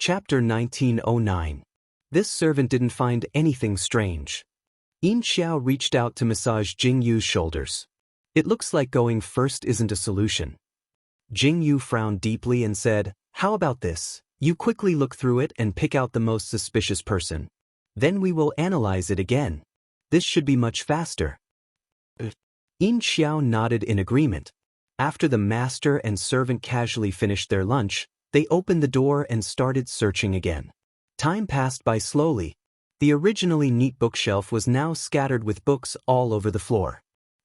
Chapter 1909. This servant didn't find anything strange. Yin Xiao reached out to massage Jing Yu's shoulders. It looks like going first isn't a solution. Jing Yu frowned deeply and said, "How about this? You quickly look through it and pick out the most suspicious person. Then we will analyze it again. This should be much faster." Yin Xiao nodded in agreement. After the master and servant casually finished their lunch, they opened the door and started searching again. Time passed by slowly. The originally neat bookshelf was now scattered with books all over the floor.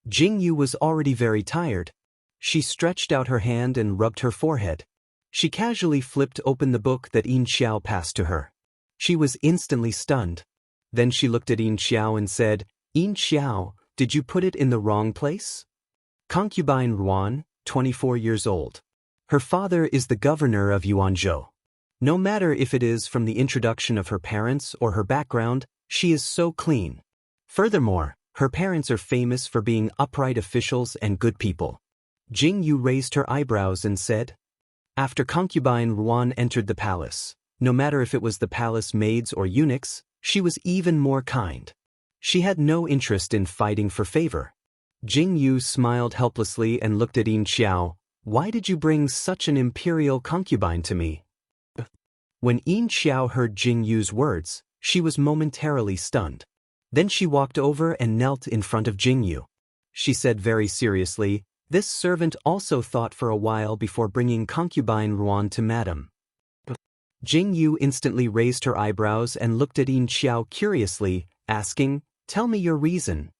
Jing Yu was already very tired. She stretched out her hand and rubbed her forehead. She casually flipped open the book that Yin Xiao passed to her. She was instantly stunned. Then she looked at Yin Xiao and said, "Yin Xiao, did you put it in the wrong place?" Concubine Ruan, 24 years old. Her father is the governor of Yuanzhou. No matter if it is from the introduction of her parents or her background, she is so clean. Furthermore, her parents are famous for being upright officials and good people. Jing Yu raised her eyebrows and said, "After concubine Ruan entered the palace, no matter if it was the palace maids or eunuchs, she was even more kind. She had no interest in fighting for favor." Jing Yu smiled helplessly and looked at Yin Xiao. "Why did you bring such an imperial concubine to me?" When Yin Xiao heard Jing Yu's words, she was momentarily stunned. Then she walked over and knelt in front of Jing Yu. She said very seriously, "This servant also thought for a while before bringing concubine Ruan to Madam." Jing Yu instantly raised her eyebrows and looked at Yin Xiao curiously, asking, "Tell me your reason.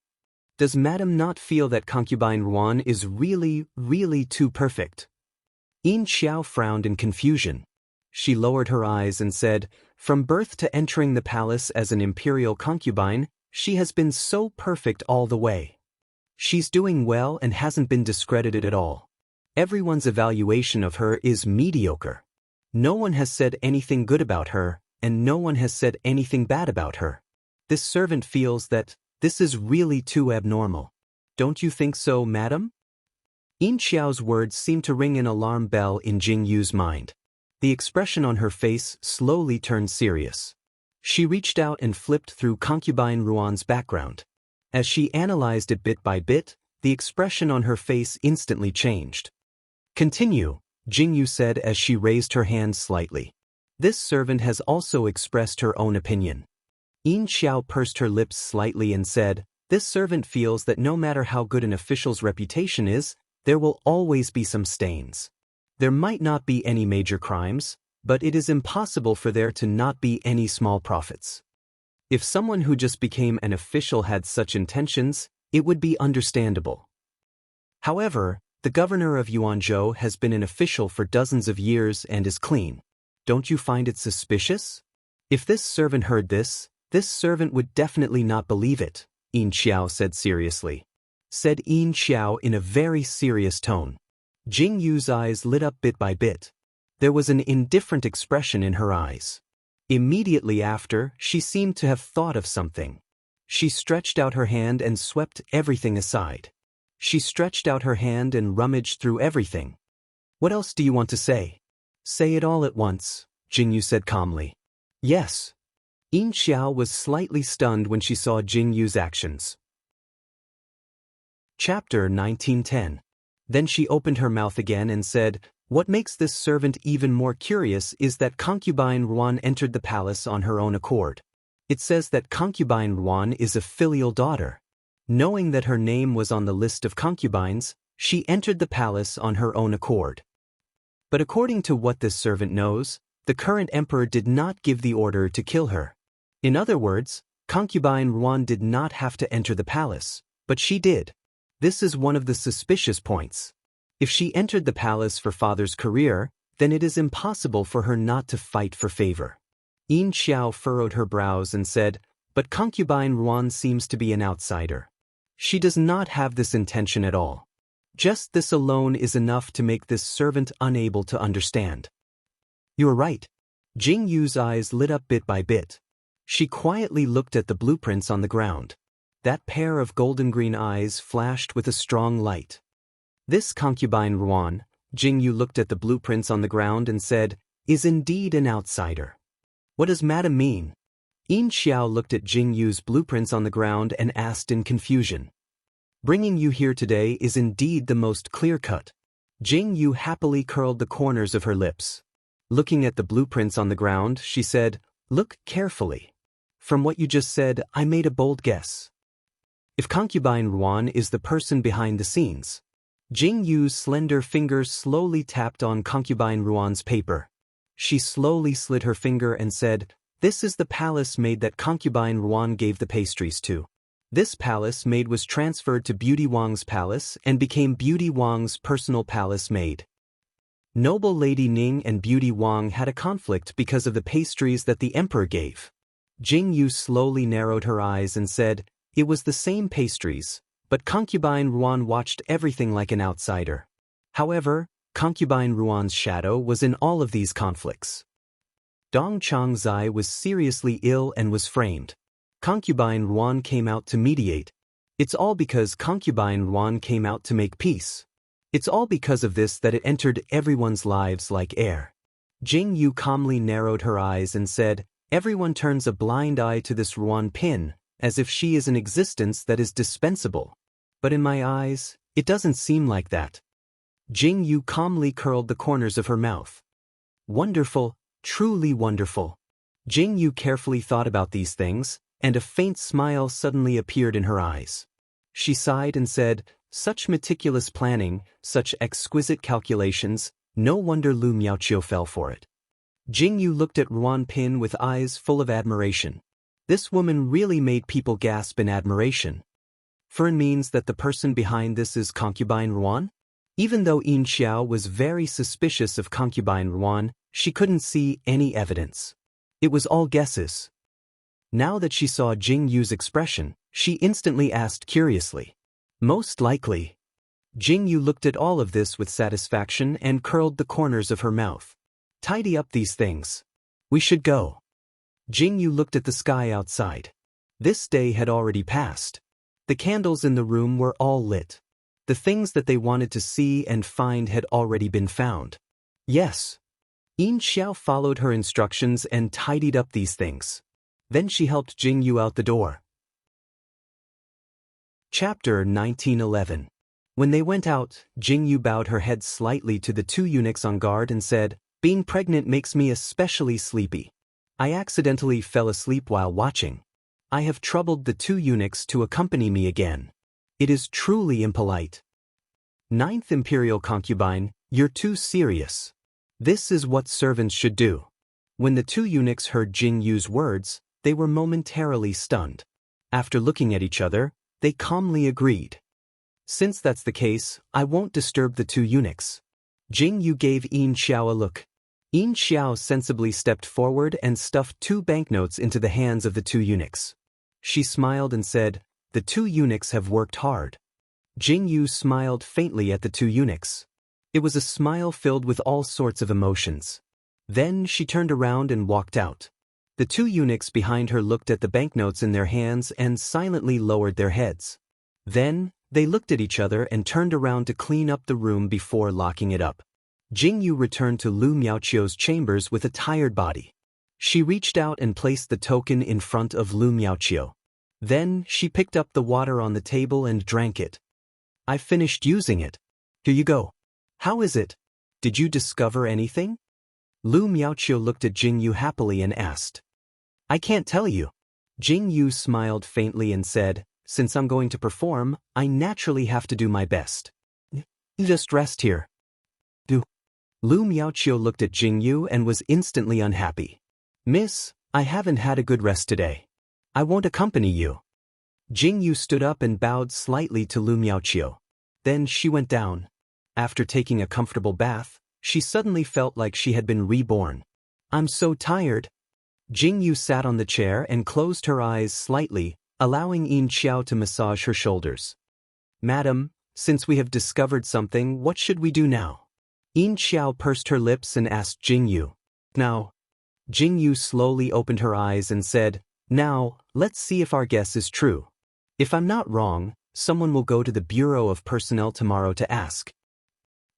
Does Madam not feel that concubine Ruan is really too perfect?" Yin Xiao frowned in confusion. She lowered her eyes and said, "From birth to entering the palace as an imperial concubine, she has been so perfect all the way. She's doing well and hasn't been discredited at all. Everyone's evaluation of her is mediocre. No one has said anything good about her, and no one has said anything bad about her. This servant feels that this is really too abnormal. Don't you think so, madam?" Yin Xiao's words seemed to ring an alarm bell in Jing Yu's mind. The expression on her face slowly turned serious. She reached out and flipped through concubine Ruan's background. As she analyzed it bit by bit, the expression on her face instantly changed. "Continue," Jing Yu said as she raised her hand slightly. "This servant has also expressed her own opinion." Yin Xiao pursed her lips slightly and said, "This servant feels that no matter how good an official's reputation is, there will always be some stains. There might not be any major crimes, but it is impossible for there to not be any small profits. If someone who just became an official had such intentions, it would be understandable. However, the governor of Yuanzhou has been an official for dozens of years and is clean. Don't you find it suspicious?" If this servant heard this servant would definitely not believe it, Yin Xiao said seriously. Said Yin Xiao in a very serious tone. Jing Yu's eyes lit up bit by bit. There was an indifferent expression in her eyes. Immediately after, she seemed to have thought of something. She stretched out her hand and swept everything aside. She stretched out her hand and rummaged through everything. "What else do you want to say?" "Say it all at once," Jing Yu said calmly. "Yes." Yin Xiao was slightly stunned when she saw Jing Yu's actions. Chapter 1910. Then she opened her mouth again and said, "What makes this servant even more curious is that concubine Ruan entered the palace on her own accord. It says that concubine Ruan is a filial daughter. Knowing that her name was on the list of concubines, she entered the palace on her own accord. But according to what this servant knows, the current emperor did not give the order to kill her. In other words, concubine Ruan did not have to enter the palace, but she did. This is one of the suspicious points. If she entered the palace for father's career, then it is impossible for her not to fight for favor." Yin Xiao furrowed her brows and said, "But concubine Ruan seems to be an outsider. She does not have this intention at all. Just this alone is enough to make this servant unable to understand." "You're right." Jing Yu's eyes lit up bit by bit. She quietly looked at the blueprints on the ground. That pair of golden-green eyes flashed with a strong light. "This concubine Ruan," Jing Yu looked at the blueprints on the ground and said, is indeed an outsider. What does Madam mean? Yin Xiao looked at Jing Yu's blueprints on the ground and asked in confusion. Bringing you here today is indeed the most clear-cut. Jing Yu happily curled the corners of her lips. Looking at the blueprints on the ground, she said, "Look carefully. From what you just said, I made a bold guess. If Concubine Ruan is the person behind the scenes." Jing Yu's slender fingers slowly tapped on Concubine Ruan's paper. She slowly slid her finger and said, "This is the palace maid that Concubine Ruan gave the pastries to. This palace maid was transferred to Beauty Wang's palace and became Beauty Wang's personal palace maid. Noble Lady Ning and Beauty Wang had a conflict because of the pastries that the emperor gave." Jing Yu slowly narrowed her eyes and said, "It was the same pastries, but Concubine Ruan watched everything like an outsider. However, Concubine Ruan's shadow was in all of these conflicts. Dong Changzai was seriously ill and was framed. Concubine Ruan came out to mediate. It's all because Concubine Ruan came out to make peace. It's all because of this that it entered everyone's lives like air." Jing Yu calmly narrowed her eyes and said, "Everyone turns a blind eye to this Ruan Pin, as if she is an existence that is dispensable. But in my eyes, it doesn't seem like that." Jing Yu calmly curled the corners of her mouth. "Wonderful, truly wonderful." Jing Yu carefully thought about these things, and a faint smile suddenly appeared in her eyes. She sighed and said, "Such meticulous planning, such exquisite calculations, no wonder Lu Miaoqiu fell for it." Jing Yu looked at Ruan Pin with eyes full of admiration. This woman really made people gasp in admiration. For it means that the person behind this is Concubine Ruan? Even though Yin Xiao was very suspicious of Concubine Ruan, she couldn't see any evidence. It was all guesses. Now that she saw Jing Yu's expression, she instantly asked curiously, "Most likely." Jing Yu looked at all of this with satisfaction and curled the corners of her mouth. "Tidy up these things. We should go." Jing Yu looked at the sky outside. This day had already passed. The candles in the room were all lit. The things that they wanted to see and find had already been found. Yes. Yin Xiao followed her instructions and tidied up these things. Then she helped Jing Yu out the door. Chapter 1911. When they went out, Jing Yu bowed her head slightly to the two eunuchs on guard and said, "Being pregnant makes me especially sleepy. I accidentally fell asleep while watching. I have troubled the two eunuchs to accompany me again. It is truly impolite. Ninth Imperial Concubine, you're too serious. This is what servants should do." When the two eunuchs heard Jing Yu's words, they were momentarily stunned. After looking at each other, they calmly agreed. "Since that's the case, I won't disturb the two eunuchs." Jing Yu gave Yin Xiao a look. Yin Xiao sensibly stepped forward and stuffed 2 banknotes into the hands of the two eunuchs. She smiled and said, "The two eunuchs have worked hard." Jing Yu smiled faintly at the two eunuchs. It was a smile filled with all sorts of emotions. Then she turned around and walked out. The two eunuchs behind her looked at the banknotes in their hands and silently lowered their heads. Then, they looked at each other and turned around to clean up the room before locking it up. Jing Yu returned to Lu Miaoqiu's chambers with a tired body. She reached out and placed the token in front of Lu Miaoqiu. Then, she picked up the water on the table and drank it. "I finished using it. Here you go. How is it? Did you discover anything?" Lu Miaoqiu looked at Jing Yu happily and asked. "I can't tell you." Jing Yu smiled faintly and said, "Since I'm going to perform, I naturally have to do my best. Just rest here." "Do." Lu Miaoqiu looked at Jing Yu and was instantly unhappy. "Miss, I haven't had a good rest today. I won't accompany you." Jing Yu stood up and bowed slightly to Lu Miaoqiu. Then she went down. After taking a comfortable bath, she suddenly felt like she had been reborn. "I'm so tired." Jing Yu sat on the chair and closed her eyes slightly, allowing Yin Xiao to massage her shoulders. "Madam, since we have discovered something, what should we do now?" Yin Xiao pursed her lips and asked Jing Yu. "Now." Jing Yu slowly opened her eyes and said, "Now, let's see if our guess is true. If I'm not wrong, someone will go to the Bureau of Personnel tomorrow to ask."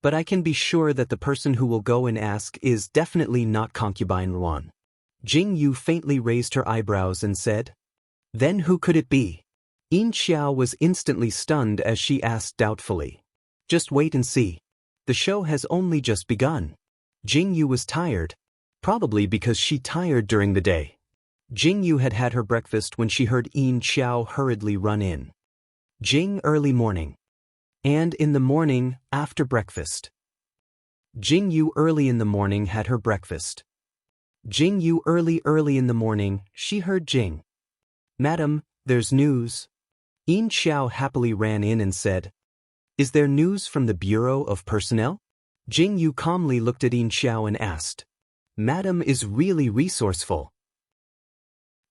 But I can be sure that the person who will go and ask is definitely not concubine Ruan. Jing Yu faintly raised her eyebrows and said, "Then who could it be?" Yin Xiao was instantly stunned as she asked doubtfully. "Just wait and see. The show has only just begun." Jing Yu was tired, probably because she tired during the day. Jing Yu had had her breakfast when she heard Yin Xiao hurriedly run in. Jing early morning. And in the morning, after breakfast. Jing Yu early in the morning had her breakfast. Jing Yu early in the morning, she heard Jing. "Madam, there's news." Yin Xiao happily ran in and said, "Is there news from the Bureau of Personnel?" Jing Yu calmly looked at Yin Xiao and asked, "Madam is really resourceful."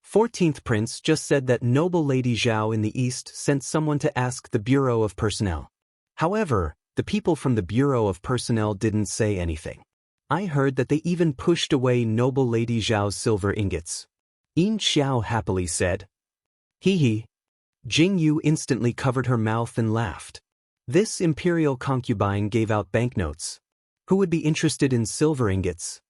14th Prince just said that noble Lady Zhao in the East sent someone to ask the Bureau of Personnel. However, the people from the Bureau of Personnel didn't say anything. I heard that they even pushed away noble Lady Zhao's silver ingots. Yin Xiao happily said. Hee hee. Jing Yu instantly covered her mouth and laughed. This imperial concubine gave out banknotes. Who would be interested in silver ingots?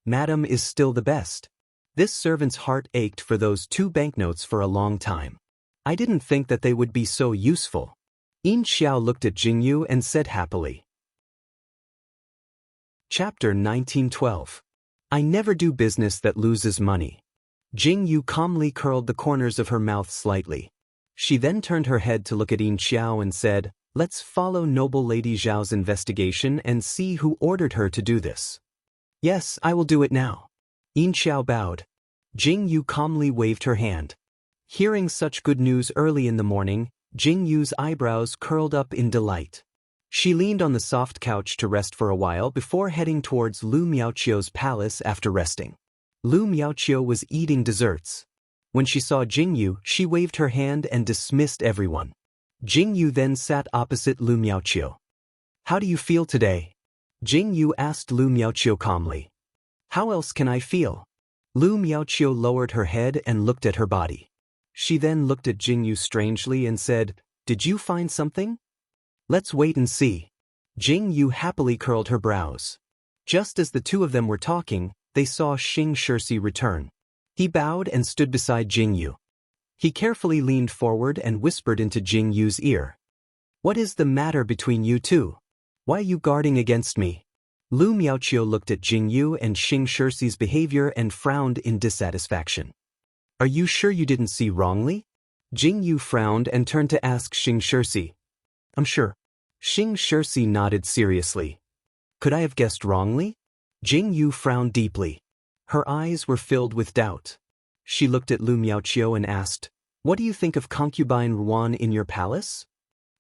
Madam is still the best. This servant's heart ached for those 2 banknotes for a long time. I didn't think that they would be so useful. Yin Xiao looked at Jing Yu and said happily. Chapter 1912. I never do business that loses money. Jing Yu calmly curled the corners of her mouth slightly. She then turned her head to look at Yin Xiao and said, "Let's follow noble Lady Zhao's investigation and see who ordered her to do this." "Yes, I will do it now." Yin Xiao bowed. Jing Yu calmly waved her hand. Hearing such good news early in the morning, Jing Yu's eyebrows curled up in delight. She leaned on the soft couch to rest for a while before heading towards Lu Miaoqiu's palace after resting. Lu Miaoqiu was eating desserts. When she saw Jing Yu, she waved her hand and dismissed everyone. Jing Yu then sat opposite Lu Miaoqiu. "How do you feel today?" Jing Yu asked Lu Miaoqiu calmly. "How else can I feel?" Lu Miaoqiu lowered her head and looked at her body. She then looked at Jing Yu strangely and said, "Did you find something?" "Let's wait and see." Jing Yu happily curled her brows. Just as the two of them were talking, they saw Xing Shirsi return. He bowed and stood beside Jing Yu. He carefully leaned forward and whispered into Jing Yu's ear. "What is the matter between you two? Why are you guarding against me?" Lu Miaoqiu looked at Jing Yu and Xing Shirsi's behavior and frowned in dissatisfaction. "Are you sure you didn't see wrongly?" Jing Yu frowned and turned to ask Xing Shirsi. "I'm sure." Xing Shirsi nodded seriously. "Could I have guessed wrongly?" Jing Yu frowned deeply. Her eyes were filled with doubt. She looked at Lu Miaoqiu and asked, "What do you think of concubine Ruan in your palace?"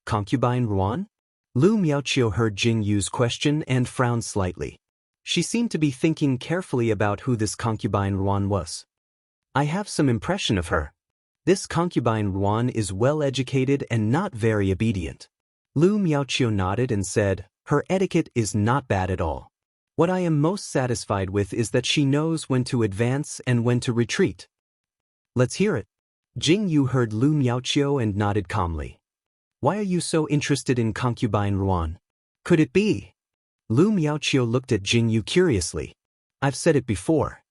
"Concubine Ruan?" Lu Miaoqiu heard Jing Yu's question and frowned slightly. She seemed to be thinking carefully about who this concubine Ruan was. "I have some impression of her. This concubine Ruan is well educated and not very obedient." Lu Miaoqiu nodded and said, "Her etiquette is not bad at all. What I am most satisfied with is that she knows when to advance and when to retreat." "Let's hear it." Jing Yu heard Lu Miaoqiu and nodded calmly. "Why are you so interested in concubine Ruan? Could it be?" Lu Miaoqiu looked at Jing Yu curiously. "I've said it before.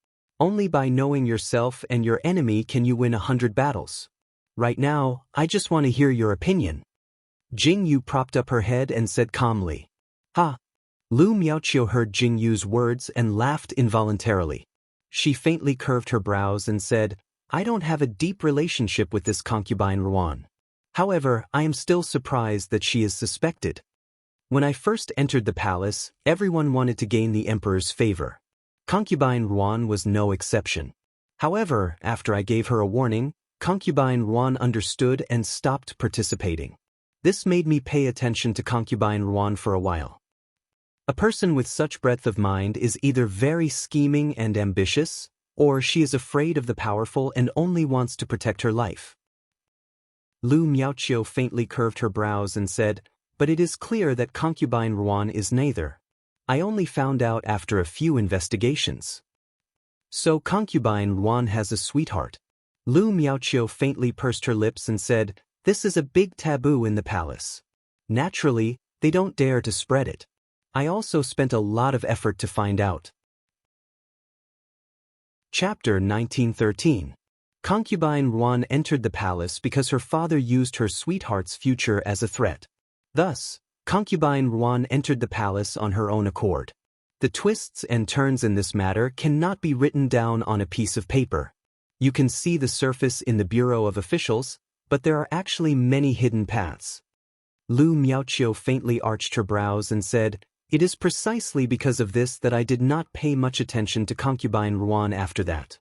Only by knowing yourself and your enemy can you win 100 battles. Right now, I just want to hear your opinion." Jing Yu propped up her head and said calmly, "Ha." Lu Miaoqiu heard Jing Yu's words and laughed involuntarily. She faintly curved her brows and said, "I don't have a deep relationship with this concubine Ruan. However, I am still surprised that she is suspected. When I first entered the palace, everyone wanted to gain the emperor's favor. Concubine Ruan was no exception. However, after I gave her a warning, concubine Ruan understood and stopped participating. This made me pay attention to concubine Ruan for a while. A person with such breadth of mind is either very scheming and ambitious, or she is afraid of the powerful and only wants to protect her life." Lu Miaoqiu faintly curved her brows and said, "But it is clear that concubine Ruan is neither. I only found out after a few investigations." "So concubine Ruan has a sweetheart?" Lu Miaoqiu faintly pursed her lips and said, "This is a big taboo in the palace. Naturally, they don't dare to spread it. I also spent a lot of effort to find out. Chapter 1913. Concubine Ruan entered the palace because her father used her sweetheart's future as a threat. Thus, Concubine Ruan entered the palace on her own accord. The twists and turns in this matter cannot be written down on a piece of paper. You can see the surface in the Bureau of Officials, but there are actually many hidden paths. Lu Miaoqiu faintly arched her brows and said, "It is precisely because of this that I did not pay much attention to Concubine Ruan after that."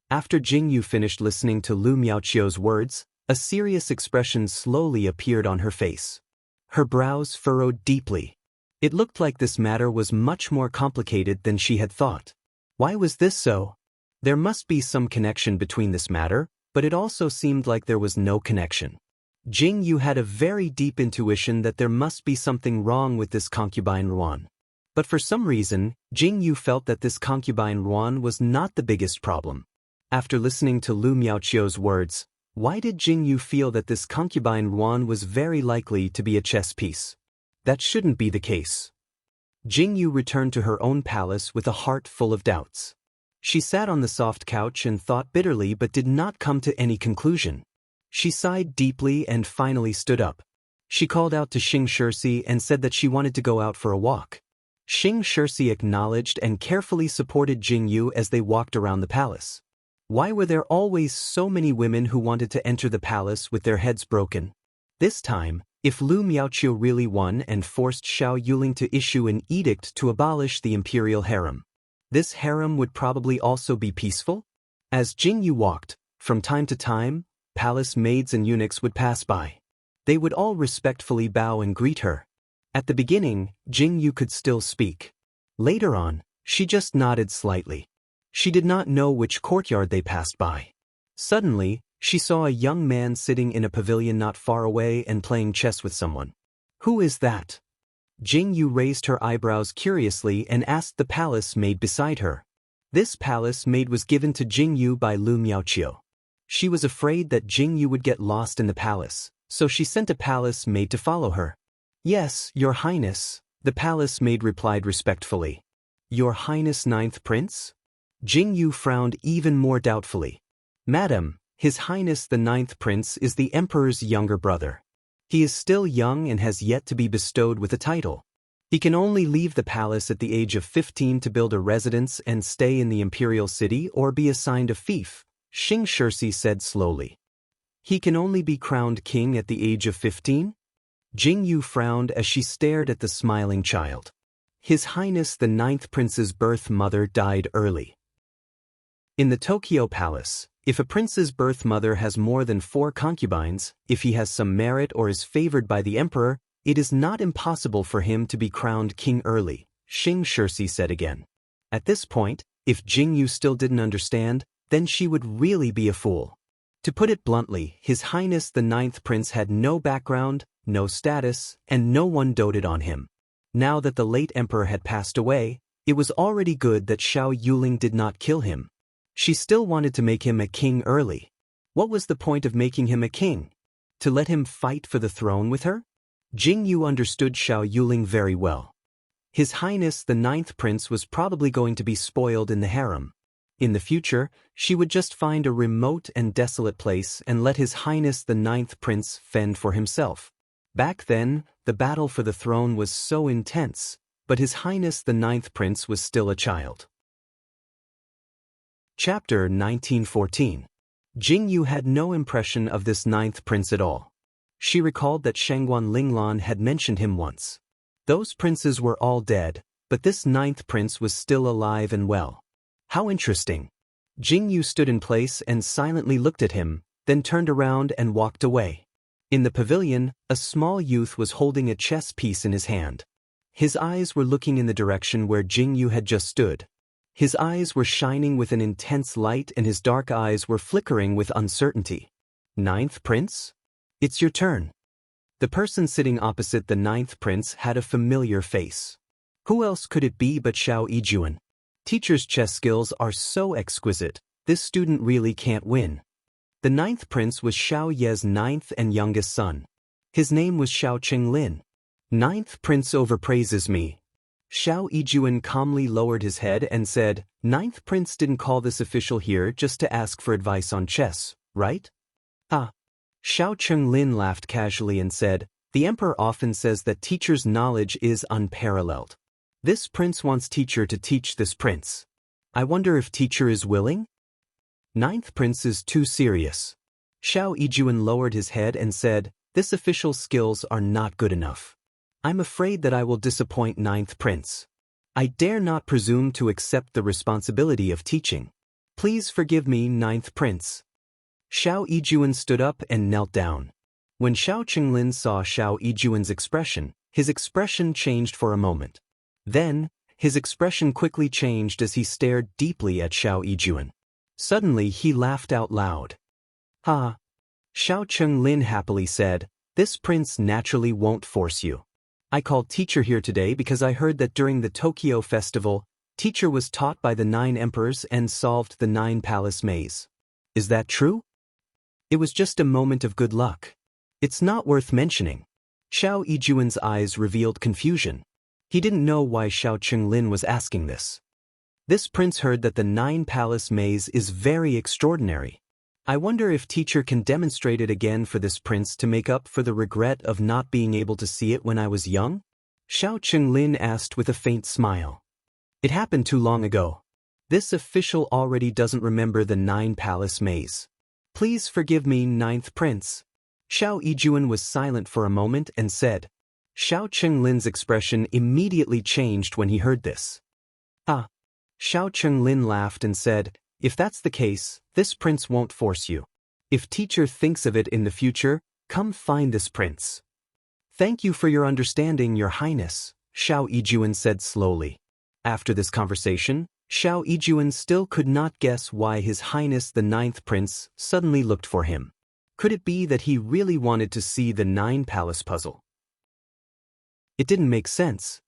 After Jingyu finished listening to Lu Miaoqiu's words, a serious expression slowly appeared on her face. Her brows furrowed deeply. It looked like this matter was much more complicated than she had thought. Why was this so? There must be some connection between this matter, but it also seemed like there was no connection. Jingyu had a very deep intuition that there must be something wrong with this Concubine Ruan. But for some reason, Jingyu felt that this Concubine Ruan was not the biggest problem. After listening to Lu Miaoqiu's words, why did Jingyu feel that this Concubine Ruan was very likely to be a chess piece? That shouldn't be the case. Jingyu returned to her own palace with a heart full of doubts. She sat on the soft couch and thought bitterly but did not come to any conclusion. She sighed deeply and finally stood up. She called out to Xing Shirsi and said that she wanted to go out for a walk. Xing Shirsi acknowledged and carefully supported Jingyu as they walked around the palace. Why were there always so many women who wanted to enter the palace with their heads broken? This time, if Lu Miaoqiu really won and forced Xiao Yuling to issue an edict to abolish the imperial harem, this harem would probably also be peaceful? As Jingyu walked, from time to time, palace maids and eunuchs would pass by. They would all respectfully bow and greet her. At the beginning, Jingyu could still speak. Later on, she just nodded slightly. She did not know which courtyard they passed by. Suddenly, she saw a young man sitting in a pavilion not far away and playing chess with someone. Who is that? Jingyu raised her eyebrows curiously and asked the palace maid beside her. This palace maid was given to Jingyu by Lu Miaoqiu. She was afraid that Jingyu would get lost in the palace, so she sent a palace maid to follow her. "Yes, Your Highness," the palace maid replied respectfully. "Your Highness Ninth Prince?" Jingyu frowned even more doubtfully. "Madam, His Highness the Ninth Prince is the Emperor's younger brother. He is still young and has yet to be bestowed with a title. He can only leave the palace at the age of 15 to build a residence and stay in the imperial city or be assigned a fief," Xing Shirsi said slowly. "He can only be crowned king at the age of 15? Jingyu frowned as she stared at the smiling child. His Highness the Ninth Prince's birth mother died early. In the Tokyo Palace, if a prince's birth mother has more than 4 concubines, if he has some merit or is favored by the emperor, it is not impossible for him to be crowned king early, Xing Shirsi said again. At this point, if Jingyu still didn't understand, then she would really be a fool. To put it bluntly, His Highness the Ninth Prince had no background, no status, and no one doted on him. Now that the late emperor had passed away, it was already good that Xiao Yuling did not kill him. She still wanted to make him a king early. What was the point of making him a king? To let him fight for the throne with her? Jingyu understood Xiao Yuling very well. His Highness the Ninth Prince was probably going to be spoiled in the harem. In the future, she would just find a remote and desolate place and let His Highness the Ninth Prince fend for himself. Back then, the battle for the throne was so intense, but His Highness the Ninth Prince was still a child. Chapter 1914. Jingyu had no impression of this Ninth Prince at all. She recalled that Shangguan Linglan had mentioned him once. Those princes were all dead, but this Ninth Prince was still alive and well. How interesting. Jingyu stood in place and silently looked at him, then turned around and walked away. In the pavilion, a small youth was holding a chess piece in his hand. His eyes were looking in the direction where Jingyu had just stood. His eyes were shining with an intense light and his dark eyes were flickering with uncertainty. Ninth Prince? It's your turn. The person sitting opposite the Ninth Prince had a familiar face. Who else could it be but Xiao Yijuan? Teacher's chess skills are so exquisite, this student really can't win. The Ninth Prince was Xiao Ye's ninth and youngest son. His name was Xiao Qinglin. Ninth Prince overpraises me. Xiao Yijuan calmly lowered his head and said, "Ninth Prince didn't call this official here just to ask for advice on chess, right?" Ah. Xiao Chenglin laughed casually and said, "The emperor often says that teacher's knowledge is unparalleled. This prince wants teacher to teach this prince. I wonder if teacher is willing?" Ninth Prince is too serious. Xiao Yijuan lowered his head and said, "This official's skills are not good enough. I'm afraid that I will disappoint Ninth Prince. I dare not presume to accept the responsibility of teaching. Please forgive me, Ninth Prince." Xiao Yijuan stood up and knelt down. When Xiao Chenglin saw Xiao Yijuan's expression, his expression changed for a moment. Then, his expression quickly changed as he stared deeply at Xiao Yijuan. Suddenly he laughed out loud. "Ha!" Xiao Chenglin happily said, "This prince naturally won't force you. I called teacher here today because I heard that during the Tokyo festival, teacher was taught by the 9 emperors and solved the 9 palace maze. Is that true?" "It was just a moment of good luck. It's not worth mentioning." Xiao Yijuan's eyes revealed confusion. He didn't know why Xiao Chenglin was asking this. This prince heard that the 9 palace maze is very extraordinary. I wonder if teacher can demonstrate it again for this prince to make up for the regret of not being able to see it when I was young? Xiao Chenglin asked with a faint smile. It happened too long ago. This official already doesn't remember the 9 palace maze. Please forgive me, Ninth Prince. Xiao Yijuan was silent for a moment and said. Xiao Chenglin's expression immediately changed when he heard this. Ah. Xiao Chenglin laughed and said, "If that's the case, this prince won't force you. If teacher thinks of it in the future, come find this prince." "Thank you for your understanding, Your Highness," Xiao Yijuan said slowly. After this conversation, Xiao Yijuan still could not guess why His Highness the 9th Prince suddenly looked for him. Could it be that he really wanted to see the 9 palace puzzle? It didn't make sense.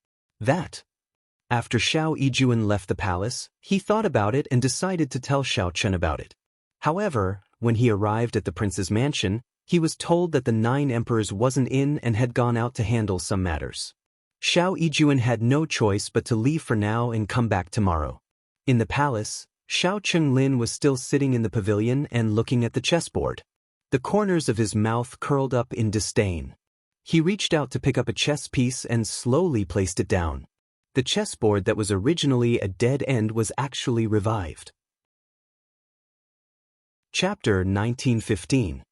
After Xiao Yijuan left the palace, he thought about it and decided to tell Xiao Chen about it. However, when he arrived at the prince's mansion, he was told that the 9 emperors wasn't in and had gone out to handle some matters. Xiao Yijuan had no choice but to leave for now and come back tomorrow. In the palace, Xiao Chenglin was still sitting in the pavilion and looking at the chessboard. The corners of his mouth curled up in disdain. He reached out to pick up a chess piece and slowly placed it down. The chessboard that was originally a dead end was actually revived. Chapter 1915.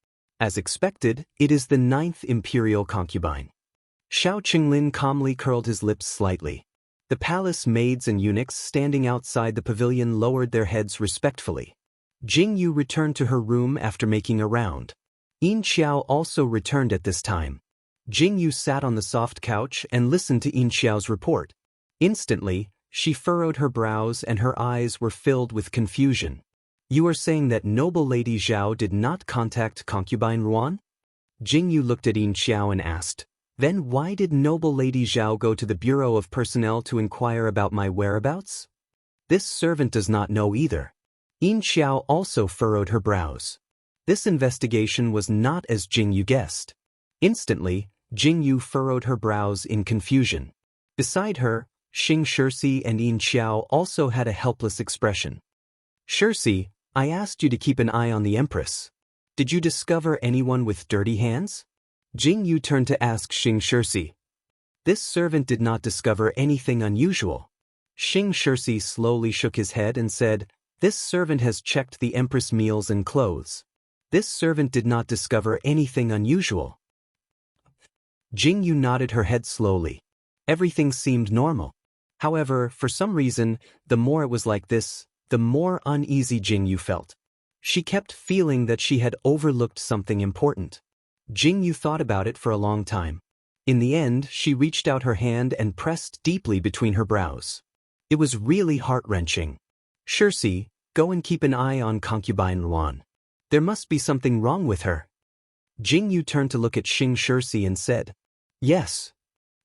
As expected, it is the 9th imperial concubine. Xiao Chenglin calmly curled his lips slightly. The palace maids and eunuchs standing outside the pavilion lowered their heads respectfully. Jing Yu returned to her room after making a round. Yin Xiao also returned at this time. Jing Yu sat on the soft couch and listened to Yin Xiao's report. Instantly, she furrowed her brows and her eyes were filled with confusion. "You are saying that noble Lady Zhao did not contact concubine Ruan?" Jing Yu looked at Yin Xiao and asked, "Then why did noble Lady Zhao go to the Bureau of Personnel to inquire about my whereabouts?" "This servant does not know either." Yin Xiao also furrowed her brows. This investigation was not as Jing Yu guessed. Instantly, Jing Yu furrowed her brows in confusion. Beside her, Xing Shirsi and Yin Xiao also had a helpless expression. "Shirsi, I asked you to keep an eye on the Empress. Did you discover anyone with dirty hands?" Jing Yu turned to ask Xing Shirsi. This servant did not discover anything unusual. Xing Shirsi slowly shook his head and said, "This servant has checked the Empress' meals and clothes. This servant did not discover anything unusual." Jing Yu nodded her head slowly. Everything seemed normal. However, for some reason, the more it was like this, the more uneasy Jing Yu felt. She kept feeling that she had overlooked something important. Jing Yu thought about it for a long time. In the end, she reached out her hand and pressed deeply between her brows. It was really heart-wrenching. "Shirsi, go and keep an eye on concubine Luan. There must be something wrong with her." Jing Yu turned to look at Xing Shirsi and said, "Yes."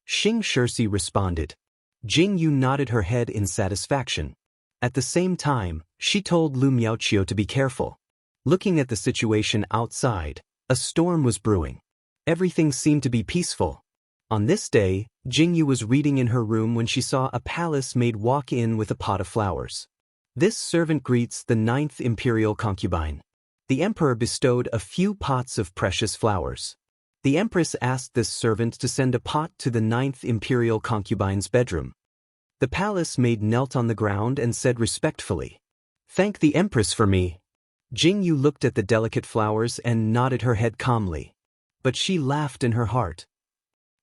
Xing Shirsi responded. Jing Yu nodded her head in satisfaction. At the same time, she told Lu Miaoqiu to be careful. Looking at the situation outside, a storm was brewing. Everything seemed to be peaceful. On this day, Jingyu was reading in her room when she saw a palace maid walk in with a pot of flowers. This servant greets the 9th imperial concubine. The emperor bestowed a few pots of precious flowers. The empress asked this servant to send a pot to the 9th imperial concubine's bedroom. The palace maid knelt on the ground and said respectfully, "Thank the empress for me." Jingyu looked at the delicate flowers and nodded her head calmly. But she laughed in her heart.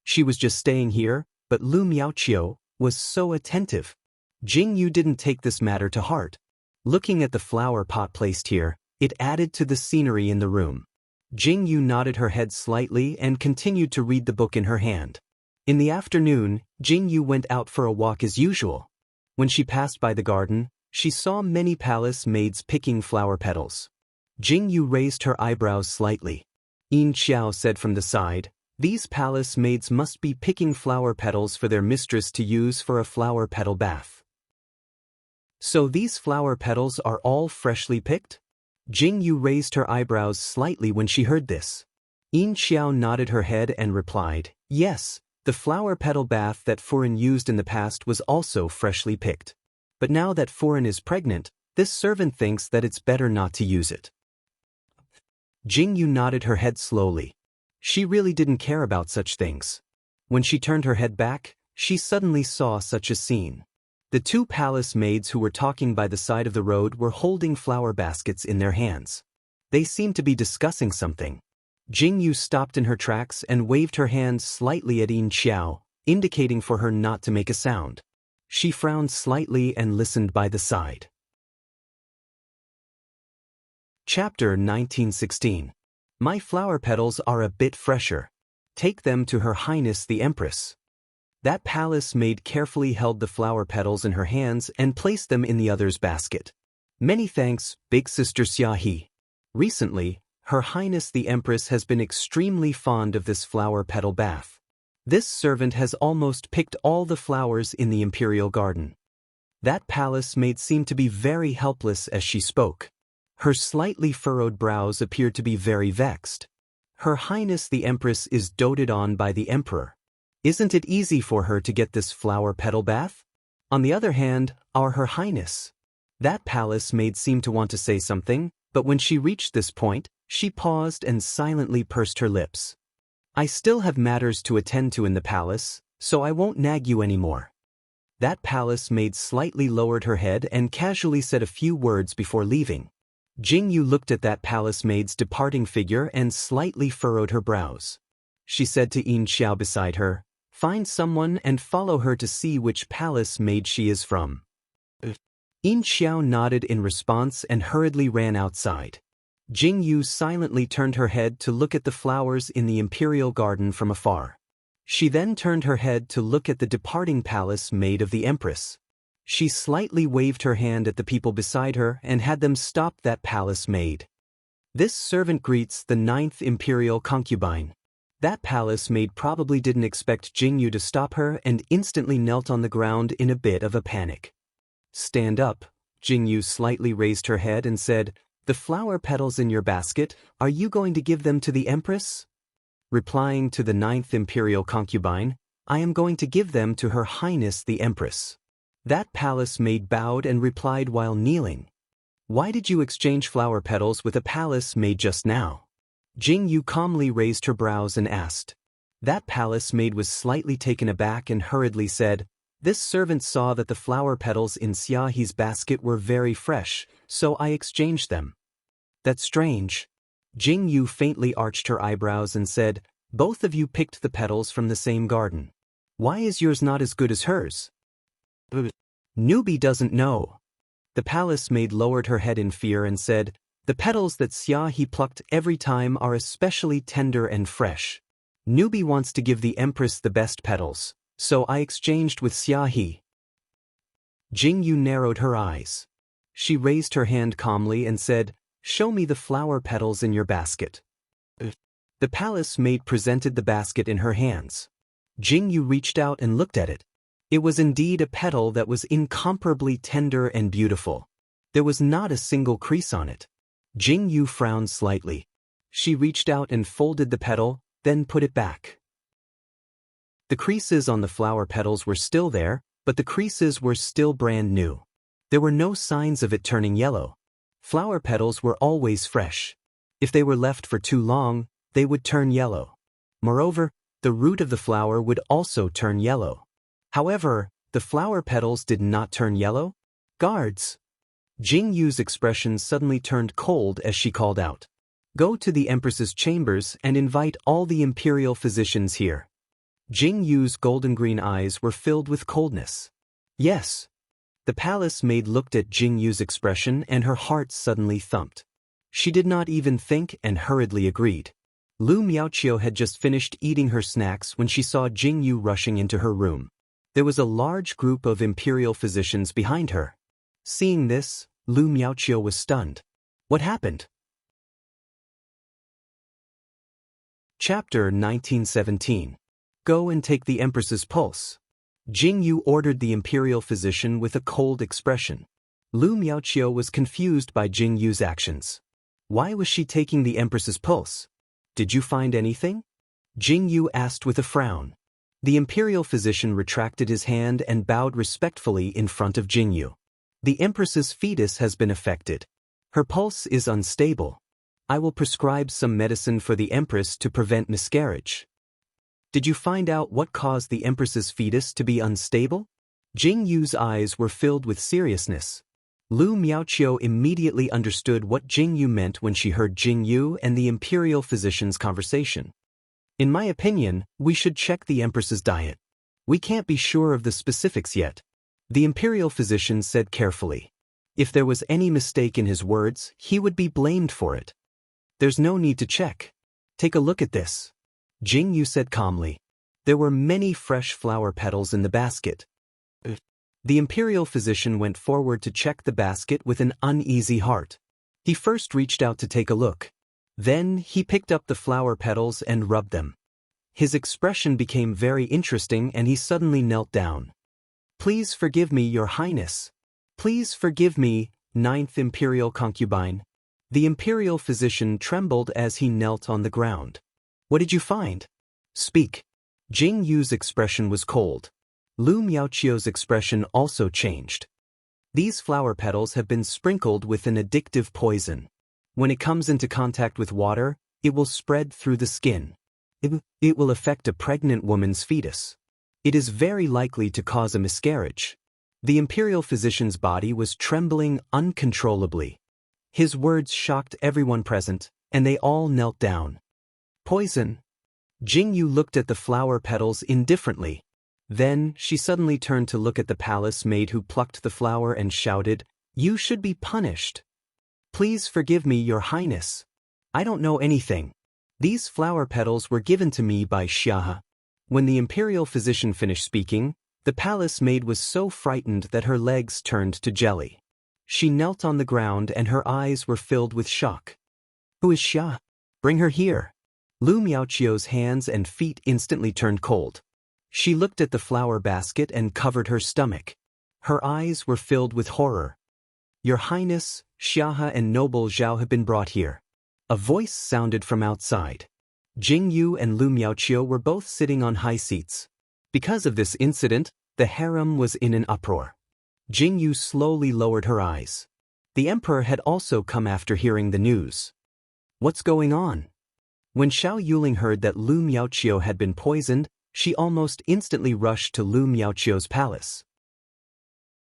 She was just staying here, but Lu Miaoqiu was so attentive. Jingyu didn't take this matter to heart. Looking at the flower pot placed here, it added to the scenery in the room. Jingyu nodded her head slightly and continued to read the book in her hand. In the afternoon, Jingyu went out for a walk as usual. When she passed by the garden, she saw many palace maids picking flower petals. Jingyu raised her eyebrows slightly. Yin Xiao said from the side, "These palace maids must be picking flower petals for their mistress to use for a flower petal bath." "So these flower petals are all freshly picked?" Jingyu raised her eyebrows slightly when she heard this. Yin Xiao nodded her head and replied, "Yes, the flower petal bath that Furen used in the past was also freshly picked. But now that Furen is pregnant, this servant thinks that it's better not to use it." Jingyu nodded her head slowly. She really didn't care about such things. When she turned her head back, she suddenly saw such a scene. The two palace maids who were talking by the side of the road were holding flower baskets in their hands. They seemed to be discussing something. Jingyu stopped in her tracks and waved her hand slightly at Yin Xiao, indicating for her not to make a sound. She frowned slightly and listened by the side. Chapter 1916. My flower petals are a bit fresher. Take them to Her Highness the Empress. That palace maid carefully held the flower petals in her hands and placed them in the other's basket. Many thanks, Big Sister Xiaohi. Recently, Her Highness the Empress has been extremely fond of this flower petal bath. This servant has almost picked all the flowers in the imperial garden. That palace maid seemed to be very helpless as she spoke. Her slightly furrowed brows appeared to be very vexed. Her Highness the Empress is doted on by the Emperor. Isn't it easy for her to get this flower petal bath? On the other hand, our Her Highness. That palace maid seemed to want to say something, but when she reached this point, she paused and silently pursed her lips. I still have matters to attend to in the palace, so I won't nag you anymore. That palace maid slightly lowered her head and casually said a few words before leaving. Jingyu looked at that palace maid's departing figure and slightly furrowed her brows. She said to Yin Xiao beside her, "Find someone and follow her to see which palace maid she is from." Yin Xiao nodded in response and hurriedly ran outside. Jingyu silently turned her head to look at the flowers in the imperial garden from afar. She then turned her head to look at the departing palace maid of the Empress. She slightly waved her hand at the people beside her and had them stop that palace maid. This servant greets the 9th imperial concubine. That palace maid probably didn't expect Jingyu to stop her and instantly knelt on the ground in a bit of a panic. "Stand up." Jingyu slightly raised her head and said, "The flower petals in your basket, are you going to give them to the Empress?" Replying to the 9th imperial concubine, "I am going to give them to Her Highness the Empress." That palace maid bowed and replied while kneeling, "Why did you exchange flower petals with a palace maid just now?" Jingyu calmly raised her brows and asked. That palace maid was slightly taken aback and hurriedly said, "This servant saw that the flower petals in Xiaohi's basket were very fresh, so I exchanged them." "That's strange." Jingyu faintly arched her eyebrows and said, "Both of you picked the petals from the same garden. Why is yours not as good as hers?" "Newbie doesn't know." The palace maid lowered her head in fear and said, "The petals that Xiaohi plucked every time are especially tender and fresh. Newbie wants to give the Empress the best petals, so I exchanged with Xiaohi." Jingyu narrowed her eyes. She raised her hand calmly and said, "Show me the flower petals in your basket." The palace maid presented the basket in her hands. Jingyu reached out and looked at it. It was indeed a petal that was incomparably tender and beautiful. There was not a single crease on it. Jingyu frowned slightly. She reached out and folded the petal, then put it back. The creases on the flower petals were still there, but the creases were still brand new. There were no signs of it turning yellow. Flower petals were always fresh. If they were left for too long, they would turn yellow. Moreover, the root of the flower would also turn yellow. However, the flower petals did not turn yellow. Guards! Jing Yu's expression suddenly turned cold as she called out. Go to the Empress's chambers and invite all the imperial physicians here. Jing Yu's golden-green eyes were filled with coldness. Yes. The palace maid looked at Jing Yu's expression and her heart suddenly thumped. She did not even think and hurriedly agreed. Lu Miaoqiu had just finished eating her snacks when she saw Jing Yu rushing into her room. There was a large group of imperial physicians behind her. Seeing this, Lu Miaoqiu was stunned. What happened? Chapter 1917. Go and take the Empress's pulse. Jing Yu ordered the imperial physician with a cold expression. Lu Miaoqiu was confused by Jing Yu's actions. Why was she taking the Empress's pulse? Did you find anything? Jing Yu asked with a frown. The imperial physician retracted his hand and bowed respectfully in front of Jing Yu. The Empress's fetus has been affected. Her pulse is unstable. I will prescribe some medicine for the Empress to prevent miscarriage. Did you find out what caused the Empress's fetus to be unstable? Jing Yu's eyes were filled with seriousness. Lu Miaoqiu immediately understood what Jing Yu meant when she heard Jing Yu and the imperial physician's conversation. In my opinion, we should check the Empress's diet. We can't be sure of the specifics yet. The imperial physician said carefully. If there was any mistake in his words, he would be blamed for it. There's no need to check. Take a look at this. Jing Yu said calmly. There were many fresh flower petals in the basket. The imperial physician went forward to check the basket with an uneasy heart. He first reached out to take a look. Then he picked up the flower petals and rubbed them. His expression became very interesting and he suddenly knelt down. Please forgive me, Your Highness. Please forgive me, Ninth Imperial Concubine. The imperial physician trembled as he knelt on the ground. What did you find? Speak. Jing Yu's expression was cold. Lu Miaoqiu's expression also changed. These flower petals have been sprinkled with an addictive poison. When it comes into contact with water, it will spread through the skin. It will affect a pregnant woman's fetus. It is very likely to cause a miscarriage. The imperial physician's body was trembling uncontrollably. His words shocked everyone present, and they all knelt down. Poison. Jing Yu looked at the flower petals indifferently. Then, she suddenly turned to look at the palace maid who plucked the flower and shouted, You should be punished. Please forgive me, Your Highness. I don't know anything. These flower petals were given to me by Xiahe. When the imperial physician finished speaking, the palace maid was so frightened that her legs turned to jelly. She knelt on the ground and her eyes were filled with shock. Who is Xiahe? Bring her here. Lu Miaoqiu's hands and feet instantly turned cold. She looked at the flower basket and covered her stomach. Her eyes were filled with horror. Your Highness, Xiahe and noble Zhao have been brought here. A voice sounded from outside. Jing Yu and Lu Miaoqiu were both sitting on high seats. Because of this incident, the harem was in an uproar. Jing Yu slowly lowered her eyes. The emperor had also come after hearing the news. What's going on? When Xiao Yuling heard that Lu Miaoqiu had been poisoned, she almost instantly rushed to Lu Miaoqiu's palace.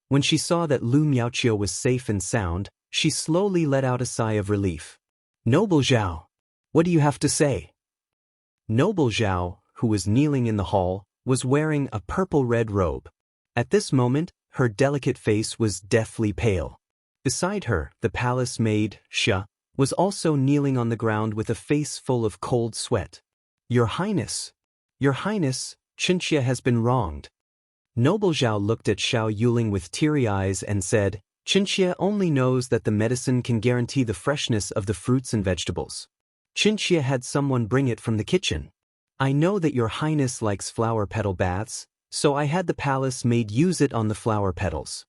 When she saw that Lu Miaoqiu was safe and sound, she slowly let out a sigh of relief. Noble Zhao, what do you have to say? Noble Zhao, who was kneeling in the hall, was wearing a purple-red robe. At this moment, her delicate face was deathly pale. Beside her, the palace maid, Xia, was also kneeling on the ground with a face full of cold sweat. Your Highness, Qinxia has been wronged. Noble Zhao looked at Xiao Yuling with teary eyes and said, Qinxia only knows that the medicine can guarantee the freshness of the fruits and vegetables. Qinxia had someone bring it from the kitchen. I know that Your Highness likes flower petal baths, so I had the palace maid use it on the flower petals.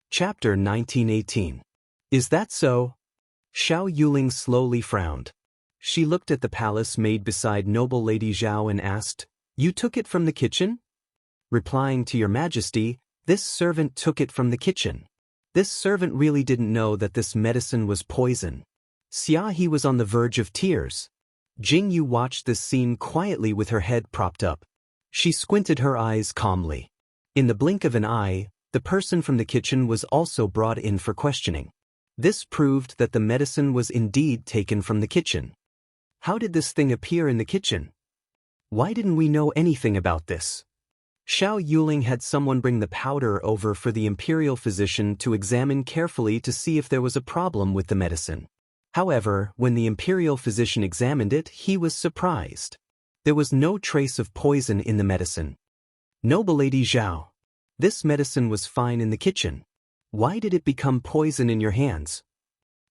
Chapter 1918. Is that so? Xiao Yuling slowly frowned. She looked at the palace maid beside noble Lady Zhao and asked, "You took it from the kitchen?" Replying to your majesty, "This servant took it from the kitchen." This servant really didn't know that this medicine was poison. He was on the verge of tears. Jingyu watched this scene quietly with her head propped up. She squinted her eyes calmly. In the blink of an eye, the person from the kitchen was also brought in for questioning. This proved that the medicine was indeed taken from the kitchen. How did this thing appear in the kitchen? Why didn't we know anything about this? Xiao Yuling had someone bring the powder over for the imperial physician to examine carefully to see if there was a problem with the medicine. However, when the imperial physician examined it, he was surprised. There was no trace of poison in the medicine. Noble Lady Zhao, this medicine was fine in the kitchen. Why did it become poison in your hands?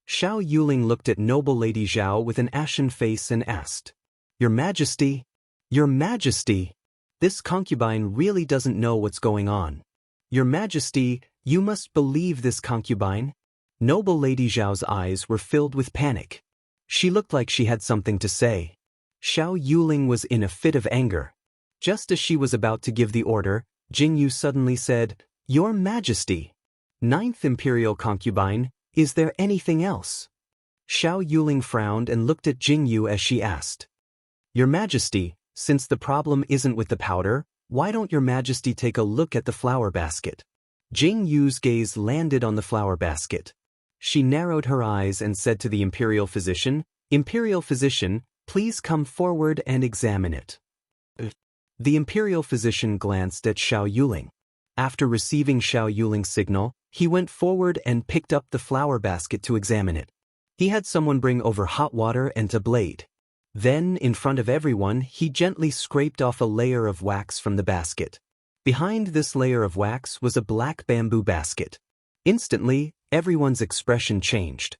Xiao Yuling looked at noble Lady Zhao with an ashen face and asked, "Your Majesty, Your Majesty, this concubine really doesn't know what's going on. Your Majesty, you must believe this concubine." Noble Lady Zhao's eyes were filled with panic. She looked like she had something to say. Xiao Yuling was in a fit of anger. Just as she was about to give the order, Jingyu suddenly said, "Your Majesty, 9th Imperial Concubine, is there anything else?" Xiao Yuling frowned and looked at Jingyu as she asked, "Your Majesty, since the problem isn't with the powder, why don't Your Majesty take a look at the flower basket?" Jingyu's gaze landed on the flower basket. She narrowed her eyes and said to the imperial physician, "Imperial physician, please come forward and examine it." The imperial physician glanced at Xiao Yuling. After receiving Xiao Yuling's signal, he went forward and picked up the flower basket to examine it. He had someone bring over hot water and a blade. Then, in front of everyone, he gently scraped off a layer of wax from the basket. Behind this layer of wax was a black bamboo basket. Instantly, everyone's expression changed.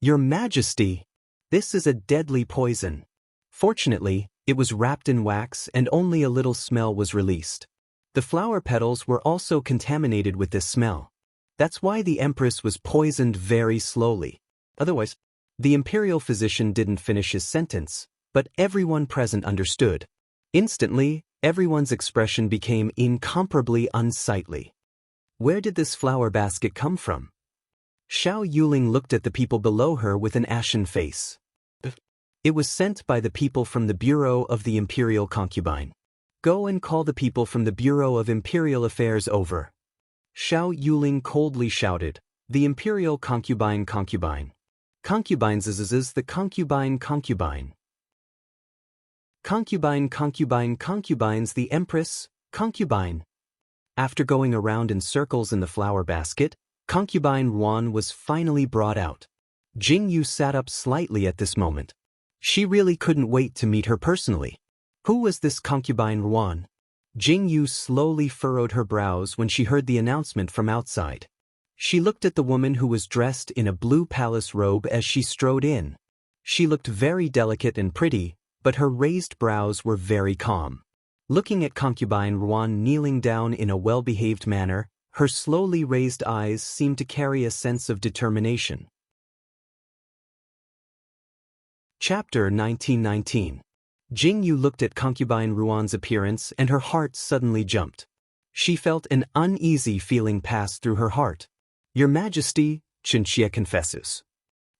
"Your Majesty, this is a deadly poison." Fortunately, it was wrapped in wax and only a little smell was released. The flower petals were also contaminated with this smell. That's why the Empress was poisoned very slowly. Otherwise, the imperial physician didn't finish his sentence, but everyone present understood. Instantly, everyone's expression became incomparably unsightly. Where did this flower basket come from? Xiao Yuling looked at the people below her with an ashen face. It was sent by the people from the Bureau of the Imperial Concubine. Go and call the people from the Bureau of Imperial Affairs over. Xiao Yuling coldly shouted, "The Imperial Concubine Concubine. Concubines is the concubine concubine. Concubine concubine concubines the Empress, concubine." After going around in circles in the flower basket, concubine Ruan was finally brought out. Jingyu sat up slightly at this moment. She really couldn't wait to meet her personally. Who was this concubine Ruan? Jingyu slowly furrowed her brows when she heard the announcement from outside. She looked at the woman who was dressed in a blue palace robe as she strode in. She looked very delicate and pretty, but her raised brows were very calm. Looking at concubine Ruan kneeling down in a well-behaved manner, her slowly raised eyes seemed to carry a sense of determination. Chapter 1919. Jingyu looked at concubine Ruan's appearance and her heart suddenly jumped. She felt an uneasy feeling pass through her heart. "Your Majesty," Chinchia confesses.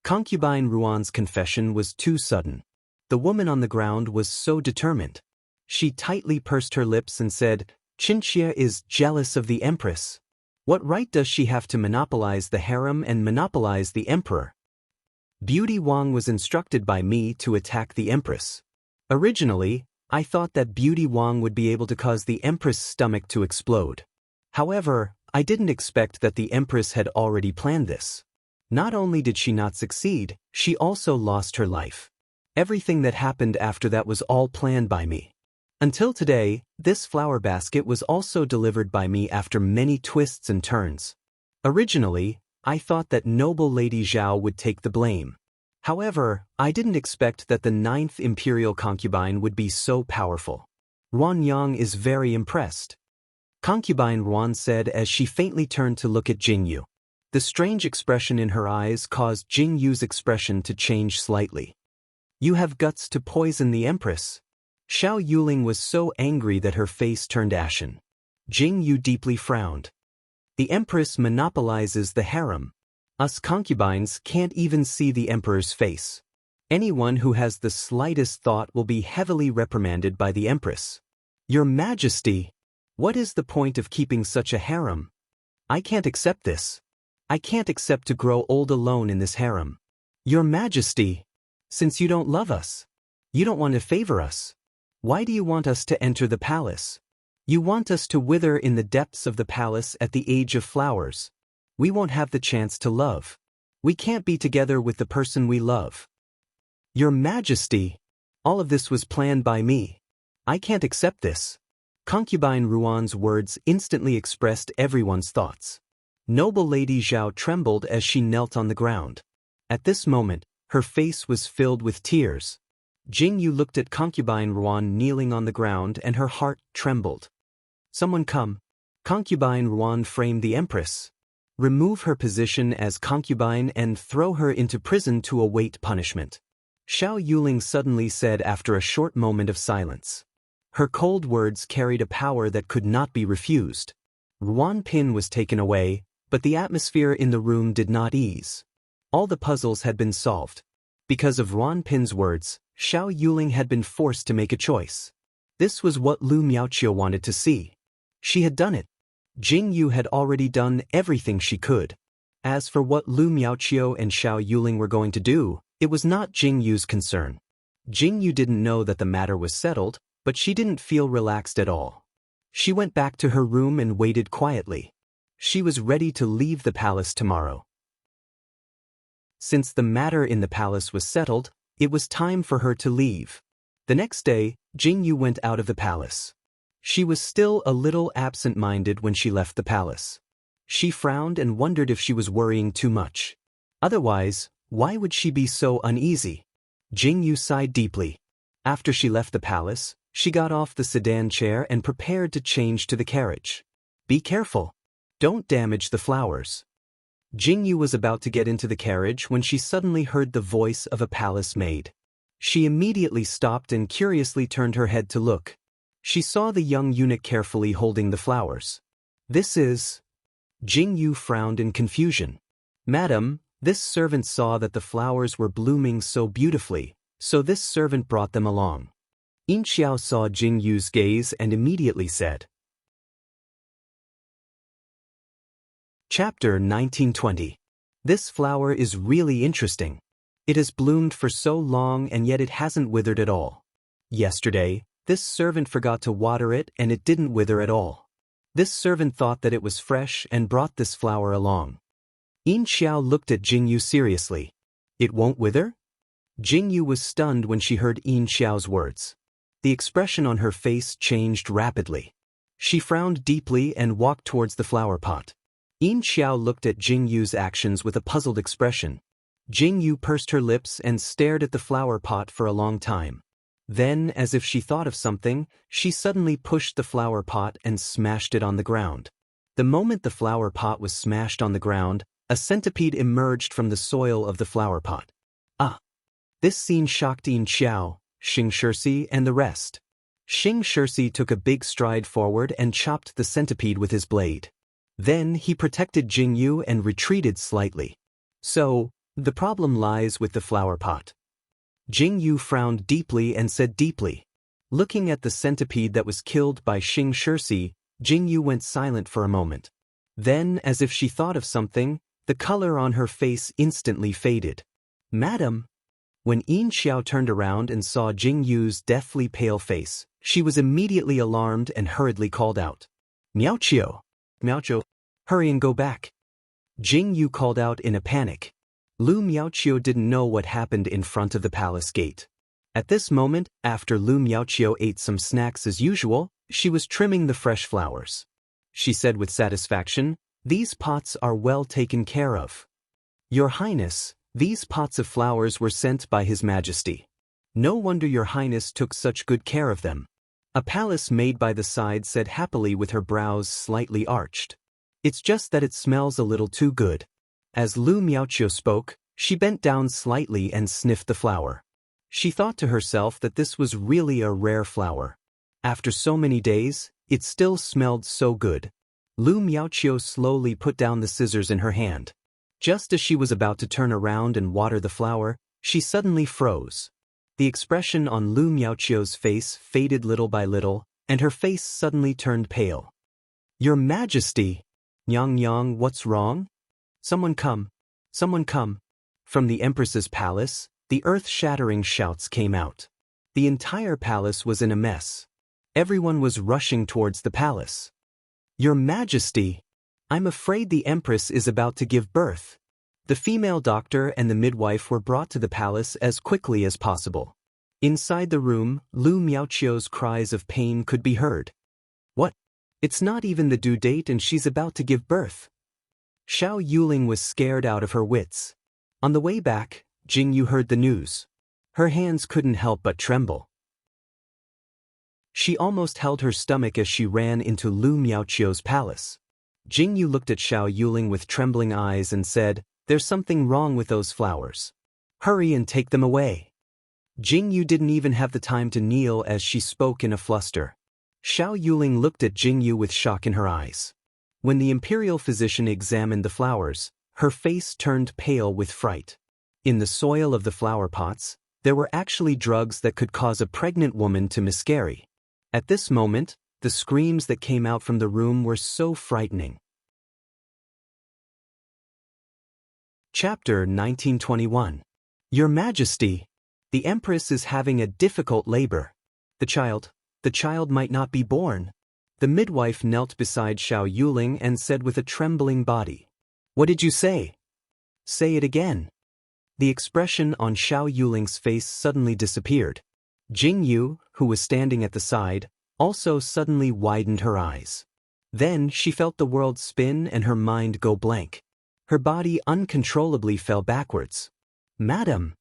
Concubine Ruan's confession was too sudden. The woman on the ground was so determined. She tightly pursed her lips and said, "Chinchia is jealous of the Empress. What right does she have to monopolize the harem and monopolize the Emperor? Beauty Wang was instructed by me to attack the Empress. Originally, I thought that Beauty Wang would be able to cause the Empress' stomach to explode. However, I didn't expect that the Empress had already planned this. Not only did she not succeed, she also lost her life. Everything that happened after that was all planned by me. Until today, this flower basket was also delivered by me after many twists and turns. Originally, I thought that noble Lady Zhao would take the blame. However, I didn't expect that the 9th Imperial Concubine would be so powerful. Ruan Yang is very impressed." Concubine Ruan said as she faintly turned to look at Jingyu. The strange expression in her eyes caused Jingyu's expression to change slightly. You have guts to poison the Empress. Xiao Yuling was so angry that her face turned ashen. Jing Yu deeply frowned. The Empress monopolizes the harem. Us concubines can't even see the Emperor's face. Anyone who has the slightest thought will be heavily reprimanded by the Empress. Your Majesty, what is the point of keeping such a harem? I can't accept this. I can't accept to grow old alone in this harem. Your Majesty, since you don't love us, you don't want to favor us, why do you want us to enter the palace? You want us to wither in the depths of the palace at the age of flowers. We won't have the chance to love. We can't be together with the person we love. Your Majesty, all of this was planned by me. I can't accept this. Concubine Ruan's words instantly expressed everyone's thoughts. Noble Lady Zhao trembled as she knelt on the ground. At this moment, her face was filled with tears. Jing Yu looked at Concubine Ruan kneeling on the ground and her heart trembled. Someone come. Concubine Ruan framed the Empress. Remove her position as concubine and throw her into prison to await punishment. Xiao Yuling suddenly said after a short moment of silence. Her cold words carried a power that could not be refused. Ruan Pin was taken away, but the atmosphere in the room did not ease. All the puzzles had been solved. Because of Ruan Pin's words, Xiao Yuling had been forced to make a choice. This was what Lu Miaoqiu wanted to see. She had done it. Jing Yu had already done everything she could. As for what Lu Miaoqiu and Xiao Yuling were going to do, it was not Jing Yu's concern. Jing Yu didn't know that the matter was settled, but she didn't feel relaxed at all. She went back to her room and waited quietly. She was ready to leave the palace tomorrow. Since the matter in the palace was settled, it was time for her to leave. The next day, Jing Yu went out of the palace. She was still a little absent-minded when she left the palace. She frowned and wondered if she was worrying too much. Otherwise, why would she be so uneasy? Jing Yu sighed deeply. After she left the palace, she got off the sedan chair and prepared to change to the carriage. Be careful. Don't damage the flowers. Jing Yu was about to get into the carriage when she suddenly heard the voice of a palace maid. She immediately stopped and curiously turned her head to look. She saw the young eunuch carefully holding the flowers. This is... Jing Yu frowned in confusion. Madam, this servant saw that the flowers were blooming so beautifully, so this servant brought them along. Yin Xiao saw Jing Yu's gaze and immediately said. Chapter 1920. This flower is really interesting. It has bloomed for so long and yet it hasn't withered at all. Yesterday, this servant forgot to water it and it didn't wither at all. This servant thought that it was fresh and brought this flower along. Yin Xiao looked at Jing Yu seriously. It won't wither? Jing Yu was stunned when she heard Yin Xiao's words. The expression on her face changed rapidly. She frowned deeply and walked towards the flower pot. Yin Xiao looked at Jing Yu's actions with a puzzled expression. Jing Yu pursed her lips and stared at the flower pot for a long time. Then, as if she thought of something, she suddenly pushed the flower pot and smashed it on the ground. The moment the flower pot was smashed on the ground, a centipede emerged from the soil of the flower pot. Ah! This scene shocked Yin Xiao, Xing Shirsi, and the rest. Xing Shirsi took a big stride forward and chopped the centipede with his blade. Then he protected Jing Yu and retreated slightly. So, the problem lies with the flower pot. Jing Yu frowned deeply and said deeply. Looking at the centipede that was killed by Xing Shirsi, Jing Yu went silent for a moment. Then, as if she thought of something, the color on her face instantly faded. Madam! When Yin Xiao turned around and saw Jing Yu's deathly pale face, she was immediately alarmed and hurriedly called out. Miaoqiu! Miaoqiu! Hurry and go back! Jing Yu called out in a panic. Lu Miaoqiu didn't know what happened in front of the palace gate. At this moment, after Lu Miaoqiu ate some snacks as usual, she was trimming the fresh flowers. She said with satisfaction, "These pots are well taken care of. Your Highness, these pots of flowers were sent by His Majesty. No wonder Your Highness took such good care of them." A palace maid by the side said happily with her brows slightly arched. It's just that it smells a little too good. As Lu Miaoqiu spoke, she bent down slightly and sniffed the flower. She thought to herself that this was really a rare flower. After so many days, it still smelled so good. Lu Miaoqiu slowly put down the scissors in her hand. Just as she was about to turn around and water the flower, she suddenly froze. The expression on Lu Miaoqiu's face faded little by little, and her face suddenly turned pale. "Your Majesty! Nyang Nyang, what's wrong? Someone come! Someone come!" From the Empress's palace, the earth-shattering shouts came out. The entire palace was in a mess. Everyone was rushing towards the palace. "Your Majesty! I'm afraid the Empress is about to give birth." The female doctor and the midwife were brought to the palace as quickly as possible. Inside the room, Lu Miaoqiu's cries of pain could be heard. "What? It's not even the due date and she's about to give birth." Xiao Yuling was scared out of her wits. On the way back, Jingyu heard the news. Her hands couldn't help but tremble. She almost held her stomach as she ran into Lu Miaoqiu's palace. Jingyu looked at Xiao Yuling with trembling eyes and said, "There's something wrong with those flowers. Hurry and take them away." Jingyu didn't even have the time to kneel as she spoke in a fluster. Xiao Yuling looked at Jingyu with shock in her eyes. When the imperial physician examined the flowers, her face turned pale with fright. In the soil of the flower pots, there were actually drugs that could cause a pregnant woman to miscarry. At this moment, the screams that came out from the room were so frightening. Chapter 1921. Your Majesty! The Empress is having a difficult labor. The child might not be born. The midwife knelt beside Xiao Yuling and said with a trembling body, "What did you say? Say it again." The expression on Xiao Yuling's face suddenly disappeared. Jingyu, who was standing at the side, also suddenly widened her eyes. Then she felt the world spin and her mind go blank. Her body uncontrollably fell backwards. "Madam!"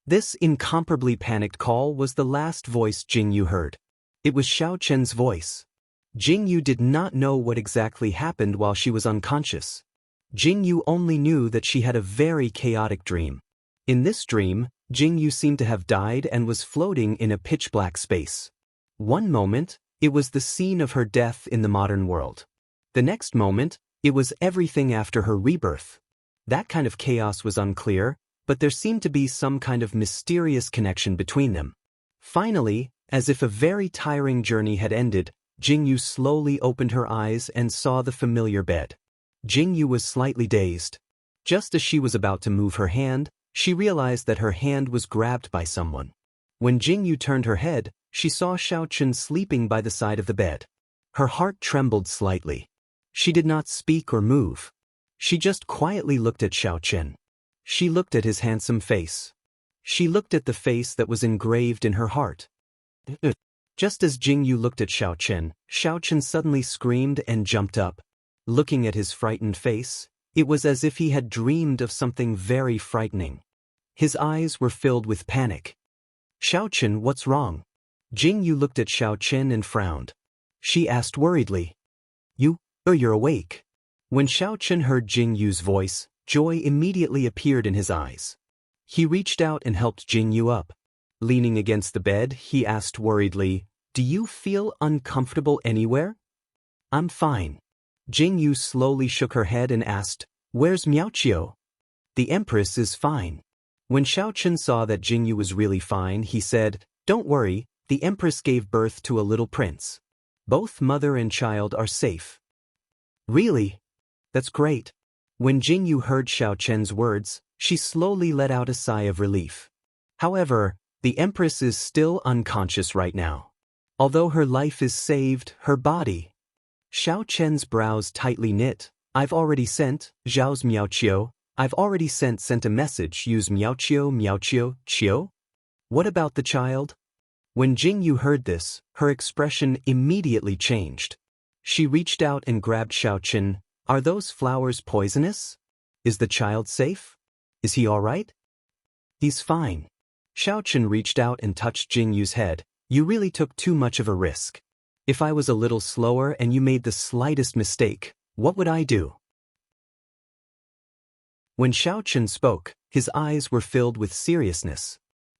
This incomparably panicked call was the last voice Jingyu heard. It was Xiao Chen's voice. Jingyu did not know what exactly happened while she was unconscious. Jingyu only knew that she had a very chaotic dream. In this dream, Jingyu seemed to have died and was floating in a pitch-black space. One moment, it was the scene of her death in the modern world. The next moment, it was everything after her rebirth. That kind of chaos was unclear, but there seemed to be some kind of mysterious connection between them. Finally, as if a very tiring journey had ended, Jingyu slowly opened her eyes and saw the familiar bed. Jingyu was slightly dazed. Just as she was about to move her hand, she realized that her hand was grabbed by someone. When Jingyu turned her head, she saw Xiao Chen sleeping by the side of the bed. Her heart trembled slightly. She did not speak or move. She just quietly looked at Xiao Chen. She looked at his handsome face. She looked at the face that was engraved in her heart. Just as Jingyu looked at Xiao Chen suddenly screamed and jumped up. Looking at his frightened face, it was as if he had dreamed of something very frightening. His eyes were filled with panic. "Xiao Chen, what's wrong?" Jingyu looked at Xiao Chen and frowned. She asked worriedly, You're awake." When Xiao Chen heard Jingyu's voice, joy immediately appeared in his eyes. He reached out and helped Jingyu up. Leaning against the bed, he asked worriedly, "Do you feel uncomfortable anywhere?" "I'm fine." Jingyu slowly shook her head and asked, "Where's Miaoqiu?" "The Empress is fine." When Xiao Chen saw that Jingyu was really fine, he said, "Don't worry, the Empress gave birth to a little prince. Both mother and child are safe." "Really? That's great." When Jingyu heard Xiao Chen's words, she slowly let out a sigh of relief. However, the Empress is still unconscious right now. Although her life is saved, her body... Xiao Chen's brows tightly knit. I've already sent a message, use Miaoqiu, Qiu. What about the child? When Jingyu heard this, her expression immediately changed. She reached out and grabbed Xiao Chen. "Are those flowers poisonous? Is the child safe? Is he all right?" "He's fine." Xiao Chen reached out and touched Jingyu's head. "You really took too much of a risk. If I was a little slower and you made the slightest mistake, what would I do?" When Xiao Chen spoke, his eyes were filled with seriousness.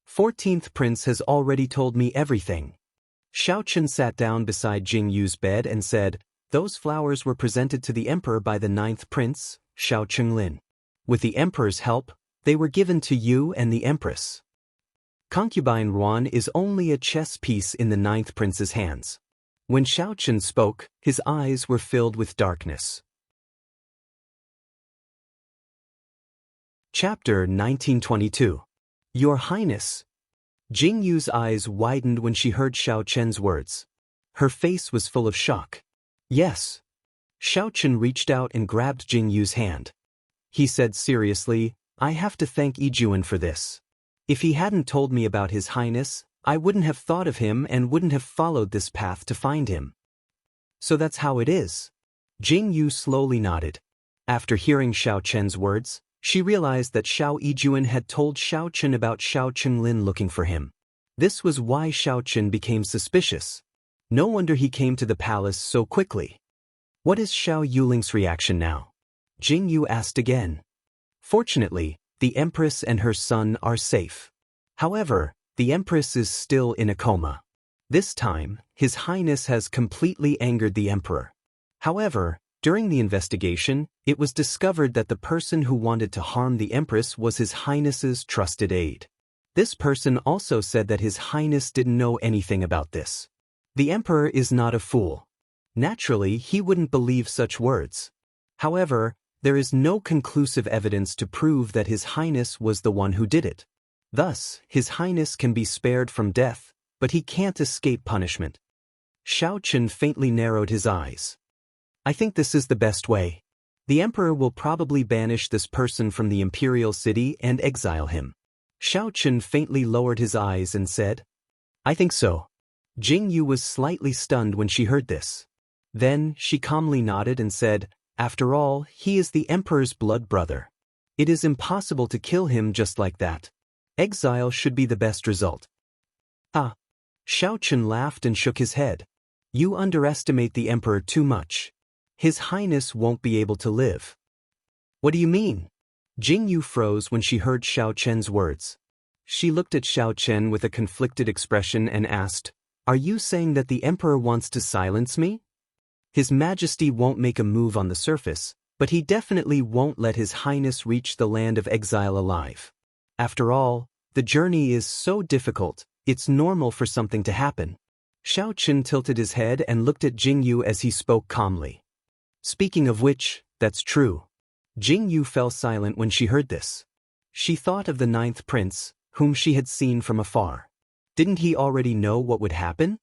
14th Prince has already told me everything. Xiaochen sat down beside Jing Yu's bed and said, those flowers were presented to the emperor by the 9th Prince, Xiao Chenglin. With the emperor's help, they were given to you and the empress. Concubine Ruan is only a chess piece in the 9th Prince's hands. When Xiaochen spoke, his eyes were filled with darkness. Chapter 1922. Your Highness. Jing Yu's eyes widened when she heard Xiaochen's words. Her face was full of shock. Yes. Xiaochen reached out and grabbed Jing Yu's hand. He said seriously, I have to thank Yijuan for this. If he hadn't told me about His Highness, I wouldn't have thought of him and wouldn't have followed this path to find him. So that's how it is. Jing Yu slowly nodded. After hearing Xiaochen's words, she realized that Xiao Yijuan had told Xiaochen about Xiao Chenglin looking for him. This was why Xiaochen became suspicious. No wonder he came to the palace so quickly. What is Xiao Yuling's reaction now? Jing Yu asked again. Fortunately, the Empress and her son are safe. However, the Empress is still in a coma. This time, His Highness has completely angered the Emperor. However, during the investigation, it was discovered that the person who wanted to harm the Empress was His Highness's trusted aide. This person also said that His Highness didn't know anything about this. The Emperor is not a fool. Naturally, he wouldn't believe such words. However, there is no conclusive evidence to prove that His Highness was the one who did it. Thus, His Highness can be spared from death, but he can't escape punishment. Xiaochen faintly narrowed his eyes. I think this is the best way. The Emperor will probably banish this person from the imperial city and exile him. Xiaochen faintly lowered his eyes and said, I think so. Jing Yu was slightly stunned when she heard this. Then, she calmly nodded and said, after all, he is the Emperor's blood brother. It is impossible to kill him just like that. Exile should be the best result. Ah. Xiaochen laughed and shook his head. You underestimate the Emperor too much. His Highness won't be able to live. What do you mean? Jing Yu froze when she heard Xiaochen's words. She looked at Xiaochen with a conflicted expression and asked, Are you saying that the Emperor wants to silence me? His Majesty won't make a move on the surface, but he definitely won't let His Highness reach the land of exile alive. After all, the journey is so difficult, it's normal for something to happen. Xiaochen tilted his head and looked at Jing Yu as he spoke calmly. Speaking of which, that's true. Jing Yu fell silent when she heard this. She thought of the 9th Prince, whom she had seen from afar. Didn't he already know what would happen?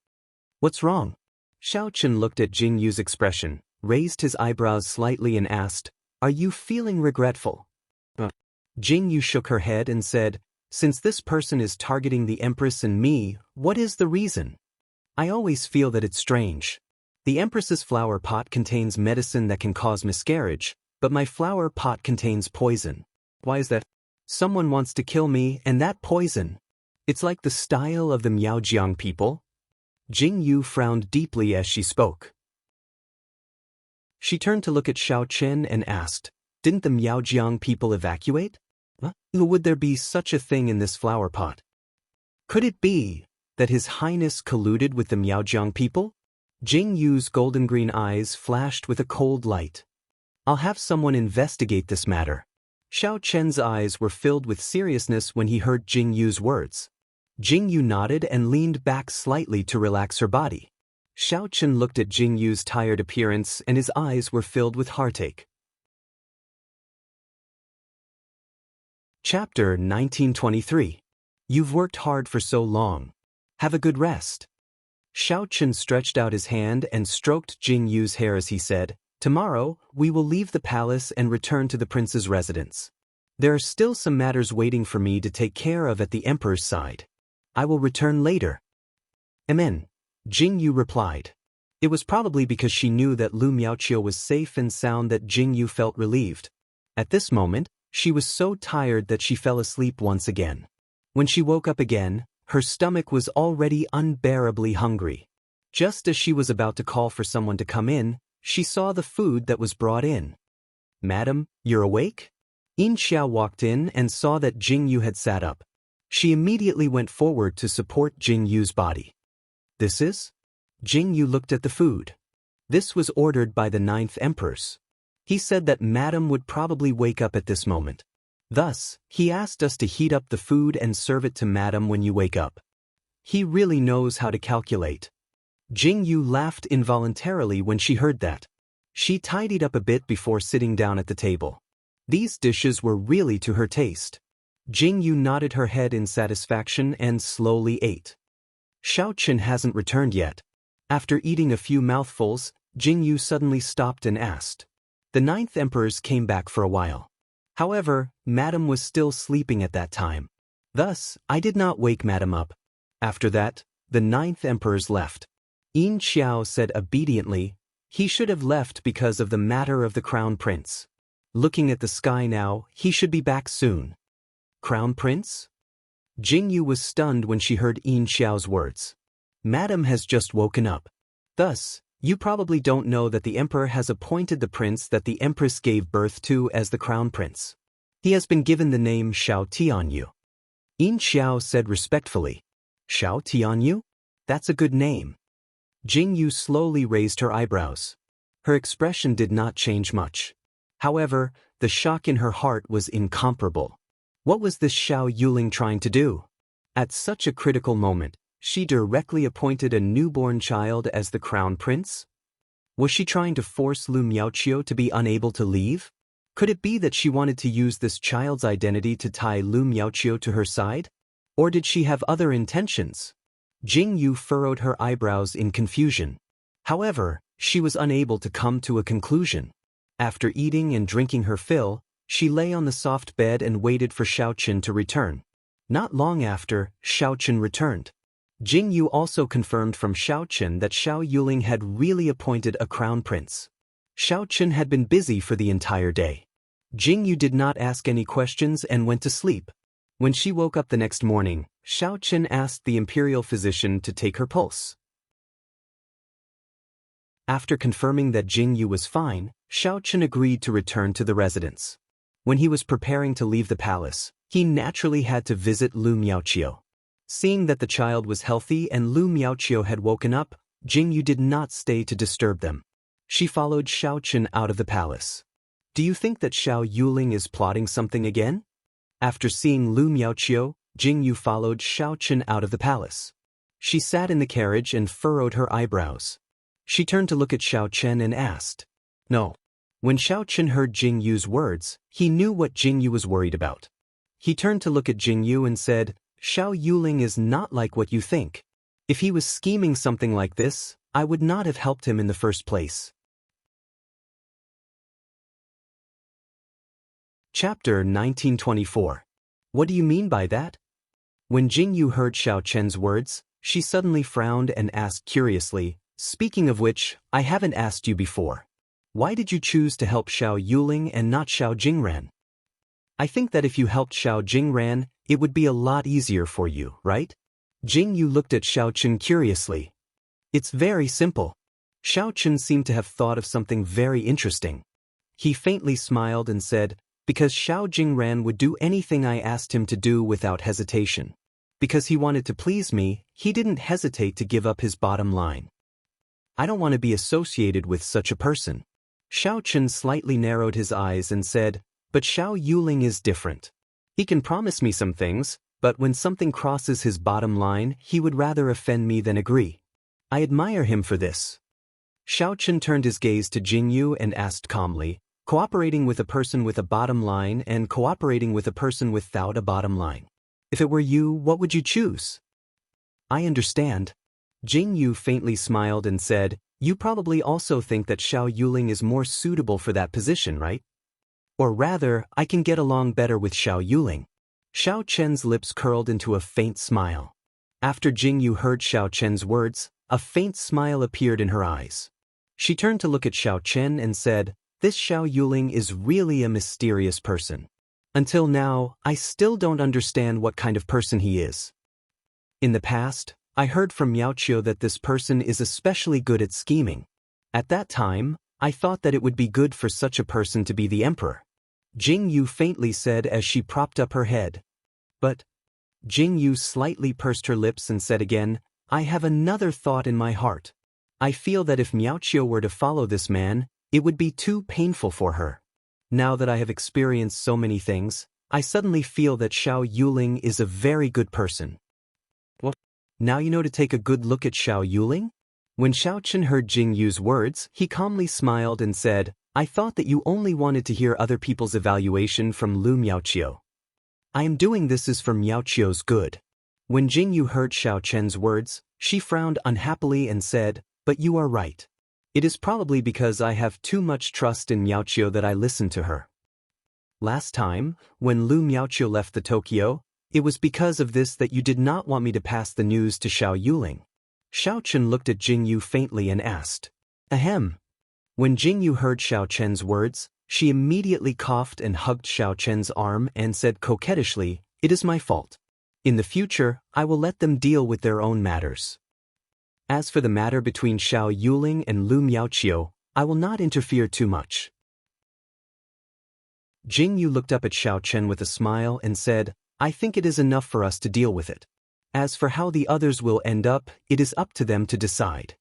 What's wrong? Xiaochen looked at Jing Yu's expression, raised his eyebrows slightly and asked, Are you feeling regretful? Jing Yu shook her head and said, Since this person is targeting the Empress and me, what is the reason? I always feel that it's strange. The Empress's flower pot contains medicine that can cause miscarriage, but my flower pot contains poison. Why is that? Someone wants to kill me and that poison. It's like the style of the Miaojiang people. Jing Yu frowned deeply as she spoke. She turned to look at Xiaochen and asked, Didn't the Miaojiang people evacuate? Would there be such a thing in this flower pot? Could it be that His Highness colluded with the Miaojiang people? Jing Yu's golden-green eyes flashed with a cold light. I'll have someone investigate this matter. Xiaochen's eyes were filled with seriousness when he heard Jing Yu's words. Jing Yu nodded and leaned back slightly to relax her body. Xiaochen looked at Jing Yu's tired appearance and his eyes were filled with heartache. Chapter 1923. You've worked hard for so long. Have a good rest. Xiaochen stretched out his hand and stroked Jing Yu's hair as he said, Tomorrow, we will leave the palace and return to the prince's residence. There are still some matters waiting for me to take care of at the emperor's side. I will return later. Amen. Jing Yu replied. It was probably because she knew that Lu Miaoqiu was safe and sound that Jing Yu felt relieved. At this moment, she was so tired that she fell asleep once again. When she woke up again, her stomach was already unbearably hungry. Just as she was about to call for someone to come in, she saw the food that was brought in. Madam, you're awake? Yin Xiao walked in and saw that Jing Yu had sat up. She immediately went forward to support Jing Yu's body. This is? Jing Yu looked at the food. This was ordered by the 9th Emperors. He said that Madam would probably wake up at this moment. Thus, he asked us to heat up the food and serve it to Madam when you wake up. He really knows how to calculate. Jing Yu laughed involuntarily when she heard that. She tidied up a bit before sitting down at the table. These dishes were really to her taste. Jing Yu nodded her head in satisfaction and slowly ate. Xiao Qin hasn't returned yet. After eating a few mouthfuls, Jing Yu suddenly stopped and asked. The 9th Emperors came back for a while. However, Madam was still sleeping at that time. Thus, I did not wake Madam up. After that, the 9th Emperors left. Yin Xiao said obediently, he should have left because of the matter of the Crown Prince. Looking at the sky now, he should be back soon. Crown Prince? Jing Yu was stunned when she heard Yin Xiao's words. Madam has just woken up. Thus, you probably don't know that the Emperor has appointed the prince that the Empress gave birth to as the Crown Prince. He has been given the name Xiao Tianyu. Yin Xiao said respectfully. Xiao Tianyu? That's a good name. Jing Yu slowly raised her eyebrows. Her expression did not change much. However, the shock in her heart was incomparable. What was this Xiao Yuling trying to do? At such a critical moment, she directly appointed a newborn child as the crown prince? Was she trying to force Lu Miaoqiu to be unable to leave? Could it be that she wanted to use this child's identity to tie Lu Miaoqiu to her side? Or did she have other intentions? Jing Yu furrowed her eyebrows in confusion. However, she was unable to come to a conclusion. After eating and drinking her fill, she lay on the soft bed and waited for Xiao Qin to return. Not long after, Xiao Qin returned. Jing Yu also confirmed from Xiao Qin that Xiao Yuling had really appointed a crown prince. Xiao Qin had been busy for the entire day. Jing Yu did not ask any questions and went to sleep. When she woke up the next morning, Xiao Qin asked the imperial physician to take her pulse. After confirming that Jing Yu was fine, Xiao Qin agreed to return to the residence. When he was preparing to leave the palace, he naturally had to visit Lu Miaoqiu. Seeing that the child was healthy and Lu Miaoqiu had woken up, Jing Yu did not stay to disturb them. She followed Xiao Qin out of the palace. Do you think that Xiao Yuling is plotting something again? After seeing Lu Miaoqiu, Jing Yu followed Xiao Qin out of the palace. She sat in the carriage and furrowed her eyebrows. She turned to look at Xiao Qin and asked. No. When Xiao Qin heard Jing Yu's words, he knew what Jing Yu was worried about. He turned to look at Jing Yu and said, Xiao Yuling is not like what you think. If he was scheming something like this, I would not have helped him in the first place. Chapter 1924. What do you mean by that? When Jing Yu heard Xiao Qin's words, she suddenly frowned and asked curiously, speaking of which, I haven't asked you before. Why did you choose to help Xiao Yuling and not Xiao Jingran? I think that if you helped Xiao Jingran, it would be a lot easier for you, right? Jing Yu looked at Xiao Qin curiously. It's very simple. Xiao Qin seemed to have thought of something very interesting. He faintly smiled and said, because Xiao Jingran would do anything I asked him to do without hesitation. Because he wanted to please me, he didn't hesitate to give up his bottom line. I don't want to be associated with such a person. Xiao Qin slightly narrowed his eyes and said, but Xiao Yuling is different. He can promise me some things, but when something crosses his bottom line, he would rather offend me than agree. I admire him for this. Xiao Qin turned his gaze to Jing Yu and asked calmly, cooperating with a person with a bottom line and cooperating with a person without a bottom line. If it were you, what would you choose? I understand. Jing Yu faintly smiled and said, you probably also think that Xiao Yuling is more suitable for that position, right? Or rather, I can get along better with Xiao Yuling. Xiao Qin's lips curled into a faint smile. After Jing Yu heard Xiao Qin's words, a faint smile appeared in her eyes. She turned to look at Xiao Qin and said, this Xiao Yuling is really a mysterious person. Until now, I still don't understand what kind of person he is. In the past, I heard from Miaoqiu that this person is especially good at scheming. At that time, I thought that it would be good for such a person to be the emperor. Jing Yu faintly said as she propped up her head. But Jing Yu slightly pursed her lips and said again, I have another thought in my heart. I feel that if Miao Qiu were to follow this man, it would be too painful for her. Now that I have experienced so many things, I suddenly feel that Xiao Yuling is a very good person. What? Now you know to take a good look at Xiao Yuling? When Xiaochen heard Jing Yu's words, he calmly smiled and said, I thought that you only wanted to hear other people's evaluation from Lu Miaoqiu. I am doing this is for Miaoqiu's good. When Jing Yu heard Xiao Chen's words, she frowned unhappily and said, but you are right. It is probably because I have too much trust in Miaoqiu that I listened to her. Last time, when Lu Miaoqiu left the Tokyo, it was because of this that you did not want me to pass the news to Xiao Yuling. Xiao Chen looked at Jing Yu faintly and asked, Ahem. When Jing Yu heard Xiao Chen's words, she immediately coughed and hugged Xiao Chen's arm and said coquettishly, It is my fault. In the future, I will let them deal with their own matters. As for the matter between Xiao Yuling and Lu Miaoqiu, I will not interfere too much. Jing Yu looked up at Xiao Chen with a smile and said, I think it is enough for us to deal with it. As for how the others will end up, it is up to them to decide.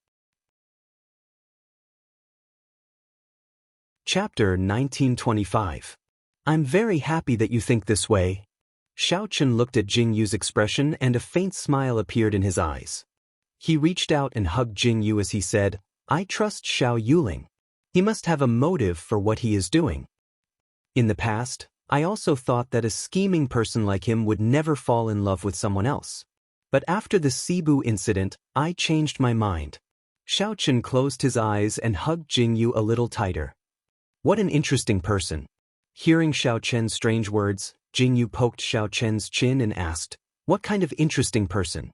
Chapter 1925. I'm very happy that you think this way. Xiao Chen looked at Jing Yu's expression and a faint smile appeared in his eyes. He reached out and hugged Jing Yu as he said, I trust Xiao Yuling. He must have a motive for what he is doing. In the past, I also thought that a scheming person like him would never fall in love with someone else. But after the Cebu incident, I changed my mind. Xiao Chen closed his eyes and hugged Jing Yu a little tighter. What an interesting person. Hearing Xiao Chen's strange words, Jing Yu poked Xiao Chen's chin and asked, What kind of interesting person?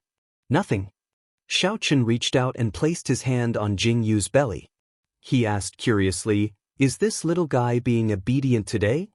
Nothing. Xiao Chen reached out and placed his hand on Jing Yu's belly. He asked curiously, Is this little guy being obedient today?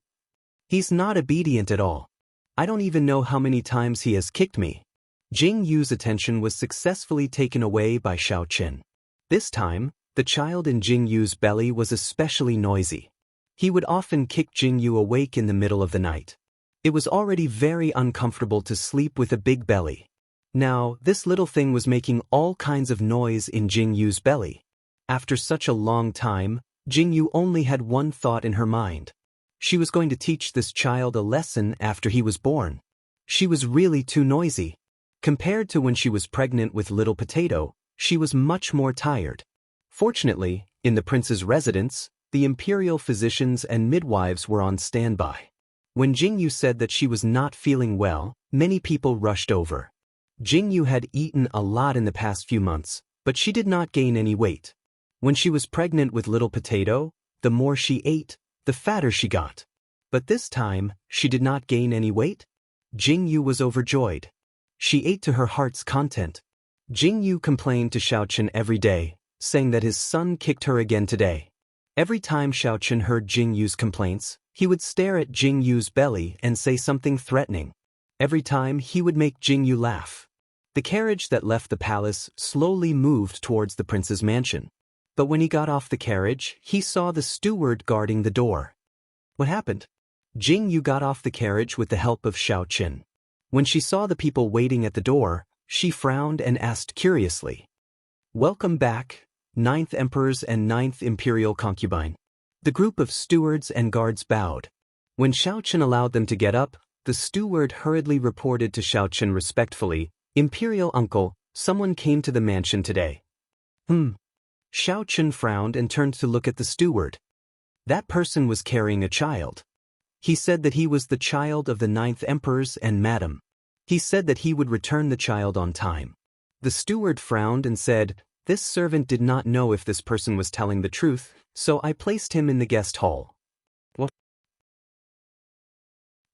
He's not obedient at all. I don't even know how many times he has kicked me. Jing Yu's attention was successfully taken away by Xiao Chen. This time, the child in Jing Yu's belly was especially noisy. He would often kick Jing Yu awake in the middle of the night. It was already very uncomfortable to sleep with a big belly. Now, this little thing was making all kinds of noise in Jing Yu's belly. After such a long time, Jing Yu only had one thought in her mind. She was going to teach this child a lesson after he was born. She was really too noisy. Compared to when she was pregnant with little Potato, she was much more tired. Fortunately, in the prince's residence, the imperial physicians and midwives were on standby. When Jing Yu said that she was not feeling well, many people rushed over. Jing Yu had eaten a lot in the past few months, but she did not gain any weight. When she was pregnant with little Potato, the more she ate, the fatter she got. But this time, she did not gain any weight. Jing Yu was overjoyed. She ate to her heart's content. Jing Yu complained to Xiao Chen every day, saying that his son kicked her again today. Every time Xiao Chen heard Jing Yu's complaints, he would stare at Jing Yu's belly and say something threatening. Every time he would make Jing Yu laugh. The carriage that left the palace slowly moved towards the prince's mansion. But when he got off the carriage, he saw the steward guarding the door. What happened? Jing Yu got off the carriage with the help of Xiao Chen. When she saw the people waiting at the door, she frowned and asked curiously, Welcome back, 9th Emperors and 9th Imperial Concubine. The group of stewards and guards bowed. When Xiao Chen allowed them to get up, the steward hurriedly reported to Xiao Chen respectfully, Imperial Uncle, someone came to the mansion today. Xiao Chen frowned and turned to look at the steward. That person was carrying a child. He said that he was the child of the 9th Emperors and Madam. He said that he would return the child on time. The steward frowned and said, This servant did not know if this person was telling the truth, so I placed him in the guest hall. What?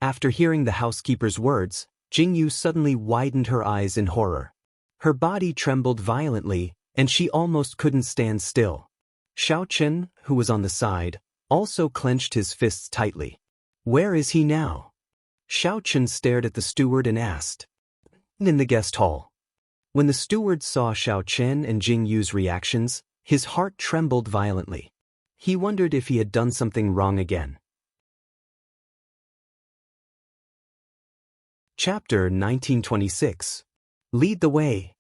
After hearing the housekeeper's words, Jing Yu suddenly widened her eyes in horror. Her body trembled violently, and she almost couldn't stand still. Xiao Chen, who was on the side, also clenched his fists tightly. Where is he now? Xiao Chen stared at the steward and asked. In the guest hall. When the steward saw Xiao Chen and Jing Yu's reactions, his heart trembled violently. He wondered if he had done something wrong again. Chapter 1926. Lead the way.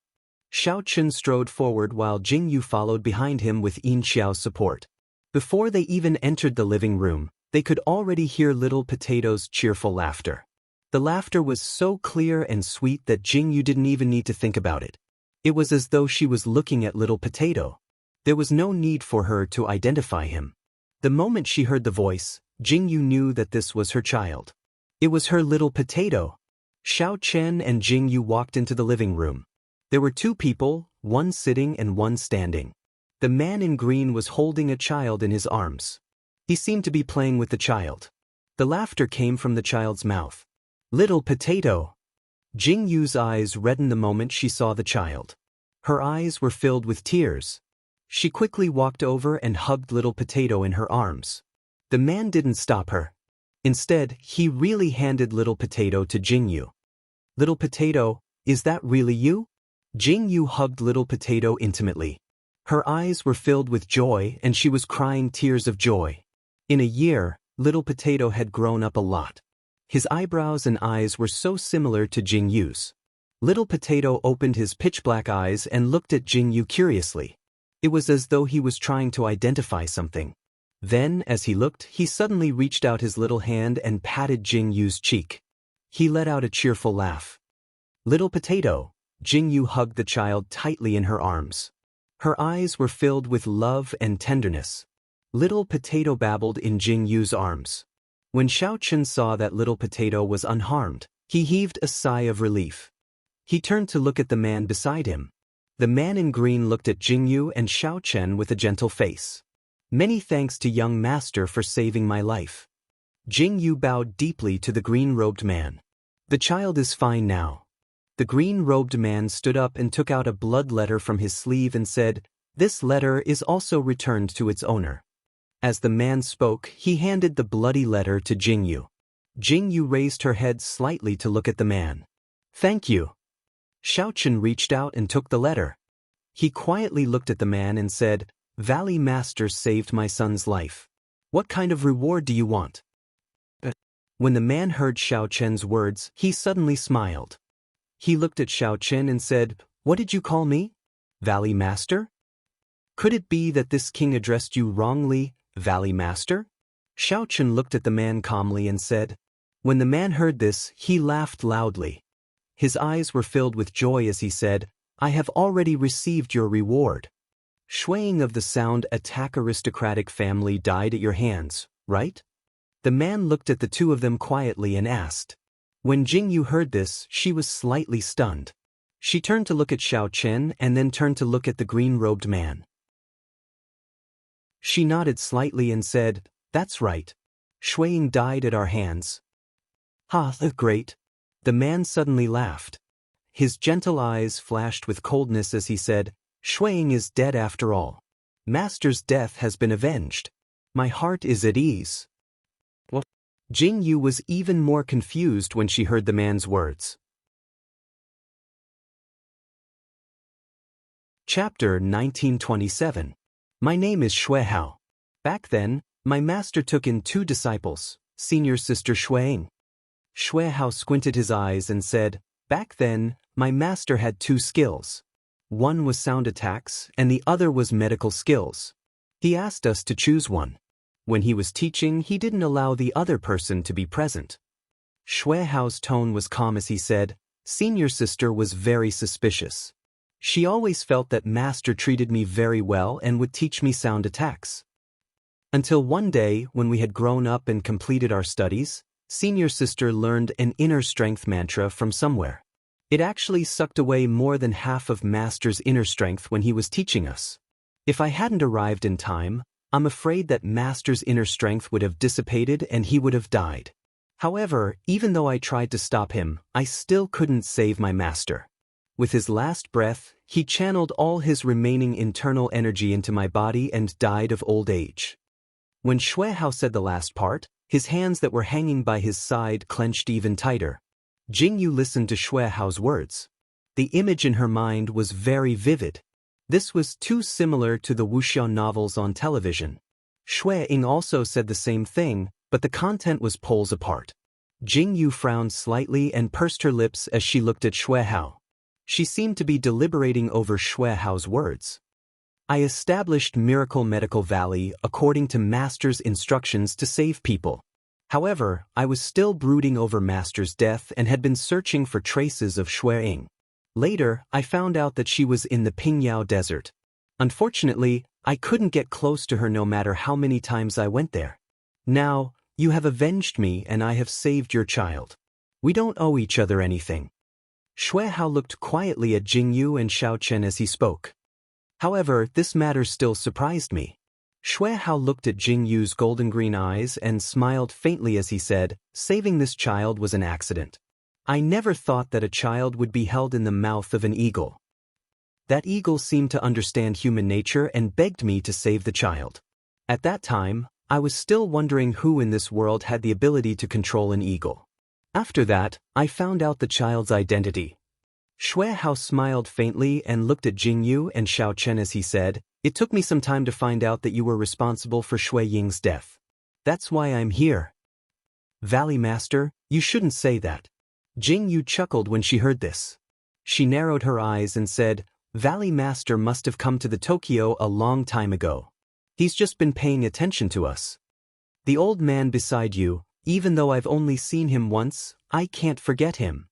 Xiao Chen strode forward while Jing Yu followed behind him with Yin Xiao's support. Before they even entered the living room, they could already hear Little Potato's cheerful laughter. The laughter was so clear and sweet that Jing Yu didn't even need to think about it. It was as though she was looking at Little Potato. There was no need for her to identify him. The moment she heard the voice, Jing Yu knew that this was her child. It was her Little Potato. Xiao Chen and Jing Yu walked into the living room. There were two people, one sitting and one standing. The man in green was holding a child in his arms. He seemed to be playing with the child. The laughter came from the child's mouth. Little Potato. Jing Yu's eyes reddened the moment she saw the child. Her eyes were filled with tears. She quickly walked over and hugged Little Potato in her arms. The man didn't stop her. Instead, he really handed Little Potato to Jing Yu. Little Potato, is that really you? Jing Yu hugged Little Potato intimately. Her eyes were filled with joy and she was crying tears of joy. In a year, Little Potato had grown up a lot. His eyebrows and eyes were so similar to Jing Yu's. Little Potato opened his pitch-black eyes and looked at Jing Yu curiously. It was as though he was trying to identify something. Then, as he looked, he suddenly reached out his little hand and patted Jing Yu's cheek. He let out a cheerful laugh. Little Potato. Jing Yu hugged the child tightly in her arms. Her eyes were filled with love and tenderness. Little Potato babbled in Jing Yu's arms. When Xiao Chen saw that Little Potato was unharmed, he heaved a sigh of relief. He turned to look at the man beside him. The man in green looked at Jing Yu and Xiao Chen with a gentle face. Many thanks to young master for saving my life. Jing Yu bowed deeply to the green-robed man. The child is fine now. The green-robed man stood up and took out a blood letter from his sleeve and said, "This letter is also returned to its owner." As the man spoke, he handed the bloody letter to Jing Yu. Jing Yu raised her head slightly to look at the man. "Thank you." Xiao Chen reached out and took the letter. He quietly looked at the man and said, "Valley Master saved my son's life. What kind of reward do you want?" When the man heard Xiao Chen's words, he suddenly smiled. He looked at Xiao Chen and said, "What did you call me? Valley Master? Could it be that this king addressed you wrongly, Valley Master?" Xiao Chen looked at the man calmly and said. When the man heard this, he laughed loudly. His eyes were filled with joy as he said, "I have already received your reward. Shuang of the Sound Attack aristocratic family died at your hands, right?" The man looked at the two of them quietly and asked. When Jing Yu heard this, she was slightly stunned. She turned to look at Xiao Chen and then turned to look at the green-robed man. She nodded slightly and said, "That's right. Shuang died at our hands." "Ha, great." The man suddenly laughed. His gentle eyes flashed with coldness as he said, "Shuang is dead after all. Master's death has been avenged. My heart is at ease." What? Jing Yu was even more confused when she heard the man's words. Chapter 1927. My name is Xue Hao. Back then, my master took in 2 disciples, senior sister Shuang. Xue Hao squinted his eyes and said, "Back then, my master had 2 skills. One was sound attacks and the other was medical skills. He asked us to choose one. When he was teaching, he didn't allow the other person to be present." Xue Hao's tone was calm as he said, "Senior sister was very suspicious. She always felt that master treated me very well and would teach me sound attacks. Until one day, when we had grown up and completed our studies, senior sister learned an inner strength mantra from somewhere. It actually sucked away more than half of master's inner strength when he was teaching us. If I hadn't arrived in time, I'm afraid that master's inner strength would have dissipated and he would have died. However, even though I tried to stop him, I still couldn't save my master. With his last breath, he channeled all his remaining internal energy into my body and died of old age." When Xue Hao said the last part, his hands that were hanging by his side clenched even tighter. Jing Yu listened to Xue Hao's words. The image in her mind was very vivid. This was too similar to the wuxia novels on television. Xue Ying also said the same thing, but the content was poles apart. Jing Yu frowned slightly and pursed her lips as she looked at Xue Hao. She seemed to be deliberating over Xue Hao's words. I established Miracle Medical Valley according to Master's instructions to save people. However, I was still brooding over Master's death and had been searching for traces of Xue Ying. Later, I found out that she was in the Pingyao Desert. Unfortunately, I couldn't get close to her no matter how many times I went there. Now, you have avenged me and I have saved your child. We don't owe each other anything. Xue Hao looked quietly at Jing Yu and Xiao Chen as he spoke. However, this matter still surprised me. Xue Hao looked at Jing Yu's golden-green eyes and smiled faintly as he said, saving this child was an accident. I never thought that a child would be held in the mouth of an eagle. That eagle seemed to understand human nature and begged me to save the child. At that time, I was still wondering who in this world had the ability to control an eagle. After that, I found out the child's identity. Xue Hao smiled faintly and looked at Jing Yu and Xiao Chen as he said, it took me some time to find out that you were responsible for Xue Ying's death. That's why I'm here. Valley Master, you shouldn't say that. Jing Yu chuckled when she heard this. She narrowed her eyes and said, Valley Master must have come to the Tokyo a long time ago. He's just been paying attention to us. The old man beside you, even though I've only seen him once, I can't forget him.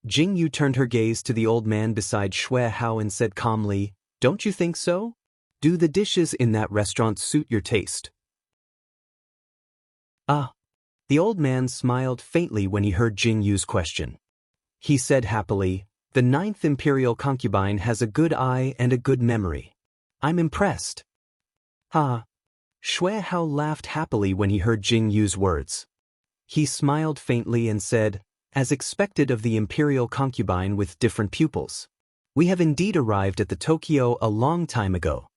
Jing Yu turned her gaze to the old man beside Xue Hao and said calmly, don't you think so? Do the dishes in that restaurant suit your taste? Ah. The old man smiled faintly when he heard Jing Yu's question. He said happily, the 9th Imperial concubine has a good eye and a good memory. I'm impressed. Ha. Xue Hao laughed happily when he heard Jing Yu's words. He smiled faintly and said, as expected of the Imperial concubine with different pupils. We have indeed arrived at the Tokyo a long time ago.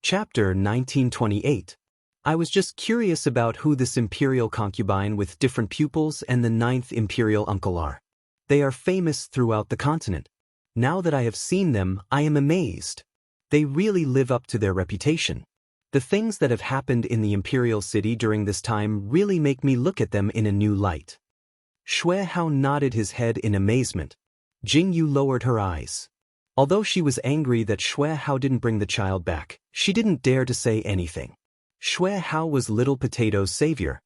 Chapter 1928. I was just curious about who this Imperial concubine with different pupils and the 9th Imperial uncle are. They are famous throughout the continent. Now that I have seen them, I am amazed. They really live up to their reputation. The things that have happened in the Imperial City during this time really make me look at them in a new light. Xue Hao nodded his head in amazement. Jing Yu lowered her eyes. Although she was angry that Xue Hao didn't bring the child back, she didn't dare to say anything. Xue Hao was Little Potato's savior.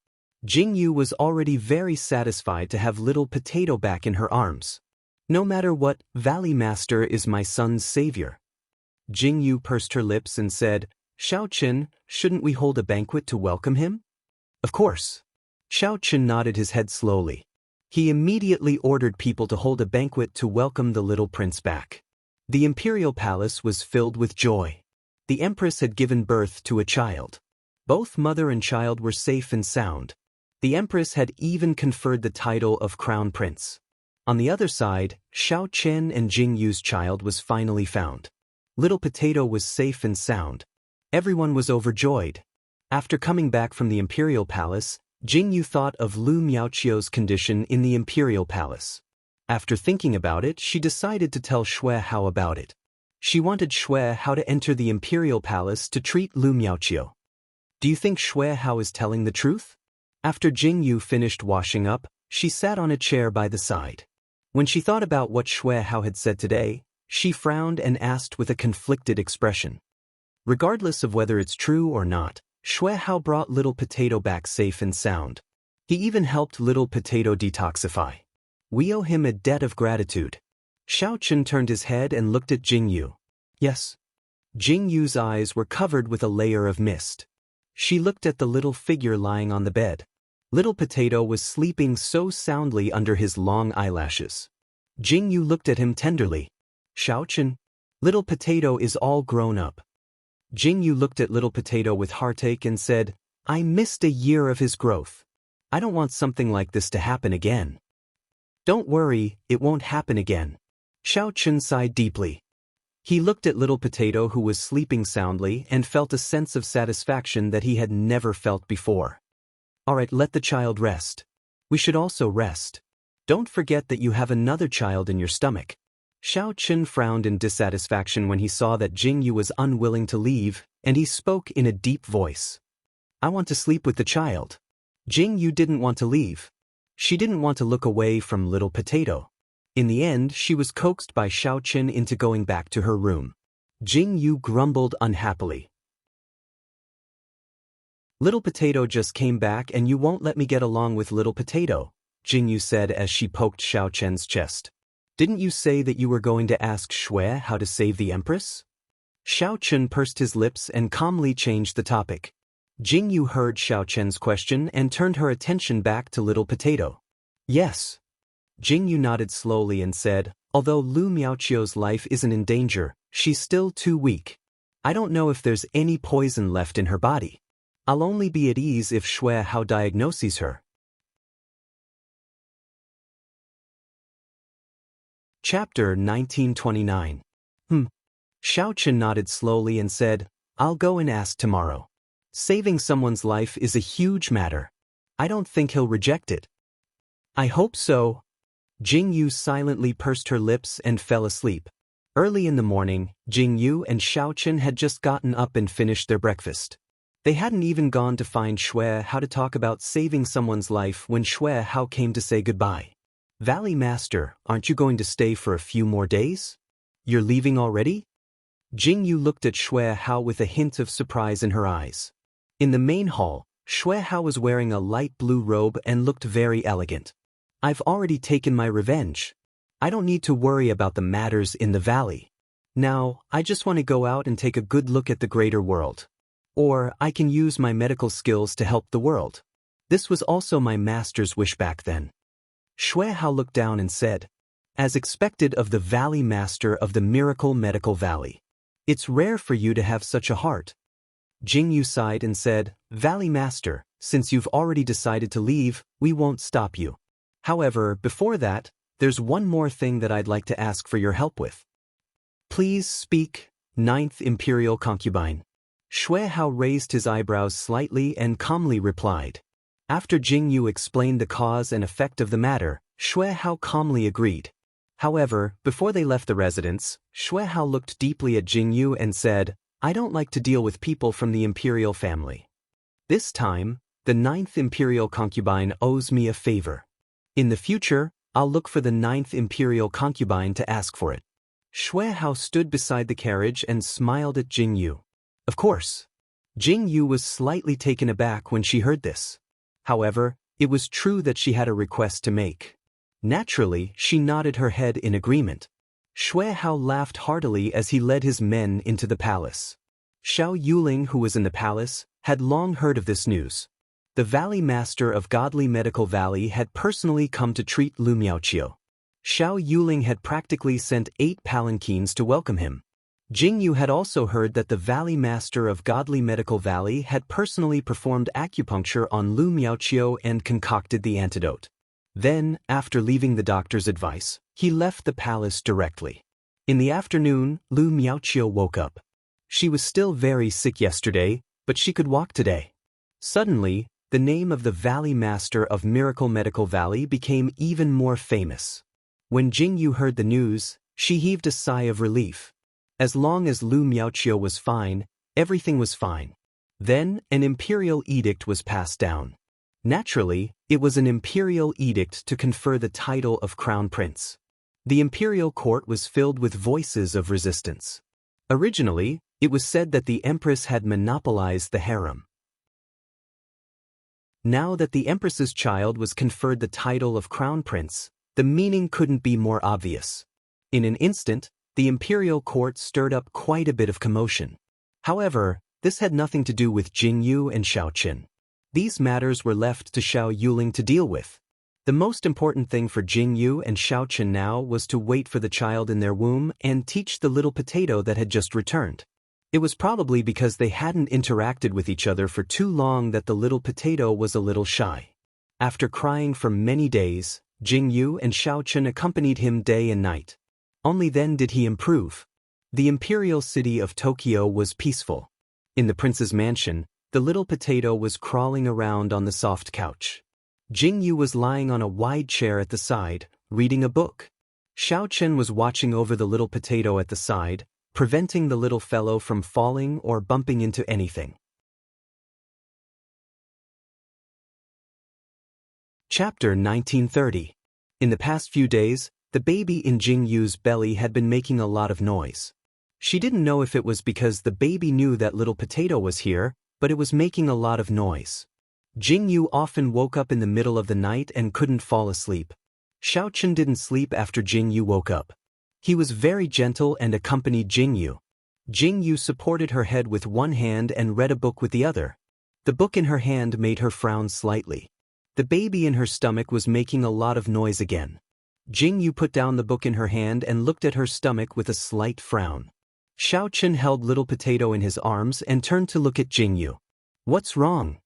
Jing Yu was already very satisfied to have Little Potato back in her arms. No matter what, Valley Master is my son's savior. Jing Yu pursed her lips and said, Xiao Chen, shouldn't we hold a banquet to welcome him? Of course. Xiao Chen nodded his head slowly. He immediately ordered people to hold a banquet to welcome the little prince back. The imperial palace was filled with joy. The empress had given birth to a child. Both mother and child were safe and sound. The empress had even conferred the title of crown prince. On the other side, Xiao Chen and Jing Yu's child was finally found. Little Potato was safe and sound. Everyone was overjoyed. After coming back from the imperial palace, Jing Yu thought of Lu Miaoqiu's condition in the imperial palace. After thinking about it, she decided to tell Xue Hao about it. She wanted Xue Hao to enter the imperial palace to treat Lu Miaoqiu. Do you think Xue Hao is telling the truth? After Jing Yu finished washing up, she sat on a chair by the side. When she thought about what Xue Hao had said today, she frowned and asked with a conflicted expression. Regardless of whether it's true or not, Xue Hao brought Little Potato back safe and sound. He even helped Little Potato detoxify. We owe him a debt of gratitude. Xiao Chen turned his head and looked at Jing Yu. Yes. Jing Yu's eyes were covered with a layer of mist. She looked at the little figure lying on the bed. Little Potato was sleeping so soundly under his long eyelashes. Jing Yu looked at him tenderly. Xiao Chen, Little Potato is all grown up. Jing Yu looked at Little Potato with heartache and said, I missed a year of his growth. I don't want something like this to happen again. Don't worry, it won't happen again. Xiao Chen sighed deeply. He looked at Little Potato who was sleeping soundly and felt a sense of satisfaction that he had never felt before. Alright, let the child rest. We should also rest. Don't forget that you have another child in your stomach. Xiao Chen frowned in dissatisfaction when he saw that Jing Yu was unwilling to leave, and he spoke in a deep voice. I want to sleep with the child. Jing Yu didn't want to leave. She didn't want to look away from little potato. In the end, she was coaxed by Xiao Qin into going back to her room. Jing Yu grumbled unhappily. Little potato just came back and you won't let me get along with little potato, Jing Yu said as she poked Xiao Chen's chest. Didn't you say that you were going to ask Shui how to save the empress? Xiao Chen pursed his lips and calmly changed the topic. Jing Yu heard Xiao Chen's question and turned her attention back to little potato. Yes. Jing Yu nodded slowly and said, although Lu Miaoqiu's life isn't in danger, she's still too weak. I don't know if there's any poison left in her body. I'll only be at ease if Shui Hao diagnoses her. Chapter 1929. Xiao Chen nodded slowly and said, I'll go and ask tomorrow. Saving someone's life is a huge matter. I don't think he'll reject it. I hope so. Jing Yu silently pursed her lips and fell asleep. Early in the morning, Jing Yu and Xiao Chen had just gotten up and finished their breakfast. They hadn't even gone to find Shui Hao to talk about saving someone's life when Shui Hao came to say goodbye. Valley Master, aren't you going to stay for a few more days? You're leaving already? Jing Yu looked at Shui Hao with a hint of surprise in her eyes. In the main hall, Shui Hao was wearing a light blue robe and looked very elegant. I've already taken my revenge. I don't need to worry about the matters in the valley. Now, I just want to go out and take a good look at the greater world. Or, I can use my medical skills to help the world. This was also my master's wish back then. Shui Hao looked down and said, as expected of the Valley Master of the Miracle Medical Valley. It's rare for you to have such a heart. Jing Yu sighed and said, Valley Master, since you've already decided to leave, we won't stop you. However, before that, there's one more thing that I'd like to ask for your help with. Please speak, 9th Imperial Concubine. Shui Hao raised his eyebrows slightly and calmly replied. After Jing Yu explained the cause and effect of the matter, Shui Hao calmly agreed. However, before they left the residence, Shui Hao looked deeply at Jing Yu and said, I don't like to deal with people from the imperial family. This time, the 9th Imperial Concubine owes me a favor. In the future, I'll look for the 9th Imperial Concubine to ask for it. Shui Hao stood beside the carriage and smiled at Jing Yu. Of course. Jing Yu was slightly taken aback when she heard this. However, it was true that she had a request to make. Naturally, she nodded her head in agreement. Shui Hao laughed heartily as he led his men into the palace. Xiao Yuling, who was in the palace, had long heard of this news. The Valley Master of Godly Medical Valley had personally come to treat Lu Miaoqiu. Xiao Yuling had practically sent 8 palanquins to welcome him. Jing Yu had also heard that the Valley Master of Godly Medical Valley had personally performed acupuncture on Lu Miaoqiu and concocted the antidote. Then, after leaving the doctor's advice, he left the palace directly. In the afternoon, Lu Miaoqiu woke up. She was still very sick yesterday, but she could walk today. Suddenly, the name of the Valley Master of Miracle Medical Valley became even more famous. When Jing Yu heard the news, she heaved a sigh of relief. As long as Lu Miaoqiu was fine, everything was fine. Then, an imperial edict was passed down. Naturally, it was an imperial edict to confer the title of Crown Prince. The imperial court was filled with voices of resistance. Originally, it was said that the empress had monopolized the harem. Now that the empress's child was conferred the title of Crown Prince, the meaning couldn't be more obvious. In an instant, the imperial court stirred up quite a bit of commotion. However, this had nothing to do with Jing Yu and Xiao Qin. These matters were left to Xiao Yuling to deal with. The most important thing for Jing Yu and Xiao Qin now was to wait for the child in their womb and teach the little potato that had just returned. It was probably because they hadn't interacted with each other for too long that the little potato was a little shy. After crying for many days, Jing Yu and Xiao Qin accompanied him day and night. Only then did he improve. The imperial city of Tokyo was peaceful. In the prince's mansion, the little potato was crawling around on the soft couch. Jing Yu was lying on a wide chair at the side, reading a book. Xiao Qin was watching over the little potato at the side, preventing the little fellow from falling or bumping into anything. Chapter 1930. In the past few days, the baby in Jing Yu's belly had been making a lot of noise. She didn't know if it was because the baby knew that little potato was here, but it was making a lot of noise. Jing Yu often woke up in the middle of the night and couldn't fall asleep. Xiao Chen didn't sleep after Jing Yu woke up. He was very gentle and accompanied Jing Yu. Jing Yu supported her head with one hand and read a book with the other. The book in her hand made her frown slightly. The baby in her stomach was making a lot of noise again. Jing Yu put down the book in her hand and looked at her stomach with a slight frown. Xiao Chen held little potato in his arms and turned to look at Jing Yu. "What's wrong?"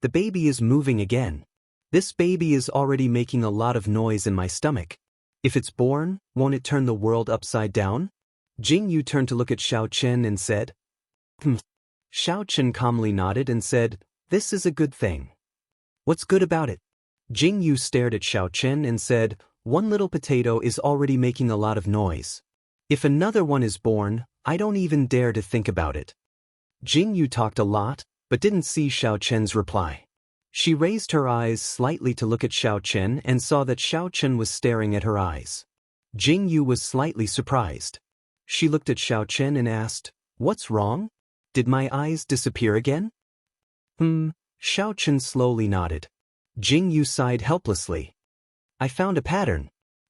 "The baby is moving again. This baby is already making a lot of noise in my stomach. If it's born, won't it turn the world upside down?" Jing Yu turned to look at Xiao Chen and said, Xiao Chen calmly nodded and said, "This is a good thing." "What's good about it?" Jing Yu stared at Xiao Chen and said, "One little potato is already making a lot of noise. If another one is born, I don't even dare to think about it." Jing Yu talked a lot, but didn't see Xiao Chen's reply. She raised her eyes slightly to look at Xiao Chen and saw that Xiao Chen was staring at her eyes. Jing Yu was slightly surprised. She looked at Xiao Chen and asked, "What's wrong? Did my eyes disappear again?" Xiao Chen slowly nodded. Jing Yu sighed helplessly. "I found a pattern."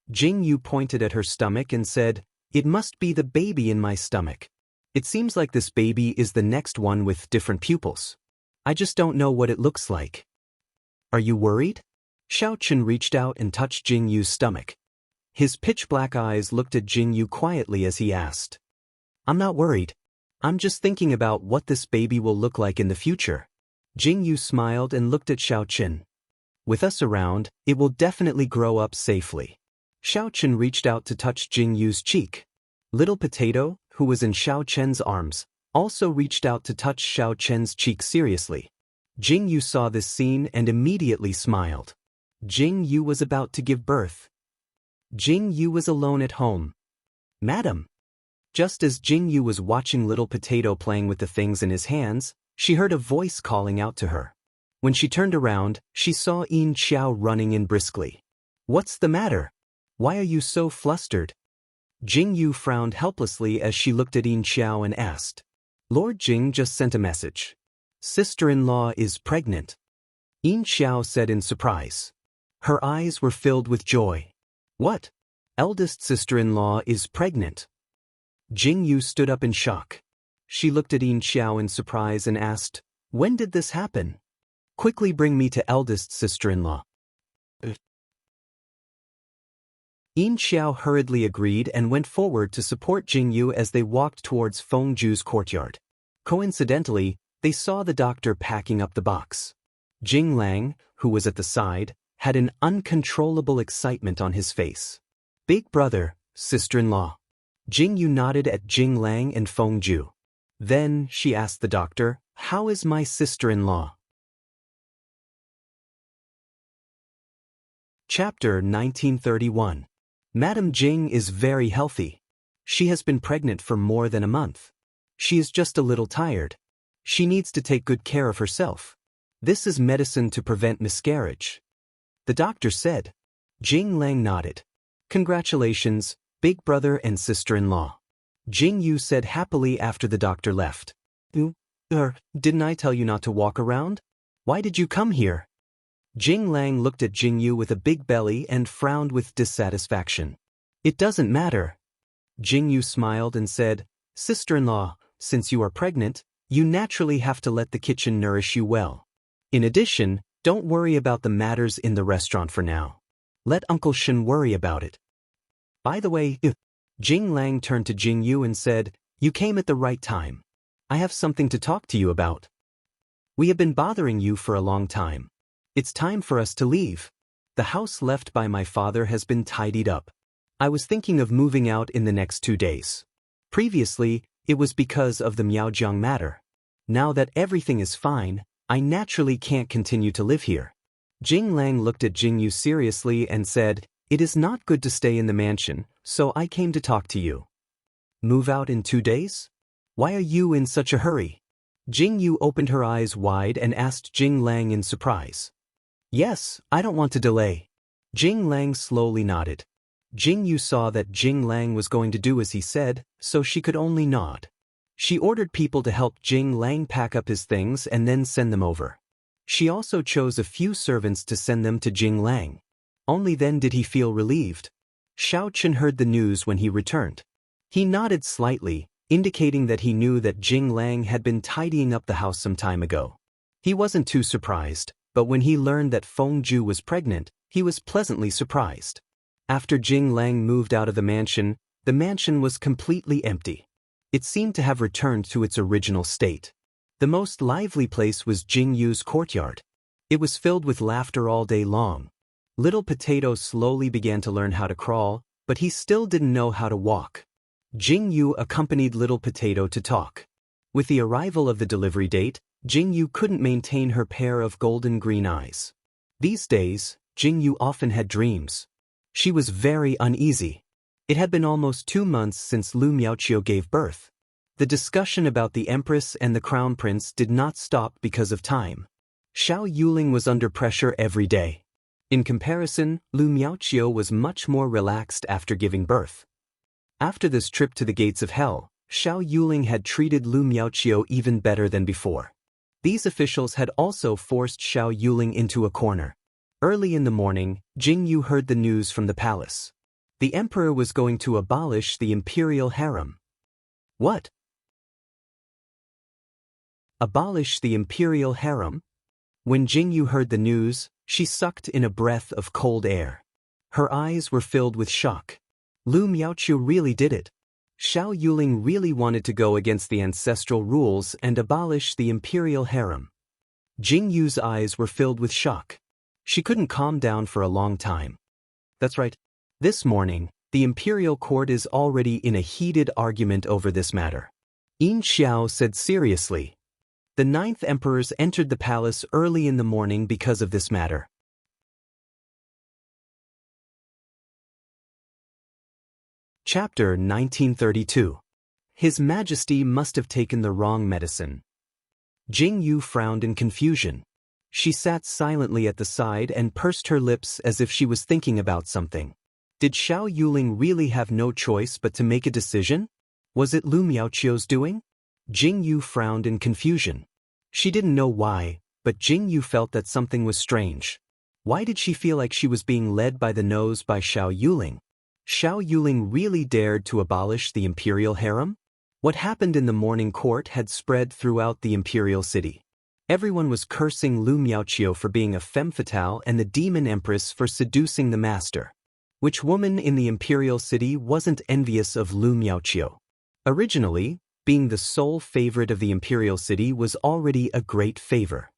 Jing Yu pointed at her stomach and said, "It must be the baby in my stomach. It seems like this baby is the next one with different pupils. I just don't know what it looks like." "Are you worried?" Xiao Chen reached out and touched Jing Yu's stomach. His pitch-black eyes looked at Jing Yu quietly as he asked, "I'm not worried. I'm just thinking about what this baby will look like in the future." Jing Yu smiled and looked at Xiao Chen. "With us around, it will definitely grow up safely." Xiao Chen reached out to touch Jing Yu's cheek. Little Potato, who was in Xiao Chen's arms, also reached out to touch Xiao Chen's cheek seriously. Jing Yu saw this scene and immediately smiled. Jing Yu was about to give birth. Jing Yu was alone at home. "Madam." Just as Jing Yu was watching Little Potato playing with the things in his hands, she heard a voice calling out to her. When she turned around, she saw Yin Xiao running in briskly. "What's the matter? Why are you so flustered?" Jing Yu frowned helplessly as she looked at Yin Xiao and asked, "Lord Jing just sent a message. Sister-in-law is pregnant." Yin Xiao said in surprise. Her eyes were filled with joy. "What? Eldest sister-in-law is pregnant?" Jing Yu stood up in shock. She looked at Yin Xiao in surprise and asked, "When did this happen? Quickly bring me to eldest sister-in-law." Yin Xiao hurriedly agreed and went forward to support Jing Yu as they walked towards Feng Zhu's courtyard. Coincidentally, they saw the doctor packing up the box. Jing Lang, who was at the side, had an uncontrollable excitement on his face. "Big brother, sister-in-law." Jing Yu nodded at Jing Lang and Feng Zhu. Then she asked the doctor, "How is my sister-in-law?" Chapter 1931. Madam Jing is very healthy. She has been pregnant for more than a month. She is just a little tired. She needs to take good care of herself. This is medicine to prevent miscarriage. The doctor said. Jing Lang nodded. "Congratulations, big brother and sister-in-law." Jing Yu said happily after the doctor left. Didn't I tell you not to walk around? Why did you come here?" Jing Lang looked at Jing Yu with a big belly and frowned with dissatisfaction. "It doesn't matter." Jing Yu smiled and said, "Sister-in-law, since you are pregnant, you naturally have to let the kitchen nourish you well. In addition, don't worry about the matters in the restaurant for now. Let Uncle Shen worry about it. By the way, Jing Lang turned to Jing Yu and said, "You came at the right time. I have something to talk to you about. We have been bothering you for a long time. It's time for us to leave. The house left by my father has been tidied up. I was thinking of moving out in the next 2 days. Previously, it was because of the Miaojiang matter. Now that everything is fine, I naturally can't continue to live here." Jing Lang looked at Jing Yu seriously and said, "It is not good to stay in the mansion, so I came to talk to you." "Move out in 2 days? Why are you in such a hurry?" Jing Yu opened her eyes wide and asked Jing Lang in surprise. Yes, I don't want to delay. Jing Lang slowly nodded. Jing Yu saw that Jing Lang was going to do as he said, so she could only nod. She ordered people to help Jing Lang pack up his things and then send them over. She also chose a few servants to send them to Jing Lang. Only then did he feel relieved. Xiao Chen heard the news when he returned. He nodded slightly, indicating that he knew that Jing Lang had been tidying up the house some time ago. He wasn't too surprised, but when he learned that Feng Ju was pregnant, he was pleasantly surprised. After Jing Lang moved out of the mansion was completely empty. It seemed to have returned to its original state. The most lively place was Jing Yu's courtyard. It was filled with laughter all day long. Little Potato slowly began to learn how to crawl, but he still didn't know how to walk. Jing Yu accompanied Little Potato to talk. With the arrival of the delivery date, Jing Yu couldn't maintain her pair of golden green eyes. These days, Jing Yu often had dreams. She was very uneasy. It had been almost 2 months since Lu Miaoqiu gave birth. The discussion about the Empress and the Crown Prince did not stop because of time. Xiao Yuling was under pressure every day. In comparison, Lu Miaoqiu was much more relaxed after giving birth. After this trip to the gates of hell, Xiao Yuling had treated Lu Miaoqiu even better than before. These officials had also forced Xiao Yuling into a corner. Early in the morning, Jing Yu heard the news from the palace. The emperor was going to abolish the imperial harem. What? Abolish the imperial harem? When Jing Yu heard the news, she sucked in a breath of cold air. Her eyes were filled with shock. Lu Miaoqiu really did it. Xiao Yuling really wanted to go against the ancestral rules and abolish the imperial harem. Jing Yu's eyes were filled with shock. She couldn't calm down for a long time. That's right. This morning, the imperial court is already in a heated argument over this matter. Yin Xiao said seriously. The 9th emperors entered the palace early in the morning because of this matter. Chapter 1932. His Majesty must have taken the wrong medicine. Jing Yu frowned in confusion. She sat silently at the side and pursed her lips as if she was thinking about something. Did Xiao Yuling really have no choice but to make a decision? Was it Lu Miaoqiu's doing? Jing Yu frowned in confusion. She didn't know why, but Jing Yu felt that something was strange. Why did she feel like she was being led by the nose by Xiao Yuling? Xiao Yuling really dared to abolish the imperial harem? What happened in the morning court had spread throughout the imperial city. Everyone was cursing Lu Miaoqiu for being a femme fatale and the demon empress for seducing the master. Which woman in the imperial city wasn't envious of Lu Miaoqiu? Originally, being the sole favorite of the imperial city was already a great favor.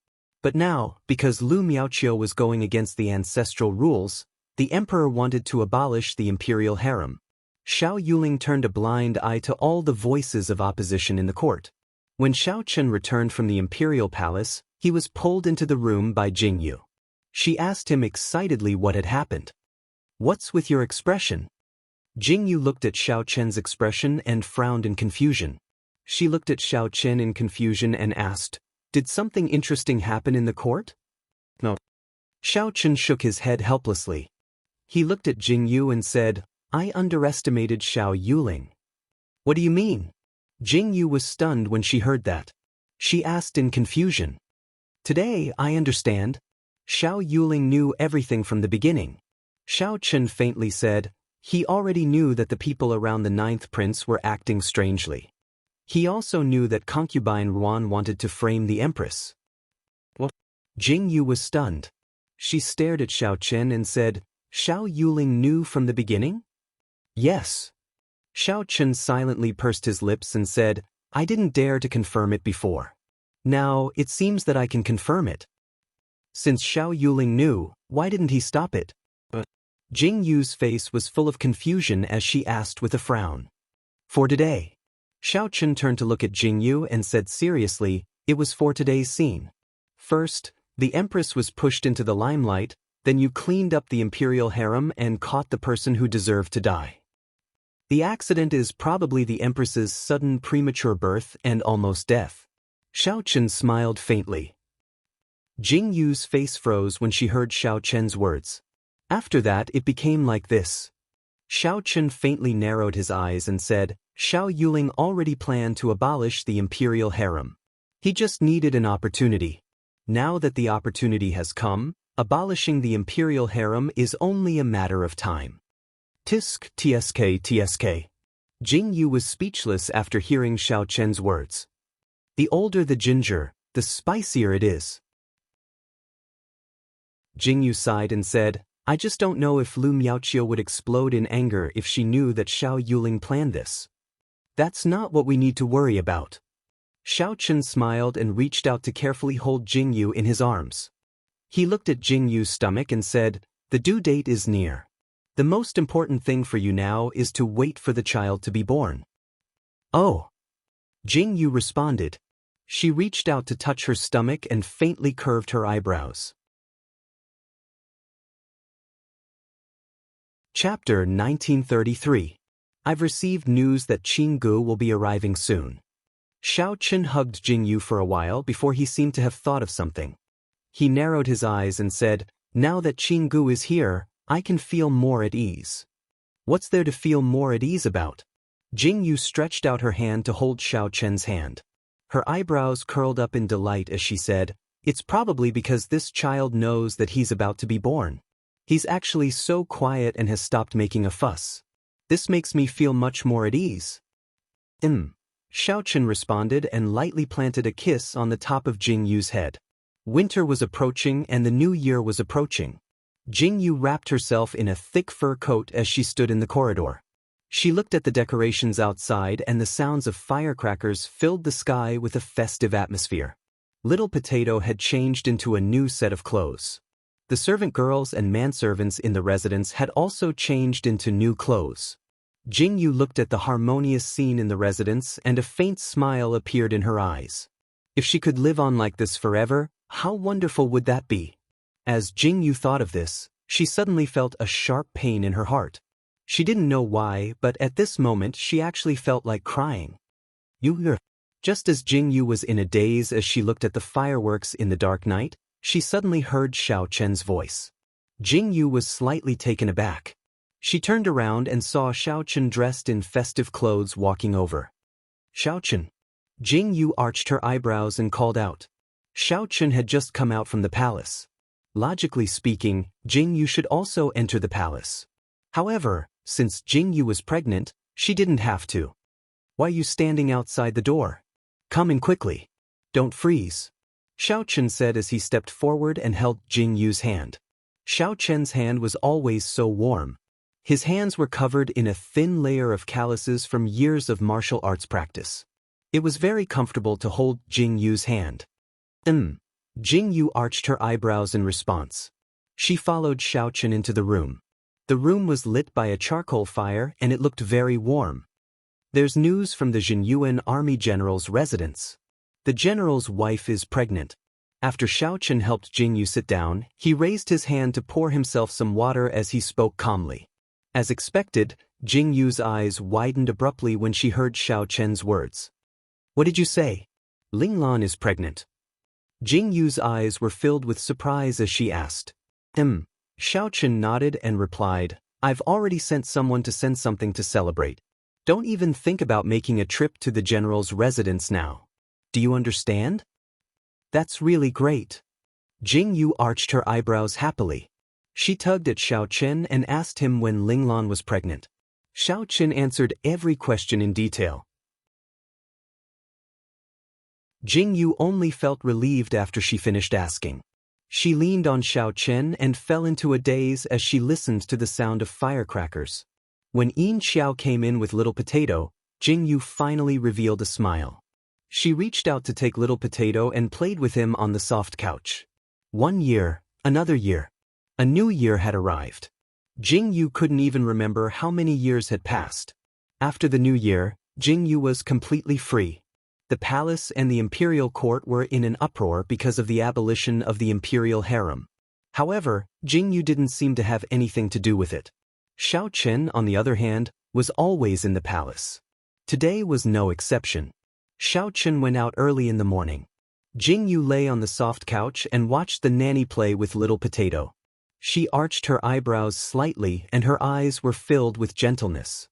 But now, because Lu Miaoqiu was going against the ancestral rules, the emperor wanted to abolish the imperial harem. Xiao Yuling turned a blind eye to all the voices of opposition in the court. When Xiao Chen returned from the imperial palace, he was pulled into the room by Jing Yu. She asked him excitedly what had happened. "What's with your expression?" Jing Yu looked at Xiao Chen's expression and frowned in confusion. She looked at Xiao Chen in confusion and asked, "Did something interesting happen in the court?" "No." Xiao Chen shook his head helplessly. He looked at Jing Yu and said, "I underestimated Xiao Yuling." "What do you mean?" Jing Yu was stunned when she heard that. She asked in confusion. "Today, I understand. Xiao Yuling knew everything from the beginning." Xiao Chen faintly said, he already knew that the people around the 9th prince were acting strangely. He also knew that concubine Ruan wanted to frame the empress. What? Jing Yu was stunned. She stared at Xiao Chen and said, "Xiao Yuling knew from the beginning?" "Yes." Xiao Chen silently pursed his lips and said, "I didn't dare to confirm it before. Now, it seems that I can confirm it." Since Xiao Yuling knew, why didn't he stop it? But Jing Yu's face was full of confusion as she asked with a frown. "For today." Xiao Chen turned to look at Jing Yu and said seriously, "It was for today's scene. First, the empress was pushed into the limelight, then you cleaned up the imperial harem and caught the person who deserved to die. The accident is probably the empress's sudden premature birth and almost death." Xiao Chen smiled faintly. Jing Yu's face froze when she heard Xiao Chen's words. After that it became like this. Xiao Chen faintly narrowed his eyes and said, Xiao Yuling already planned to abolish the imperial harem. He just needed an opportunity. Now that the opportunity has come, abolishing the imperial harem is only a matter of time. Tisk, tsk, tsk. Jing Yu was speechless after hearing Xiao Chen's words. The older the ginger, the spicier it is. Jing Yu sighed and said, I just don't know if Lu Miaoqiu would explode in anger if she knew that Xiao Yuling planned this. That's not what we need to worry about. Xiao Chen smiled and reached out to carefully hold Jing Yu in his arms. He looked at Jing Yu's stomach and said, the due date is near. The most important thing for you now is to wait for the child to be born. Oh. Jing Yu responded. She reached out to touch her stomach and faintly curved her eyebrows. Chapter 1933. I've received news that Qing Gu will be arriving soon. Xiao Chen hugged Jing Yu for a while before he seemed to have thought of something. He narrowed his eyes and said, now that Qing Gu is here, I can feel more at ease. What's there to feel more at ease about? Jing Yu stretched out her hand to hold Xiao Chen's hand. Her eyebrows curled up in delight as she said, it's probably because this child knows that he's about to be born. He's actually so quiet and has stopped making a fuss. This makes me feel much more at ease. Xiao Chen responded and lightly planted a kiss on the top of Jing Yu's head. Winter was approaching and the new year was approaching. Jing Yu wrapped herself in a thick fur coat as she stood in the corridor. She looked at the decorations outside and the sounds of firecrackers filled the sky with a festive atmosphere. Little Potato had changed into a new set of clothes. The servant girls and manservants in the residence had also changed into new clothes. Jing Yu looked at the harmonious scene in the residence and a faint smile appeared in her eyes. If she could live on like this forever, how wonderful would that be? As Jing Yu thought of this, she suddenly felt a sharp pain in her heart. She didn't know why, but at this moment she actually felt like crying. Just as Jing Yu was in a daze as she looked at the fireworks in the dark night, she suddenly heard Xiao Chen's voice. Jing Yu was slightly taken aback. She turned around and saw Xiao Chen dressed in festive clothes walking over. Xiao Chen. Jing Yu arched her eyebrows and called out. Xiao Chen had just come out from the palace. Logically speaking, Jing Yu should also enter the palace. However, since Jing Yu was pregnant, she didn't have to. Why are you standing outside the door? Come in quickly. Don't freeze. Xiao Chen said as he stepped forward and held Jing Yu's hand. Xiao Chen's hand was always so warm. His hands were covered in a thin layer of calluses from years of martial arts practice. It was very comfortable to hold Jing Yu's hand. Jing Yu arched her eyebrows in response. She followed Xiao Chen into the room. The room was lit by a charcoal fire and it looked very warm. There's news from the Jinyuan army general's residence. The general's wife is pregnant. After Xiao Chen helped Jing Yu sit down, he raised his hand to pour himself some water as he spoke calmly. As expected, Jing Yu's eyes widened abruptly when she heard Xiao Chen's words. What did you say? Linglan is pregnant. Jing Yu's eyes were filled with surprise as she asked. Xiao Chen nodded and replied, I've already sent someone to send something to celebrate. Don't even think about making a trip to the general's residence now. Do you understand? That's really great. Jing Yu arched her eyebrows happily. She tugged at Xiao Chen and asked him when Linglan was pregnant. Xiao Chen answered every question in detail. Jing Yu only felt relieved after she finished asking. She leaned on Xiao Chen and fell into a daze as she listened to the sound of firecrackers. When Yin Xiao came in with Little Potato, Jing Yu finally revealed a smile. She reached out to take Little Potato and played with him on the soft couch. 1 year, another year. A new year had arrived. Jing Yu couldn't even remember how many years had passed. After the new year, Jing Yu was completely free. The palace and the imperial court were in an uproar because of the abolition of the imperial harem. However, Jing Yu didn't seem to have anything to do with it. Xiao Chen, on the other hand, was always in the palace. Today was no exception. Xiao Chen went out early in the morning. Jing Yu lay on the soft couch and watched the nanny play with little Potato. She arched her eyebrows slightly and her eyes were filled with gentleness.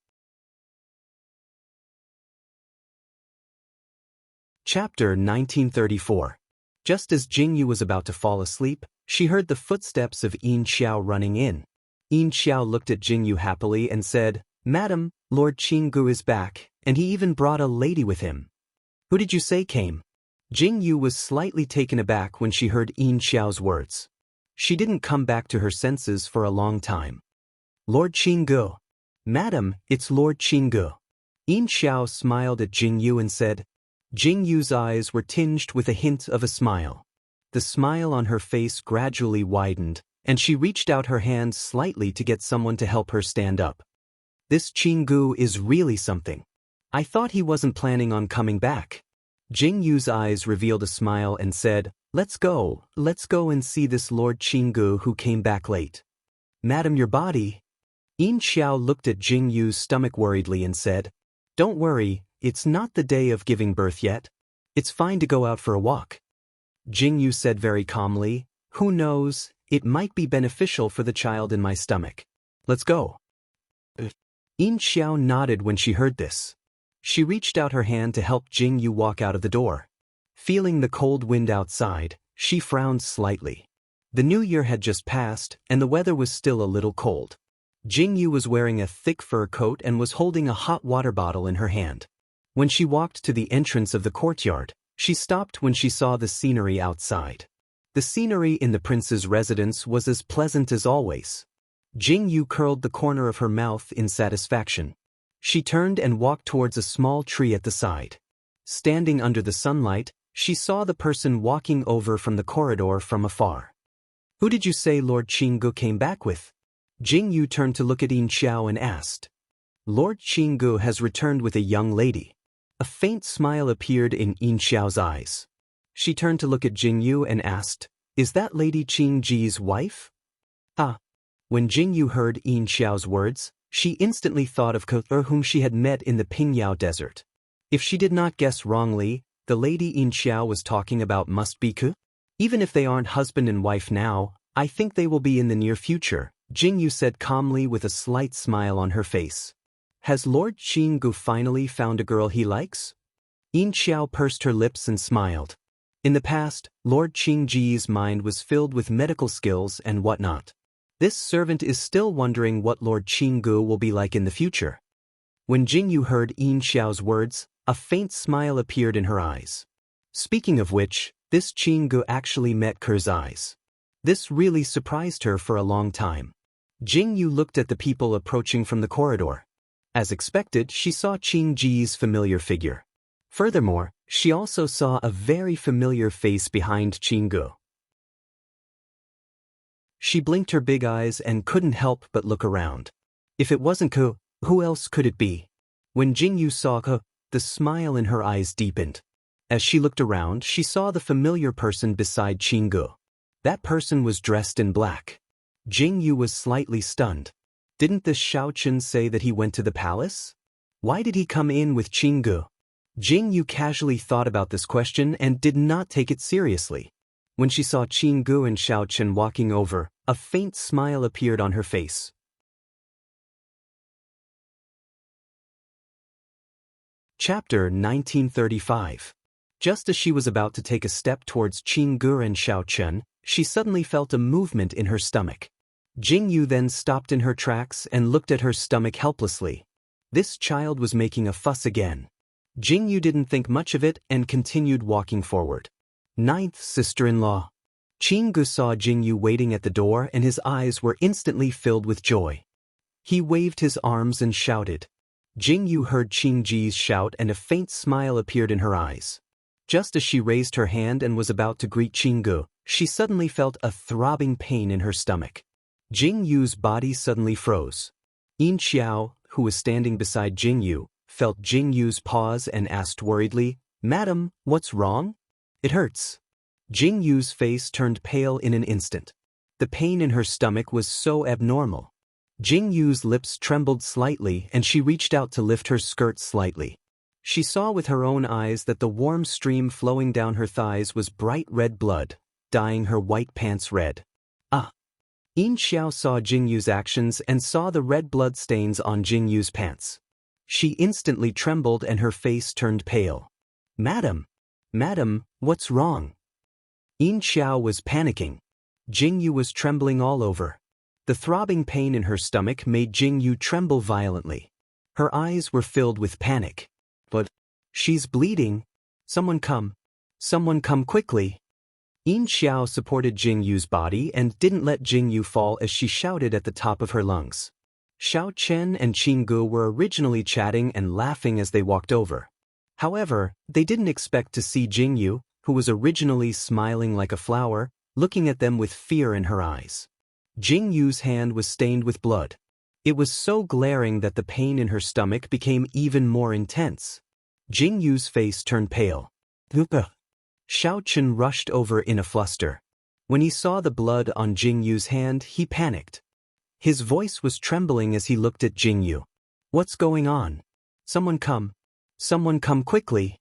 Chapter 1934. Just as Jing Yu was about to fall asleep, she heard the footsteps of Yin Xiao running in. Yin Xiao looked at Jing Yu happily and said, "Madam, Lord Qinggu is back, and he even brought a lady with him." "Who did you say came?" Jing Yu was slightly taken aback when she heard Yin Xiao's words. She didn't come back to her senses for a long time. "Lord Qinggu." "Madam, it's Lord Qinggu." Yin Xiao smiled at Jing Yu and said. Jing Yu's eyes were tinged with a hint of a smile. The smile on her face gradually widened, and she reached out her hand slightly to get someone to help her stand up. "This Qinggu is really something. I thought he wasn't planning on coming back." Jing Yu's eyes revealed a smile and said, let's go and see this Lord Qinggu who came back late." "Madam, your body." Yin Xiao looked at Jing Yu's stomach worriedly and said, "Don't worry, it's not the day of giving birth yet. It's fine to go out for a walk." Jing Yu said very calmly, "Who knows, it might be beneficial for the child in my stomach. Let's go." Yin Xiao nodded when she heard this. She reached out her hand to help Jing Yu walk out of the door. Feeling the cold wind outside, she frowned slightly. The new year had just passed, and the weather was still a little cold. Jing Yu was wearing a thick fur coat and was holding a hot water bottle in her hand. When she walked to the entrance of the courtyard, she stopped when she saw the scenery outside. The scenery in the prince's residence was as pleasant as always. Jing Yu curled the corner of her mouth in satisfaction. She turned and walked towards a small tree at the side. Standing under the sunlight, she saw the person walking over from the corridor from afar. "Who did you say Lord Qinggu came back with?" Jing Yu turned to look at Yin Xiao and asked. "Lord Qinggu has returned with a young lady." A faint smile appeared in Yin Xiao's eyes. She turned to look at Jing Yu and asked, "Is that Lady Qingji's wife?" "Ah." When Jing Yu heard Yin Xiao's words, she instantly thought of Ke, whom she had met in the Pingyao desert. If she did not guess wrongly, the lady Yin Xiao was talking about must be Ke. "Even if they aren't husband and wife now, I think they will be in the near future," Jing Yu said calmly with a slight smile on her face. "Has Lord Qinggu finally found a girl he likes?" Yin Xiao pursed her lips and smiled. In the past, Lord Qingji's mind was filled with medical skills and whatnot. This servant is still wondering what Lord Qinggu will be like in the future. When Jing Yu heard Yin Xiao's words, a faint smile appeared in her eyes. Speaking of which, this Qinggu actually met Ke's eyes. This really surprised her for a long time. Jing Yu looked at the people approaching from the corridor. As expected, she saw Qingji's familiar figure. Furthermore, she also saw a very familiar face behind Qinggu. She blinked her big eyes and couldn't help but look around. If it wasn't Ke, who else could it be? When Jing Yu saw Ke, the smile in her eyes deepened. As she looked around, she saw the familiar person beside Qinggu. That person was dressed in black. Jing Yu was slightly stunned. Didn't the Shaochen say that he went to the palace? Why did he come in with Qinggu? Jing Yu casually thought about this question and did not take it seriously. When she saw Qinggu and Shaochen walking over, a faint smile appeared on her face. Chapter 1935. Just as she was about to take a step towards Qinggu and Shaochen, she suddenly felt a movement in her stomach. Jing Yu then stopped in her tracks and looked at her stomach helplessly. This child was making a fuss again. Jing Yu didn't think much of it and continued walking forward. Ninth sister-in-law. Qinggu saw Jing Yu waiting at the door and his eyes were instantly filled with joy. He waved his arms and shouted. Jing Yu heard Qingji's shout and a faint smile appeared in her eyes. Just as she raised her hand and was about to greet Qinggu, she suddenly felt a throbbing pain in her stomach. Jing Yu's body suddenly froze. Yin Xiao, who was standing beside Jing Yu, felt Jing Yu's pause and asked worriedly, "Madam, what's wrong?" "It hurts." Jing Yu's face turned pale in an instant. The pain in her stomach was so abnormal. Jing Yu's lips trembled slightly and she reached out to lift her skirt slightly. She saw with her own eyes that the warm stream flowing down her thighs was bright red blood, dyeing her white pants red. Ah! Yin Xiao saw Jingyu's actions and saw the red blood stains on Jingyu's pants. She instantly trembled and her face turned pale. Madam! Madam, what's wrong? Yin Xiao was panicking. Jingyu was trembling all over. The throbbing pain in her stomach made Jingyu tremble violently. Her eyes were filled with panic. But she's bleeding. Someone come quickly. Yin Xiao supported Jingyu's body and didn't let Jingyu fall as she shouted at the top of her lungs. Xiao Chen and Qinggu were originally chatting and laughing as they walked over. However, they didn't expect to see Jingyu, who was originally smiling like a flower, looking at them with fear in her eyes. Jingyu's hand was stained with blood. It was so glaring that the pain in her stomach became even more intense. Jingyu's face turned pale. Xiao Chen rushed over in a fluster. When he saw the blood on Jingyu's hand, he panicked. His voice was trembling as he looked at Jingyu. What's going on? Someone come quickly.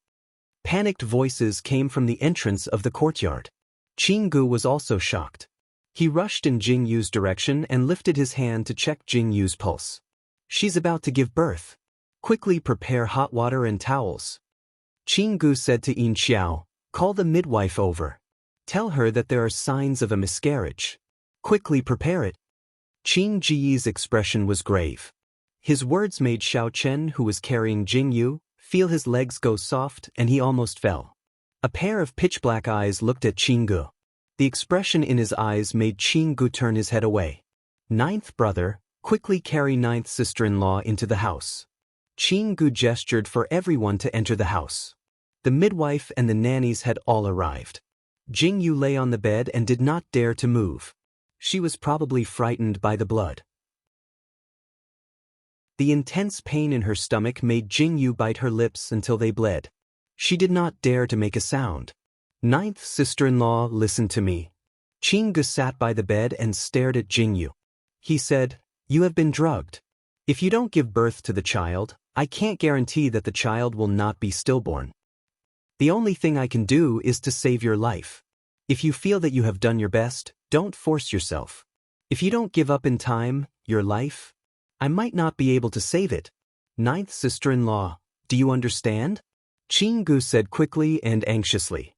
Panicked voices came from the entrance of the courtyard. Qinggu was also shocked. He rushed in Jingyu's direction and lifted his hand to check Jingyu's pulse. She's about to give birth. Quickly prepare hot water and towels. Qinggu said to Yin Xiao, call the midwife over. Tell her that there are signs of a miscarriage. Quickly prepare it. Qing Jiyi's expression was grave. His words made Xiao Chen, who was carrying Jingyu, feel his legs go soft and he almost fell. A pair of pitch-black eyes looked at Qinggu. The expression in his eyes made Qinggu turn his head away. Ninth brother, quickly carry ninth sister-in-law into the house. Qinggu gestured for everyone to enter the house. The midwife and the nannies had all arrived. Jingyu lay on the bed and did not dare to move. She was probably frightened by the blood. The intense pain in her stomach made Jingyu bite her lips until they bled. She did not dare to make a sound. Ninth sister-in-law, listen to me. Qinggu sat by the bed and stared at Jingyu. He said, you have been drugged. If you don't give birth to the child, I can't guarantee that the child will not be stillborn. The only thing I can do is to save your life. If you feel that you have done your best, don't force yourself. If you don't give up in time, your life, I might not be able to save it. Ninth sister-in-law, do you understand? Qinggu said quickly and anxiously.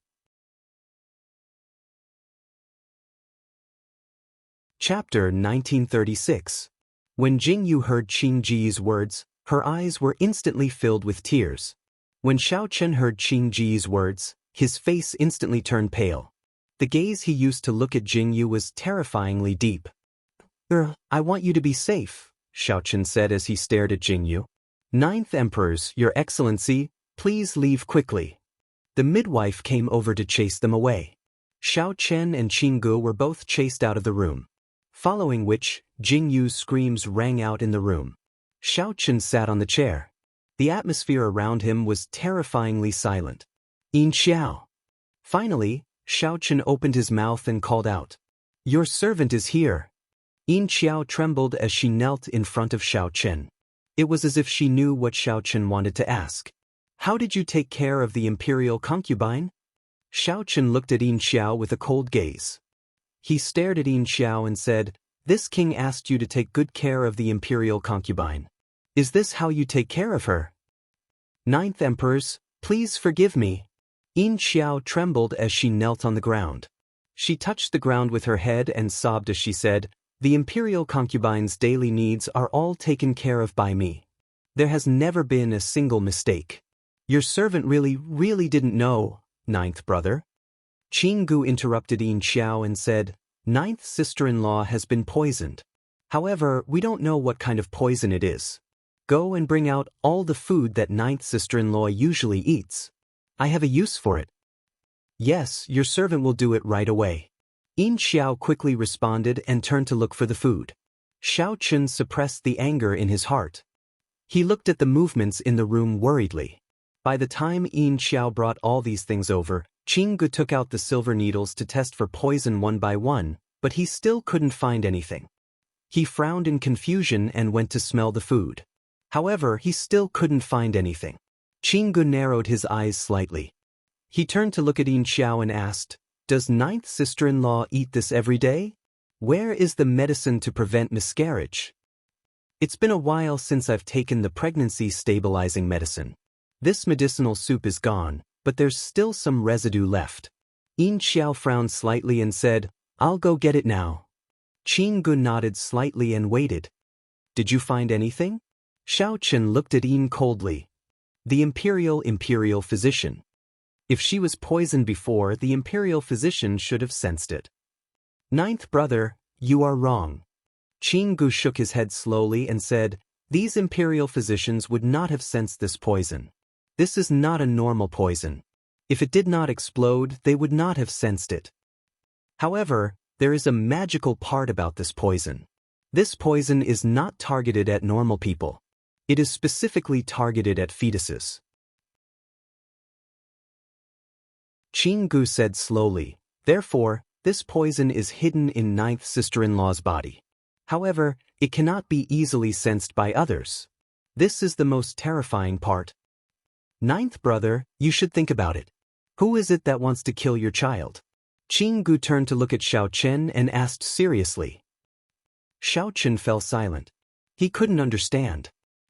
Chapter 1936. When Jingyu heard Qing Ji's words, her eyes were instantly filled with tears. When Xiao Chen heard Qing Ji's words, his face instantly turned pale. The gaze he used to look at Jingyu was terrifyingly deep. I want you to be safe, Xiao Chen said as he stared at Jingyu. Ninth Emperors, Your Excellency, please leave quickly. The midwife came over to chase them away. Xiao Chen and Qinggu were both chased out of the room. Following which, Jingyu's screams rang out in the room. Xiao Chen sat on the chair. The atmosphere around him was terrifyingly silent. Yin Xiao. Finally, Xiao Chen opened his mouth and called out. Your servant is here. Yin Xiao trembled as she knelt in front of Xiao Chen. It was as if she knew what Xiao Chen wanted to ask. How did you take care of the imperial concubine? Xiao Chen looked at Yin Xiao with a cold gaze. He stared at Yin Xiao and said, This king asked you to take good care of the imperial concubine. Is this how you take care of her? Ninth Emperors, please forgive me. Yin Xiao trembled as she knelt on the ground. She touched the ground with her head and sobbed as she said, The imperial concubine's daily needs are all taken care of by me. There has never been a single mistake. Your servant really didn't know, ninth brother. Qinggu interrupted Yin Xiao and said, Ninth sister-in-law has been poisoned. However, we don't know what kind of poison it is. Go and bring out all the food that ninth sister-in-law usually eats. I have a use for it. Yes, your servant will do it right away. Yin Xiao quickly responded and turned to look for the food. Xiao Chen suppressed the anger in his heart. He looked at the movements in the room worriedly. By the time Yin Xiao brought all these things over, Qinggu took out the silver needles to test for poison one by one, but he still couldn't find anything. He frowned in confusion and went to smell the food. However, he still couldn't find anything. Qinggu narrowed his eyes slightly. He turned to look at Yin Xiao and asked, "Does ninth sister-in-law eat this every day? Where is the medicine to prevent miscarriage?" "It's been a while since I've taken the pregnancy-stabilizing medicine. This medicinal soup is gone, but there's still some residue left." Yin Xiao frowned slightly and said, "I'll go get it now." Qinggu nodded slightly and waited. "Did you find anything?" Xiao Chen looked at Yin coldly. The imperial physician. If she was poisoned before, the imperial physician should have sensed it. "Ninth brother, you are wrong." Qinggu shook his head slowly and said, "These imperial physicians would not have sensed this poison. This is not a normal poison. If it did not explode, they would not have sensed it. However, there is a magical part about this poison. This poison is not targeted at normal people. It is specifically targeted at fetuses." Qinggu said slowly, "Therefore, this poison is hidden in ninth sister-in-law's body. However, it cannot be easily sensed by others. This is the most terrifying part. Ninth brother, you should think about it. Who is it that wants to kill your child?" Qinggu turned to look at Xiao Chen and asked seriously. Xiao Chen fell silent. He couldn't understand.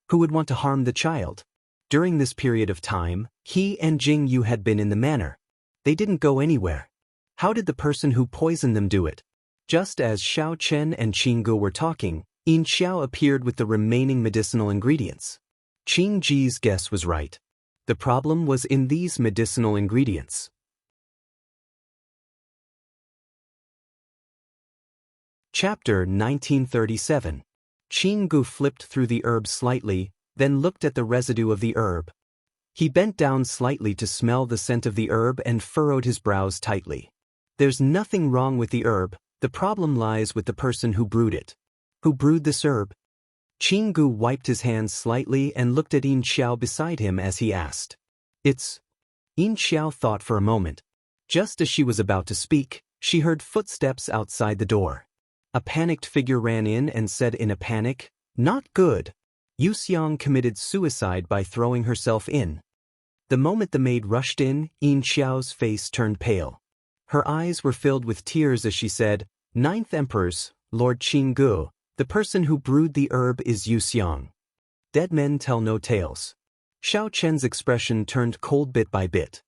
Who would want to harm the child? During this period of time, he and Jing Yu had been in the manor. They didn't go anywhere. How did the person who poisoned them do it? Just as Xiao Chen and Qinggu were talking, Yin Xiao appeared with the remaining medicinal ingredients. Qing Ji's guess was right. The problem was in these medicinal ingredients. Chapter 1937. Qinggu flipped through the herb slightly, then looked at the residue of the herb. He bent down slightly to smell the scent of the herb and furrowed his brows tightly. There's nothing wrong with the herb, the problem lies with the person who brewed it. Who brewed this herb? Qinggu wiped his hands slightly and looked at Yin Xiao beside him as he asked. "It's..." Yin Xiao thought for a moment. Just as she was about to speak, she heard footsteps outside the door. A panicked figure ran in and said in a panic, "Not good. Yu Xiang committed suicide by throwing herself in." The moment the maid rushed in, Yin Xiao's face turned pale. Her eyes were filled with tears as she said, "Ninth Emperors, Lord Qinggu, the person who brewed the herb is Yu Xiang. Dead men tell no tales." Xiao Chen's expression turned cold bit by bit.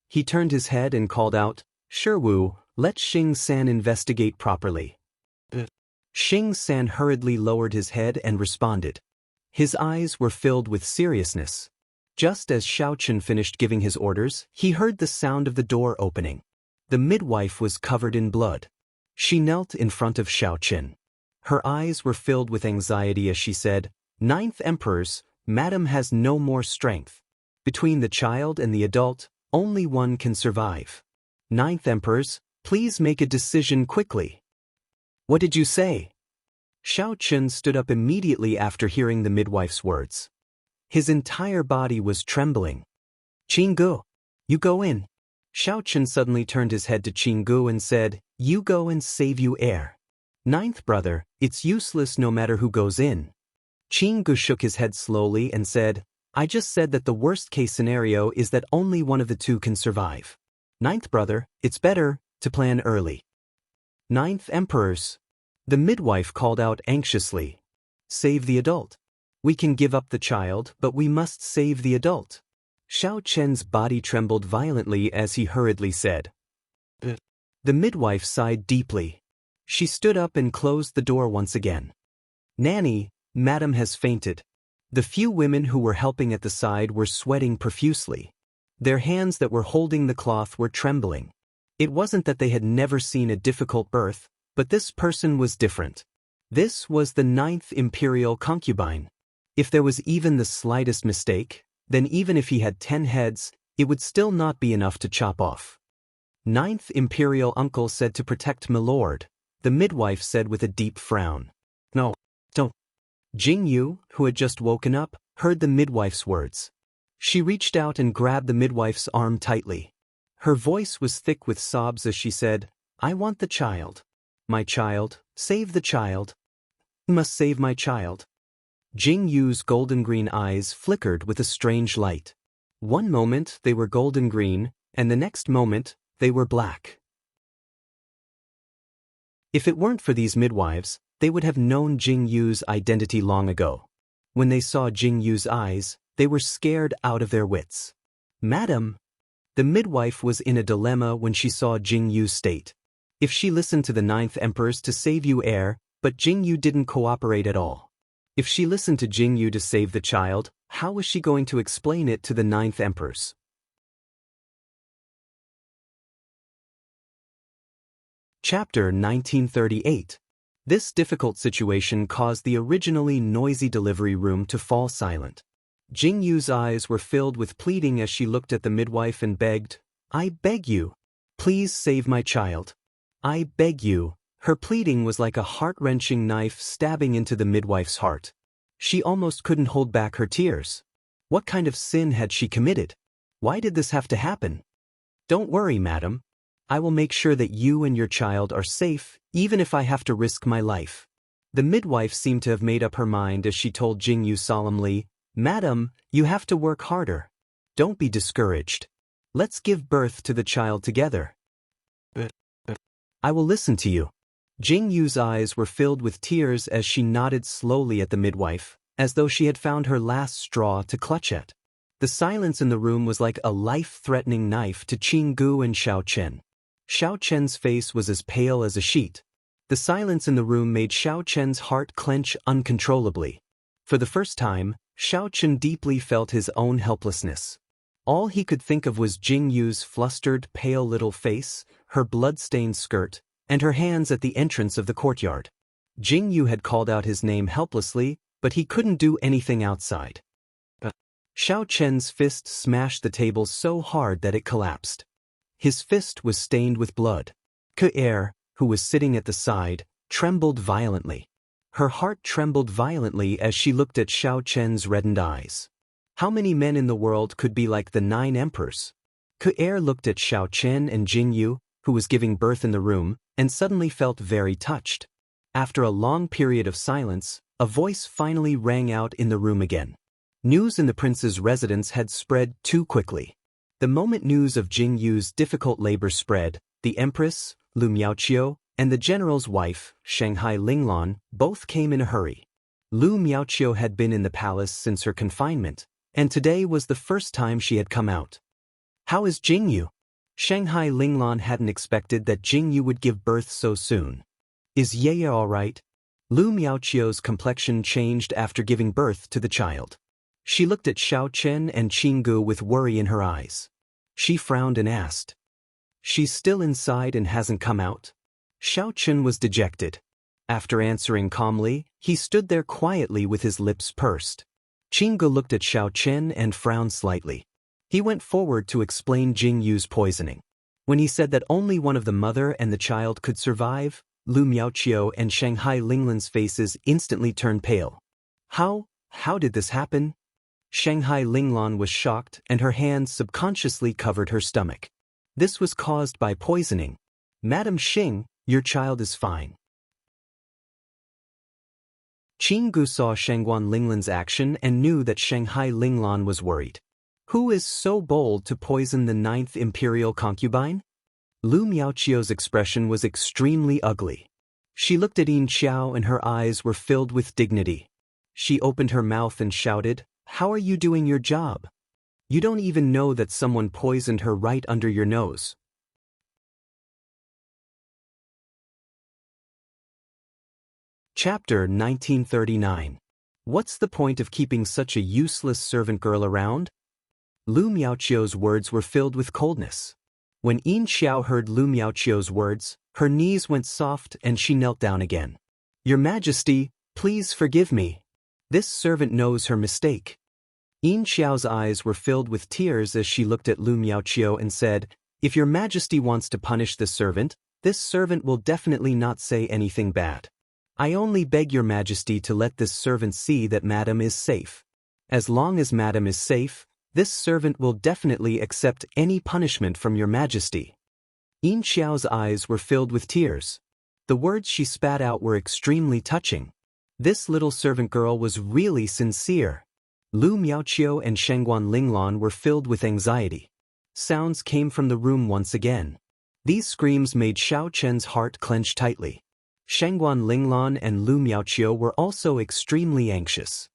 He turned his head and called out, "Shiwu, let Xing San investigate properly." Xing San hurriedly lowered his head and responded. His eyes were filled with seriousness. Just as Xiao Chen finished giving his orders, he heard the sound of the door opening. The midwife was covered in blood. She knelt in front of Xiao Chen. Her eyes were filled with anxiety as she said, "Ninth Emperors, Madam has no more strength. Between the child and the adult, only one can survive. Ninth Emperors, please make a decision quickly." "What did you say?" Xiao Chen stood up immediately after hearing the midwife's words. His entire body was trembling. "Qinggu, you go in." Xiao Chen suddenly turned his head to Qinggu and said, "You go and save you heir. Ninth brother, it's useless no matter who goes in." Qinggu shook his head slowly and said, "I just said that the worst-case scenario is that only one of the two can survive. Ninth brother, it's better to plan early." "Ninth Emperors," the midwife called out anxiously. "Save the adult. We can give up the child, but we must save the adult." Xiao Chen's body trembled violently as he hurriedly said. The midwife sighed deeply. She stood up and closed the door once again. "Nanny, Madam has fainted." The few women who were helping at the side were sweating profusely. Their hands that were holding the cloth were trembling. It wasn't that they had never seen a difficult birth, but this person was different. This was the ninth imperial concubine. If there was even the slightest mistake, then even if he had 10 heads, it would still not be enough to chop off. "Ninth imperial uncle said to protect milord," the midwife said with a deep frown. "No, don't." Jing Yu, who had just woken up, heard the midwife's words. She reached out and grabbed the midwife's arm tightly. Her voice was thick with sobs as she said, "I want the child. My child, save the child. You must save my child." Jing Yu's golden-green eyes flickered with a strange light. One moment they were golden green, and the next moment they were black. If it weren't for these midwives, they would have known Jing Yu's identity long ago. When they saw Jing Yu's eyes, they were scared out of their wits. "Madam!" The midwife was in a dilemma when she saw Jing Yu's state. If she listened to the 9th Empress to save Yu heir, but Jing Yu didn't cooperate at all. If she listened to Jing Yu to save the child, how was she going to explain it to the 9th Empress? Chapter 1938. This difficult situation caused the originally noisy delivery room to fall silent. Jing Yu's eyes were filled with pleading as she looked at the midwife and begged, "I beg you. Please save my child. I beg you." Her pleading was like a heart-wrenching knife stabbing into the midwife's heart. She almost couldn't hold back her tears. What kind of sin had she committed? Why did this have to happen? "Don't worry, madam. I will make sure that you and your child are safe, even if I have to risk my life." The midwife seemed to have made up her mind as she told Jing Yu solemnly, "Madam, you have to work harder. Don't be discouraged. Let's give birth to the child together. I will listen to you." Jing Yu's eyes were filled with tears as she nodded slowly at the midwife, as though she had found her last straw to clutch at. The silence in the room was like a life-threatening knife to Qing Gu and Xiao Chen. Xiao Chen's face was as pale as a sheet. The silence in the room made Xiao Chen's heart clench uncontrollably. For the first time, Xiao Chen deeply felt his own helplessness. All he could think of was Jing Yu's flustered, pale little face, her blood-stained skirt, and her hands at the entrance of the courtyard. Jing Yu had called out his name helplessly, but he couldn't do anything outside. Xiao Chen's fist smashed the table so hard that it collapsed. His fist was stained with blood. Ke, who was sitting at the side, trembled violently. Her heart trembled violently as she looked at Xiao Chen's reddened eyes. How many men in the world could be like the 9 emperors? Ke looked at Xiao Chen and Jing Yu, who was giving birth in the room, and suddenly felt very touched. After a long period of silence, a voice finally rang out in the room again. News in the prince's residence had spread too quickly. The moment news of Jing Yu's difficult labor spread, the empress, Lu Miaoqiu, and the general's wife, Shanghai Linglan, both came in a hurry. Lu Miaoqiu had been in the palace since her confinement, and today was the first time she had come out. "How is Jing Yu?" Shanghai Linglan hadn't expected that Jing Yu would give birth so soon. "Is Yeye all right?" Lu Miaoqiu's complexion changed after giving birth to the child. She looked at Xiao Chen and Qing Gu with worry in her eyes. She frowned and asked, "She's still inside and hasn't come out?" Xiao Chen was dejected. After answering calmly, he stood there quietly with his lips pursed. Qing Gu looked at Xiao Chen and frowned slightly. He went forward to explain Jing Yu's poisoning. When he said that only one of the mother and the child could survive, Lu Miaoqiu and Shanghai Linglan's faces instantly turned pale. How did this happen?" Shanghai Linglan was shocked and her hands subconsciously covered her stomach. "This was caused by poisoning. Madam Xing, your child is fine." Qing Gu saw Shangguan Linglan's action and knew that Shanghai Linglan was worried. Who is so bold to poison the 9th imperial concubine? Lu Miaoqiu's expression was extremely ugly. She looked at Yin Xiao and her eyes were filled with dignity. She opened her mouth and shouted, "How are you doing your job? You don't even know that someone poisoned her right under your nose." Chapter 1939. What's the point of keeping such a useless servant girl around? Lu Miaoqiu's words were filled with coldness. When Yin Xiao heard Lu Miaoqiu's words, her knees went soft and she knelt down again. "Your Majesty, please forgive me. This servant knows her mistake." Yin Xiao's eyes were filled with tears as she looked at Lu Miaoqiu and said, "If your Majesty wants to punish this servant will definitely not say anything bad. I only beg your Majesty to let this servant see that Madam is safe. As long as Madam is safe, this servant will definitely accept any punishment from your Majesty." Yin Xiao's eyes were filled with tears. The words she spat out were extremely touching. This little servant girl was really sincere. Lu Miaoqiu and Shengguan Linglan were filled with anxiety. Sounds came from the room once again. These screams made Xiao Chen's heart clench tightly. Shengguan Linglan and Lu Miaoqiu were also extremely anxious.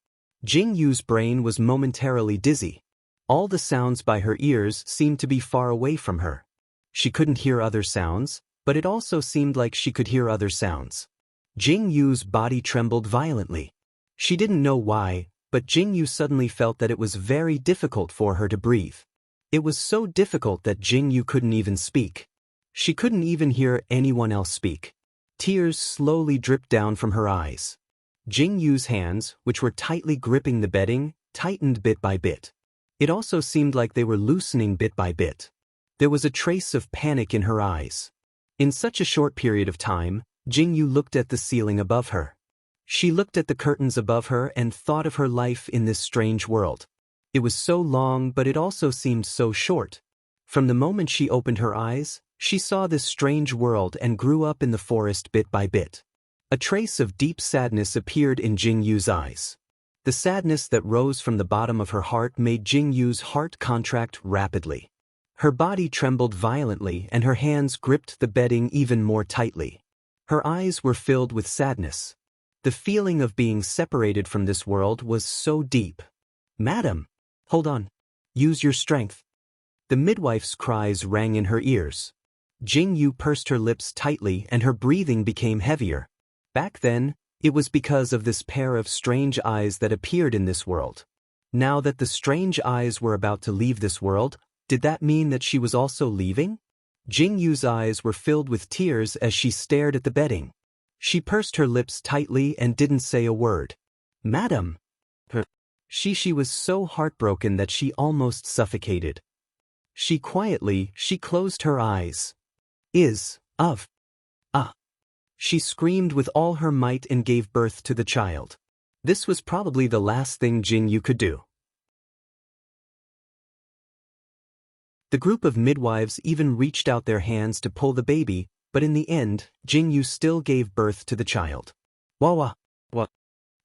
Jing Yu's brain was momentarily dizzy. All the sounds by her ears seemed to be far away from her. She couldn't hear other sounds, but it also seemed like she could hear other sounds. Jing Yu's body trembled violently. She didn't know why, but Jing Yu suddenly felt that it was very difficult for her to breathe. It was so difficult that Jing Yu couldn't even speak. She couldn't even hear anyone else speak. Tears slowly dripped down from her eyes. Jing Yu's hands, which were tightly gripping the bedding, tightened bit by bit. It also seemed like they were loosening bit by bit. There was a trace of panic in her eyes. In such a short period of time, Jing Yu looked at the ceiling above her. She looked at the curtains above her and thought of her life in this strange world. It was so long, but it also seemed so short. From the moment she opened her eyes, she saw this strange world and grew up in the forest bit by bit. A trace of deep sadness appeared in Jing Yu's eyes. The sadness that rose from the bottom of her heart made Jing Yu's heart contract rapidly. Her body trembled violently and her hands gripped the bedding even more tightly. Her eyes were filled with sadness. The feeling of being separated from this world was so deep. "Madam! Hold on. Use your strength." The midwife's cries rang in her ears. Jing Yu pursed her lips tightly and her breathing became heavier. Back then, it was because of this pair of strange eyes that appeared in this world. Now that the strange eyes were about to leave this world, did that mean that she was also leaving? Jing Yu's eyes were filled with tears as she stared at the bedding. She pursed her lips tightly and didn't say a word. "Madam!" She was so heartbroken that she almost suffocated. She closed her eyes. She screamed with all her might and gave birth to the child. This was probably the last thing Jing Yu could do. The group of midwives even reached out their hands to pull the baby, but in the end, Jing Yu still gave birth to the child. Wah wah.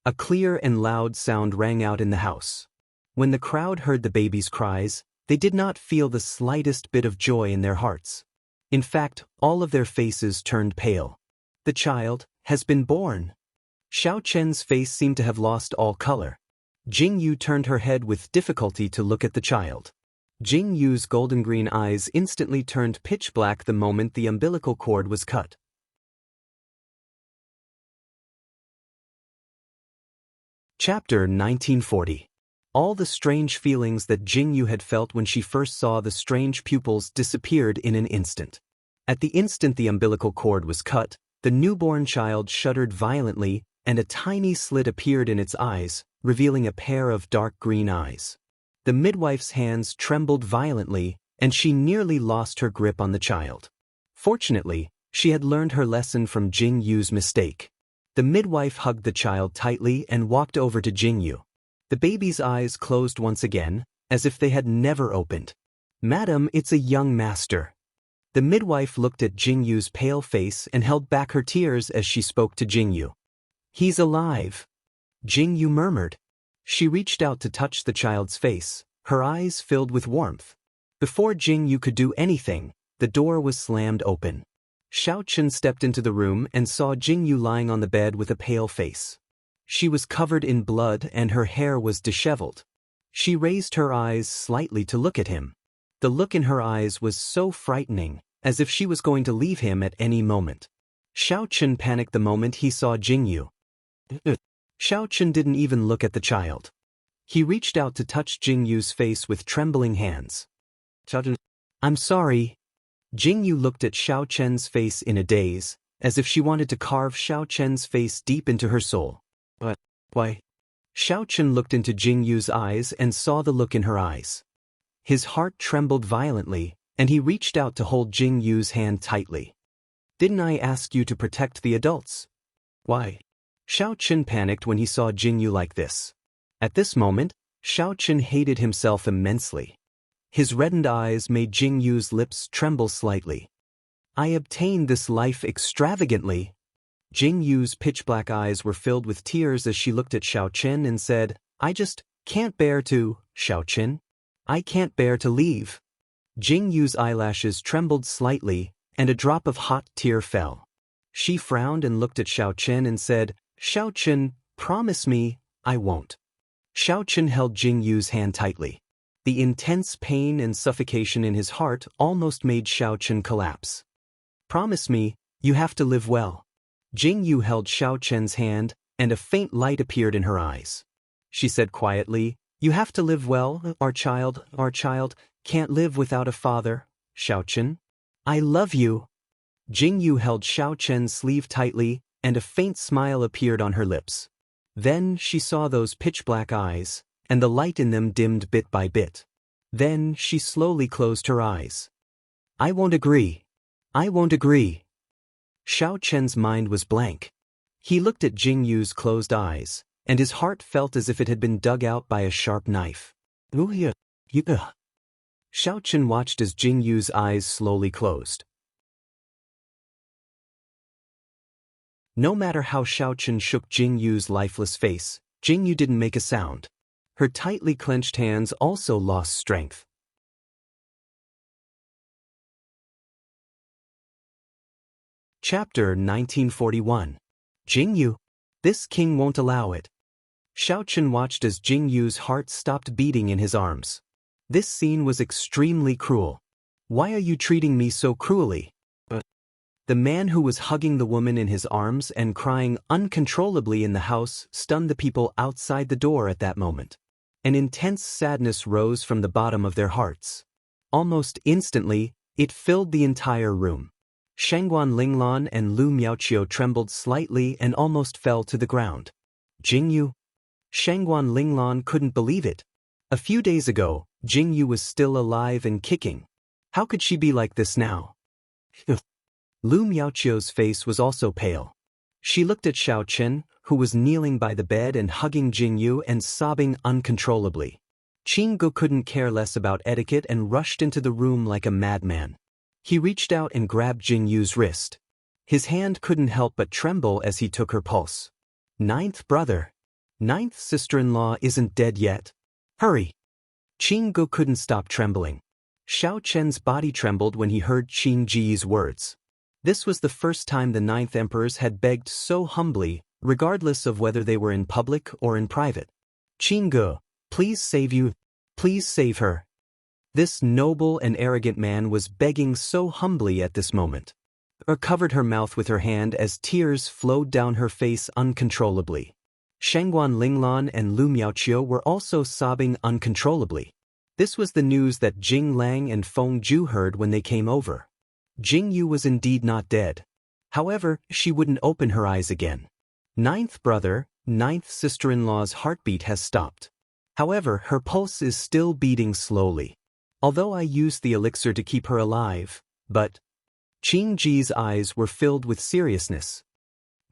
A clear and loud sound rang out in the house. When the crowd heard the baby's cries, they did not feel the slightest bit of joy in their hearts. In fact, all of their faces turned pale. The child has been born. Xiao Chen's face seemed to have lost all color. Jing Yu turned her head with difficulty to look at the child. Jing Yu's golden-green eyes instantly turned pitch black the moment the umbilical cord was cut. Chapter 1940. All the strange feelings that Jing Yu had felt when she first saw the strange pupils disappeared in an instant. At the instant the umbilical cord was cut, the newborn child shuddered violently, and a tiny slit appeared in its eyes, revealing a pair of dark green eyes. The midwife's hands trembled violently, and she nearly lost her grip on the child. Fortunately, she had learned her lesson from Jing Yu's mistake. The midwife hugged the child tightly and walked over to Jing Yu. The baby's eyes closed once again, as if they had never opened. "Madam, it's a young master." The midwife looked at Jing Yu's pale face and held back her tears as she spoke to Jing Yu. "He's alive," Jing Yu murmured. She reached out to touch the child's face, her eyes filled with warmth. Before Jing Yu could do anything, the door was slammed open. Xiao Chen stepped into the room and saw Jing Yu lying on the bed with a pale face. She was covered in blood and her hair was disheveled. She raised her eyes slightly to look at him. The look in her eyes was so frightening, as if she was going to leave him at any moment. Xiao Chen panicked the moment he saw Jing Yu. Xiao Chen didn't even look at the child. He reached out to touch Jing Yu's face with trembling hands. "I'm sorry." Jing Yu looked at Xiao Chen's face in a daze, as if she wanted to carve Xiao Chen's face deep into her soul. "But, why?" Xiao Chen looked into Jing Yu's eyes and saw the look in her eyes. His heart trembled violently, and he reached out to hold Jing Yu's hand tightly. "Didn't I ask you to protect the adults?" "Why?" Xiao Chen panicked when he saw Jing Yu like this. At this moment, Xiao Chen hated himself immensely. His reddened eyes made Jing Yu's lips tremble slightly. "I obtained this life extravagantly." Jing Yu's pitch-black eyes were filled with tears as she looked at Xiao Chen and said, Can't bear to, Xiaoqin. I can't bear to leave. Jing Yu's eyelashes trembled slightly, and a drop of hot tear fell. She frowned and looked at Xiaoqin and said, Xiaoqin, promise me, I won't. Xiaoqin held Jing Yu's hand tightly. The intense pain and suffocation in his heart almost made Xiaoqin collapse. Promise me, you have to live well. Jing Yu held Xiaoqin's hand, and a faint light appeared in her eyes. She said quietly, You have to live well, our child can't live without a father, Xiaoqin. I love you. Jing Yu held Xiaoqin's sleeve tightly, and a faint smile appeared on her lips. Then she saw those pitch-black eyes, and the light in them dimmed bit by bit. Then she slowly closed her eyes. I won't agree. I won't agree. Xiaoqin's mind was blank. He looked at Jing Yu's closed eyes, and his heart felt as if it had been dug out by a sharp knife. Xiaoqin watched as Jing Yu's eyes slowly closed. No matter how Xiaoqin shook Jing Yu's lifeless face, Jing Yu didn't make a sound. Her tightly clenched hands also lost strength. Chapter 1941. Jing Yu. This king won't allow it. Xiaoqin watched as Jing Yu's heart stopped beating in his arms. This scene was extremely cruel. Why are you treating me so cruelly? The man who was hugging the woman in his arms and crying uncontrollably in the house stunned the people outside the door at that moment. An intense sadness rose from the bottom of their hearts. Almost instantly, it filled the entire room. Shangguan Linglan and Lu Miaoqiu trembled slightly and almost fell to the ground. Jing Yu? Shangguan Linglan couldn't believe it. A few days ago, Jing Yu was still alive and kicking. How could she be like this now? Lu Miaoqiu's face was also pale. She looked at Xiaoqin, who was kneeling by the bed and hugging Jing Yu and sobbing uncontrollably. Qinggu couldn't care less about etiquette and rushed into the room like a madman. He reached out and grabbed Jing Yu's wrist. His hand couldn't help but tremble as he took her pulse. Ninth brother. Ninth sister-in-law isn't dead yet. Hurry. Qinggu couldn't stop trembling. Xiaoqin's body trembled when he heard Qingji's words. This was the first time the ninth emperors had begged so humbly, regardless of whether they were in public or in private. Qinggu, please save you. Please save her. This noble and arrogant man was begging so humbly at this moment. She covered her mouth with her hand as tears flowed down her face uncontrollably. Shangguan Linglan and Lu Miaoqiu were also sobbing uncontrollably. This was the news that Jing Lang and Feng Ju heard when they came over. Jing Yu was indeed not dead. However, she wouldn't open her eyes again. Ninth brother, ninth sister-in-law's heartbeat has stopped. However, her pulse is still beating slowly. Although I used the elixir to keep her alive, but... Qingji's eyes were filled with seriousness.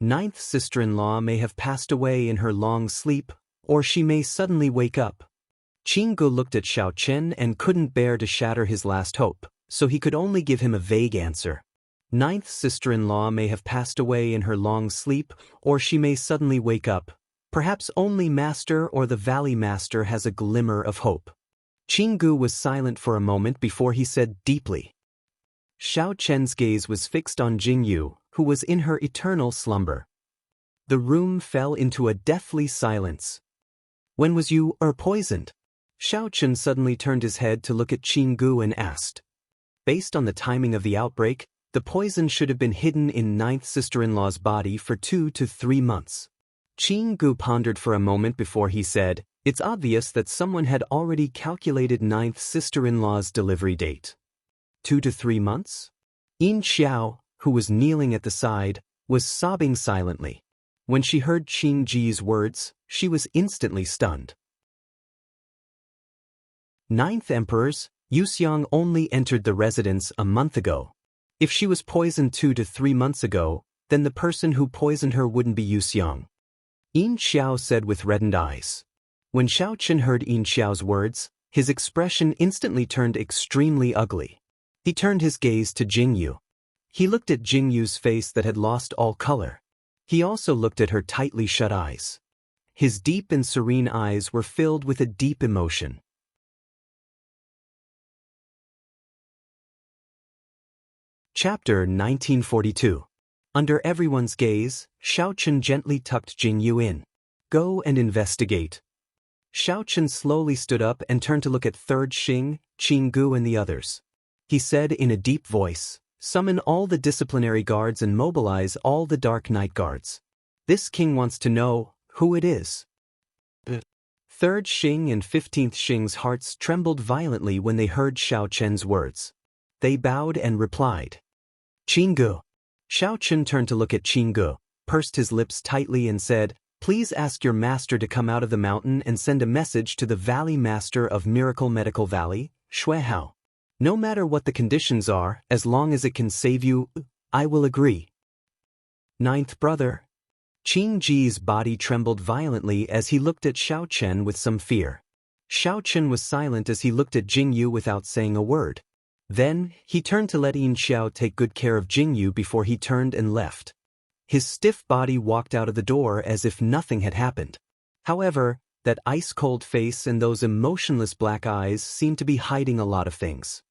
Ninth sister-in-law may have passed away in her long sleep, or she may suddenly wake up. Qinggu looked at Xiaoqin and couldn't bear to shatter his last hope, so he could only give him a vague answer. Ninth sister-in-law may have passed away in her long sleep, or she may suddenly wake up. Perhaps only Master or the Valley Master has a glimmer of hope. Qinggu was silent for a moment before he said deeply. Xiaoqin's gaze was fixed on Jing Yu, who was in her eternal slumber. The room fell into a deathly silence. When was you poisoned? Xiaoqin suddenly turned his head to look at Qinggu and asked. Based on the timing of the outbreak, the poison should have been hidden in ninth sister-in-law's body for 2 to 3 months. Qinggu pondered for a moment before he said, It's obvious that someone had already calculated ninth sister-in-law's delivery date. 2 to 3 months? Yin Xiao, who was kneeling at the side, was sobbing silently. When she heard Qingji's words, she was instantly stunned. Ninth emperors, Yuxiang only entered the residence a month ago. If she was poisoned 2 to 3 months ago, then the person who poisoned her wouldn't be Yuxiang. Yin Xiao said with reddened eyes. When Xiaoqin heard Yin Xiao's words, his expression instantly turned extremely ugly. He turned his gaze to Jing Yu. He looked at Jing Yu's face that had lost all color. He also looked at her tightly shut eyes. His deep and serene eyes were filled with a deep emotion. Chapter 1942. Under everyone's gaze, Xiao Chen gently tucked Jing Yu in. Go and investigate. Xiao Chen slowly stood up and turned to look at Third Xing, Qing Gu and the others. He said in a deep voice, summon all the disciplinary guards and mobilize all the Dark Knight guards. This king wants to know who it is. Third Xing and 15th Xing's hearts trembled violently when they heard Xiao Chen's words. They bowed and replied. Qing Gu. Xiao Chen turned to look at Qing Gu, pursed his lips tightly and said, please ask your master to come out of the mountain and send a message to the Valley Master of Miracle Medical Valley, Shui Hao. No matter what the conditions are, as long as it can save you, I will agree. Ninth brother. Qing Ji's body trembled violently as he looked at Xiao Chen with some fear. Xiao Chen was silent as he looked at Jing Yu without saying a word. Then, he turned to let Yin Xiao take good care of Jing Yu before he turned and left. His stiff body walked out of the door as if nothing had happened. However, that ice-cold face and those emotionless black eyes seemed to be hiding a lot of things.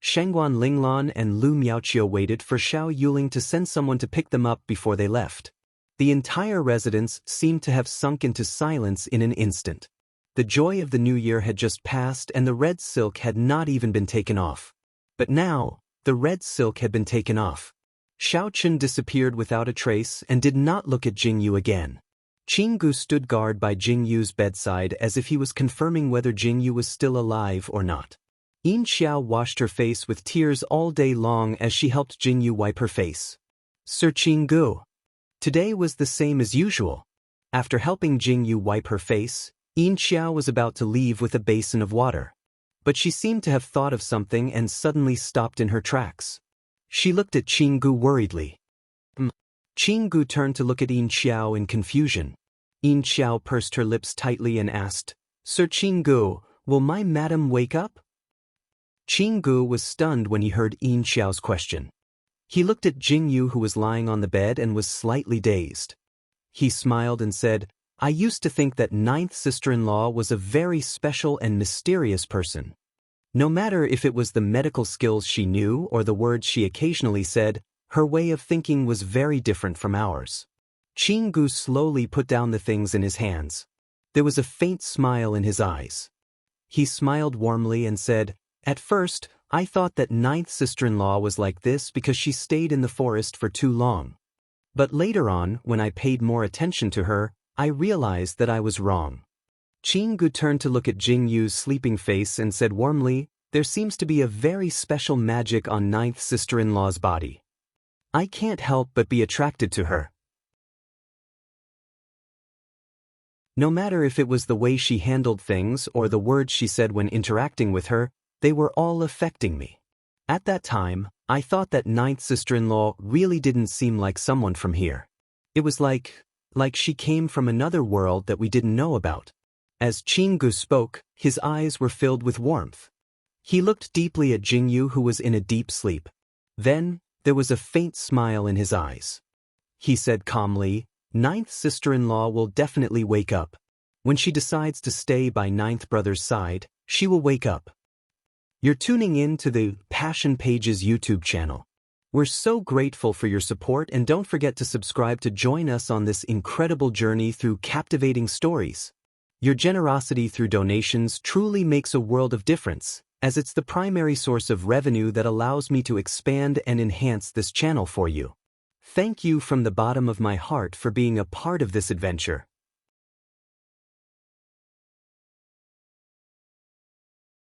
Shengguan Linglan and Lu Miaoqiu waited for Xiao Yuling to send someone to pick them up before they left. The entire residence seemed to have sunk into silence in an instant. The joy of the new year had just passed and the red silk had not even been taken off. But now, the red silk had been taken off. Xiao Chen disappeared without a trace and did not look at Jing Yu again. Qing Gu stood guard by Jing Yu's bedside as if he was confirming whether Jing Yu was still alive or not. Yin Xiao washed her face with tears all day long as she helped Jing Yu wipe her face. Sir Qing Gu. Today was the same as usual. After helping Jing Yu wipe her face, Yin Xiao was about to leave with a basin of water. But she seemed to have thought of something and suddenly stopped in her tracks. She looked at Qing Gu worriedly. Qing Gu turned to look at Yin Xiao in confusion. Yin Xiao pursed her lips tightly and asked, Sir Qing Gu, will my madam wake up? Qing Gu was stunned when he heard Yin Xiao's question. He looked at Jing Yu who was lying on the bed and was slightly dazed. He smiled and said, I used to think that ninth sister-in-law was a very special and mysterious person. No matter if it was the medical skills she knew or the words she occasionally said, her way of thinking was very different from ours. Qing Gu slowly put down the things in his hands. There was a faint smile in his eyes. He smiled warmly and said, At first, I thought that ninth sister-in-law was like this because she stayed in the forest for too long. But later on, when I paid more attention to her, I realized that I was wrong. Qing Gu turned to look at Jing Yu's sleeping face and said warmly, There seems to be a very special magic on ninth sister-in-law's body. I can't help but be attracted to her. No matter if it was the way she handled things or the words she said when interacting with her, they were all affecting me. At that time, I thought that ninth sister-in-law really didn't seem like someone from here. It was like she came from another world that we didn't know about. As Qing Gu spoke, his eyes were filled with warmth. He looked deeply at Jing Yu who was in a deep sleep. Then, there was a faint smile in his eyes. He said calmly, Ninth sister-in-law will definitely wake up. When she decides to stay by ninth brother's side, she will wake up. You're tuning in to the Passion Pages YouTube channel. We're so grateful for your support and don't forget to subscribe to join us on this incredible journey through captivating stories. Your generosity through donations truly makes a world of difference, as it's the primary source of revenue that allows me to expand and enhance this channel for you. Thank you from the bottom of my heart for being a part of this adventure.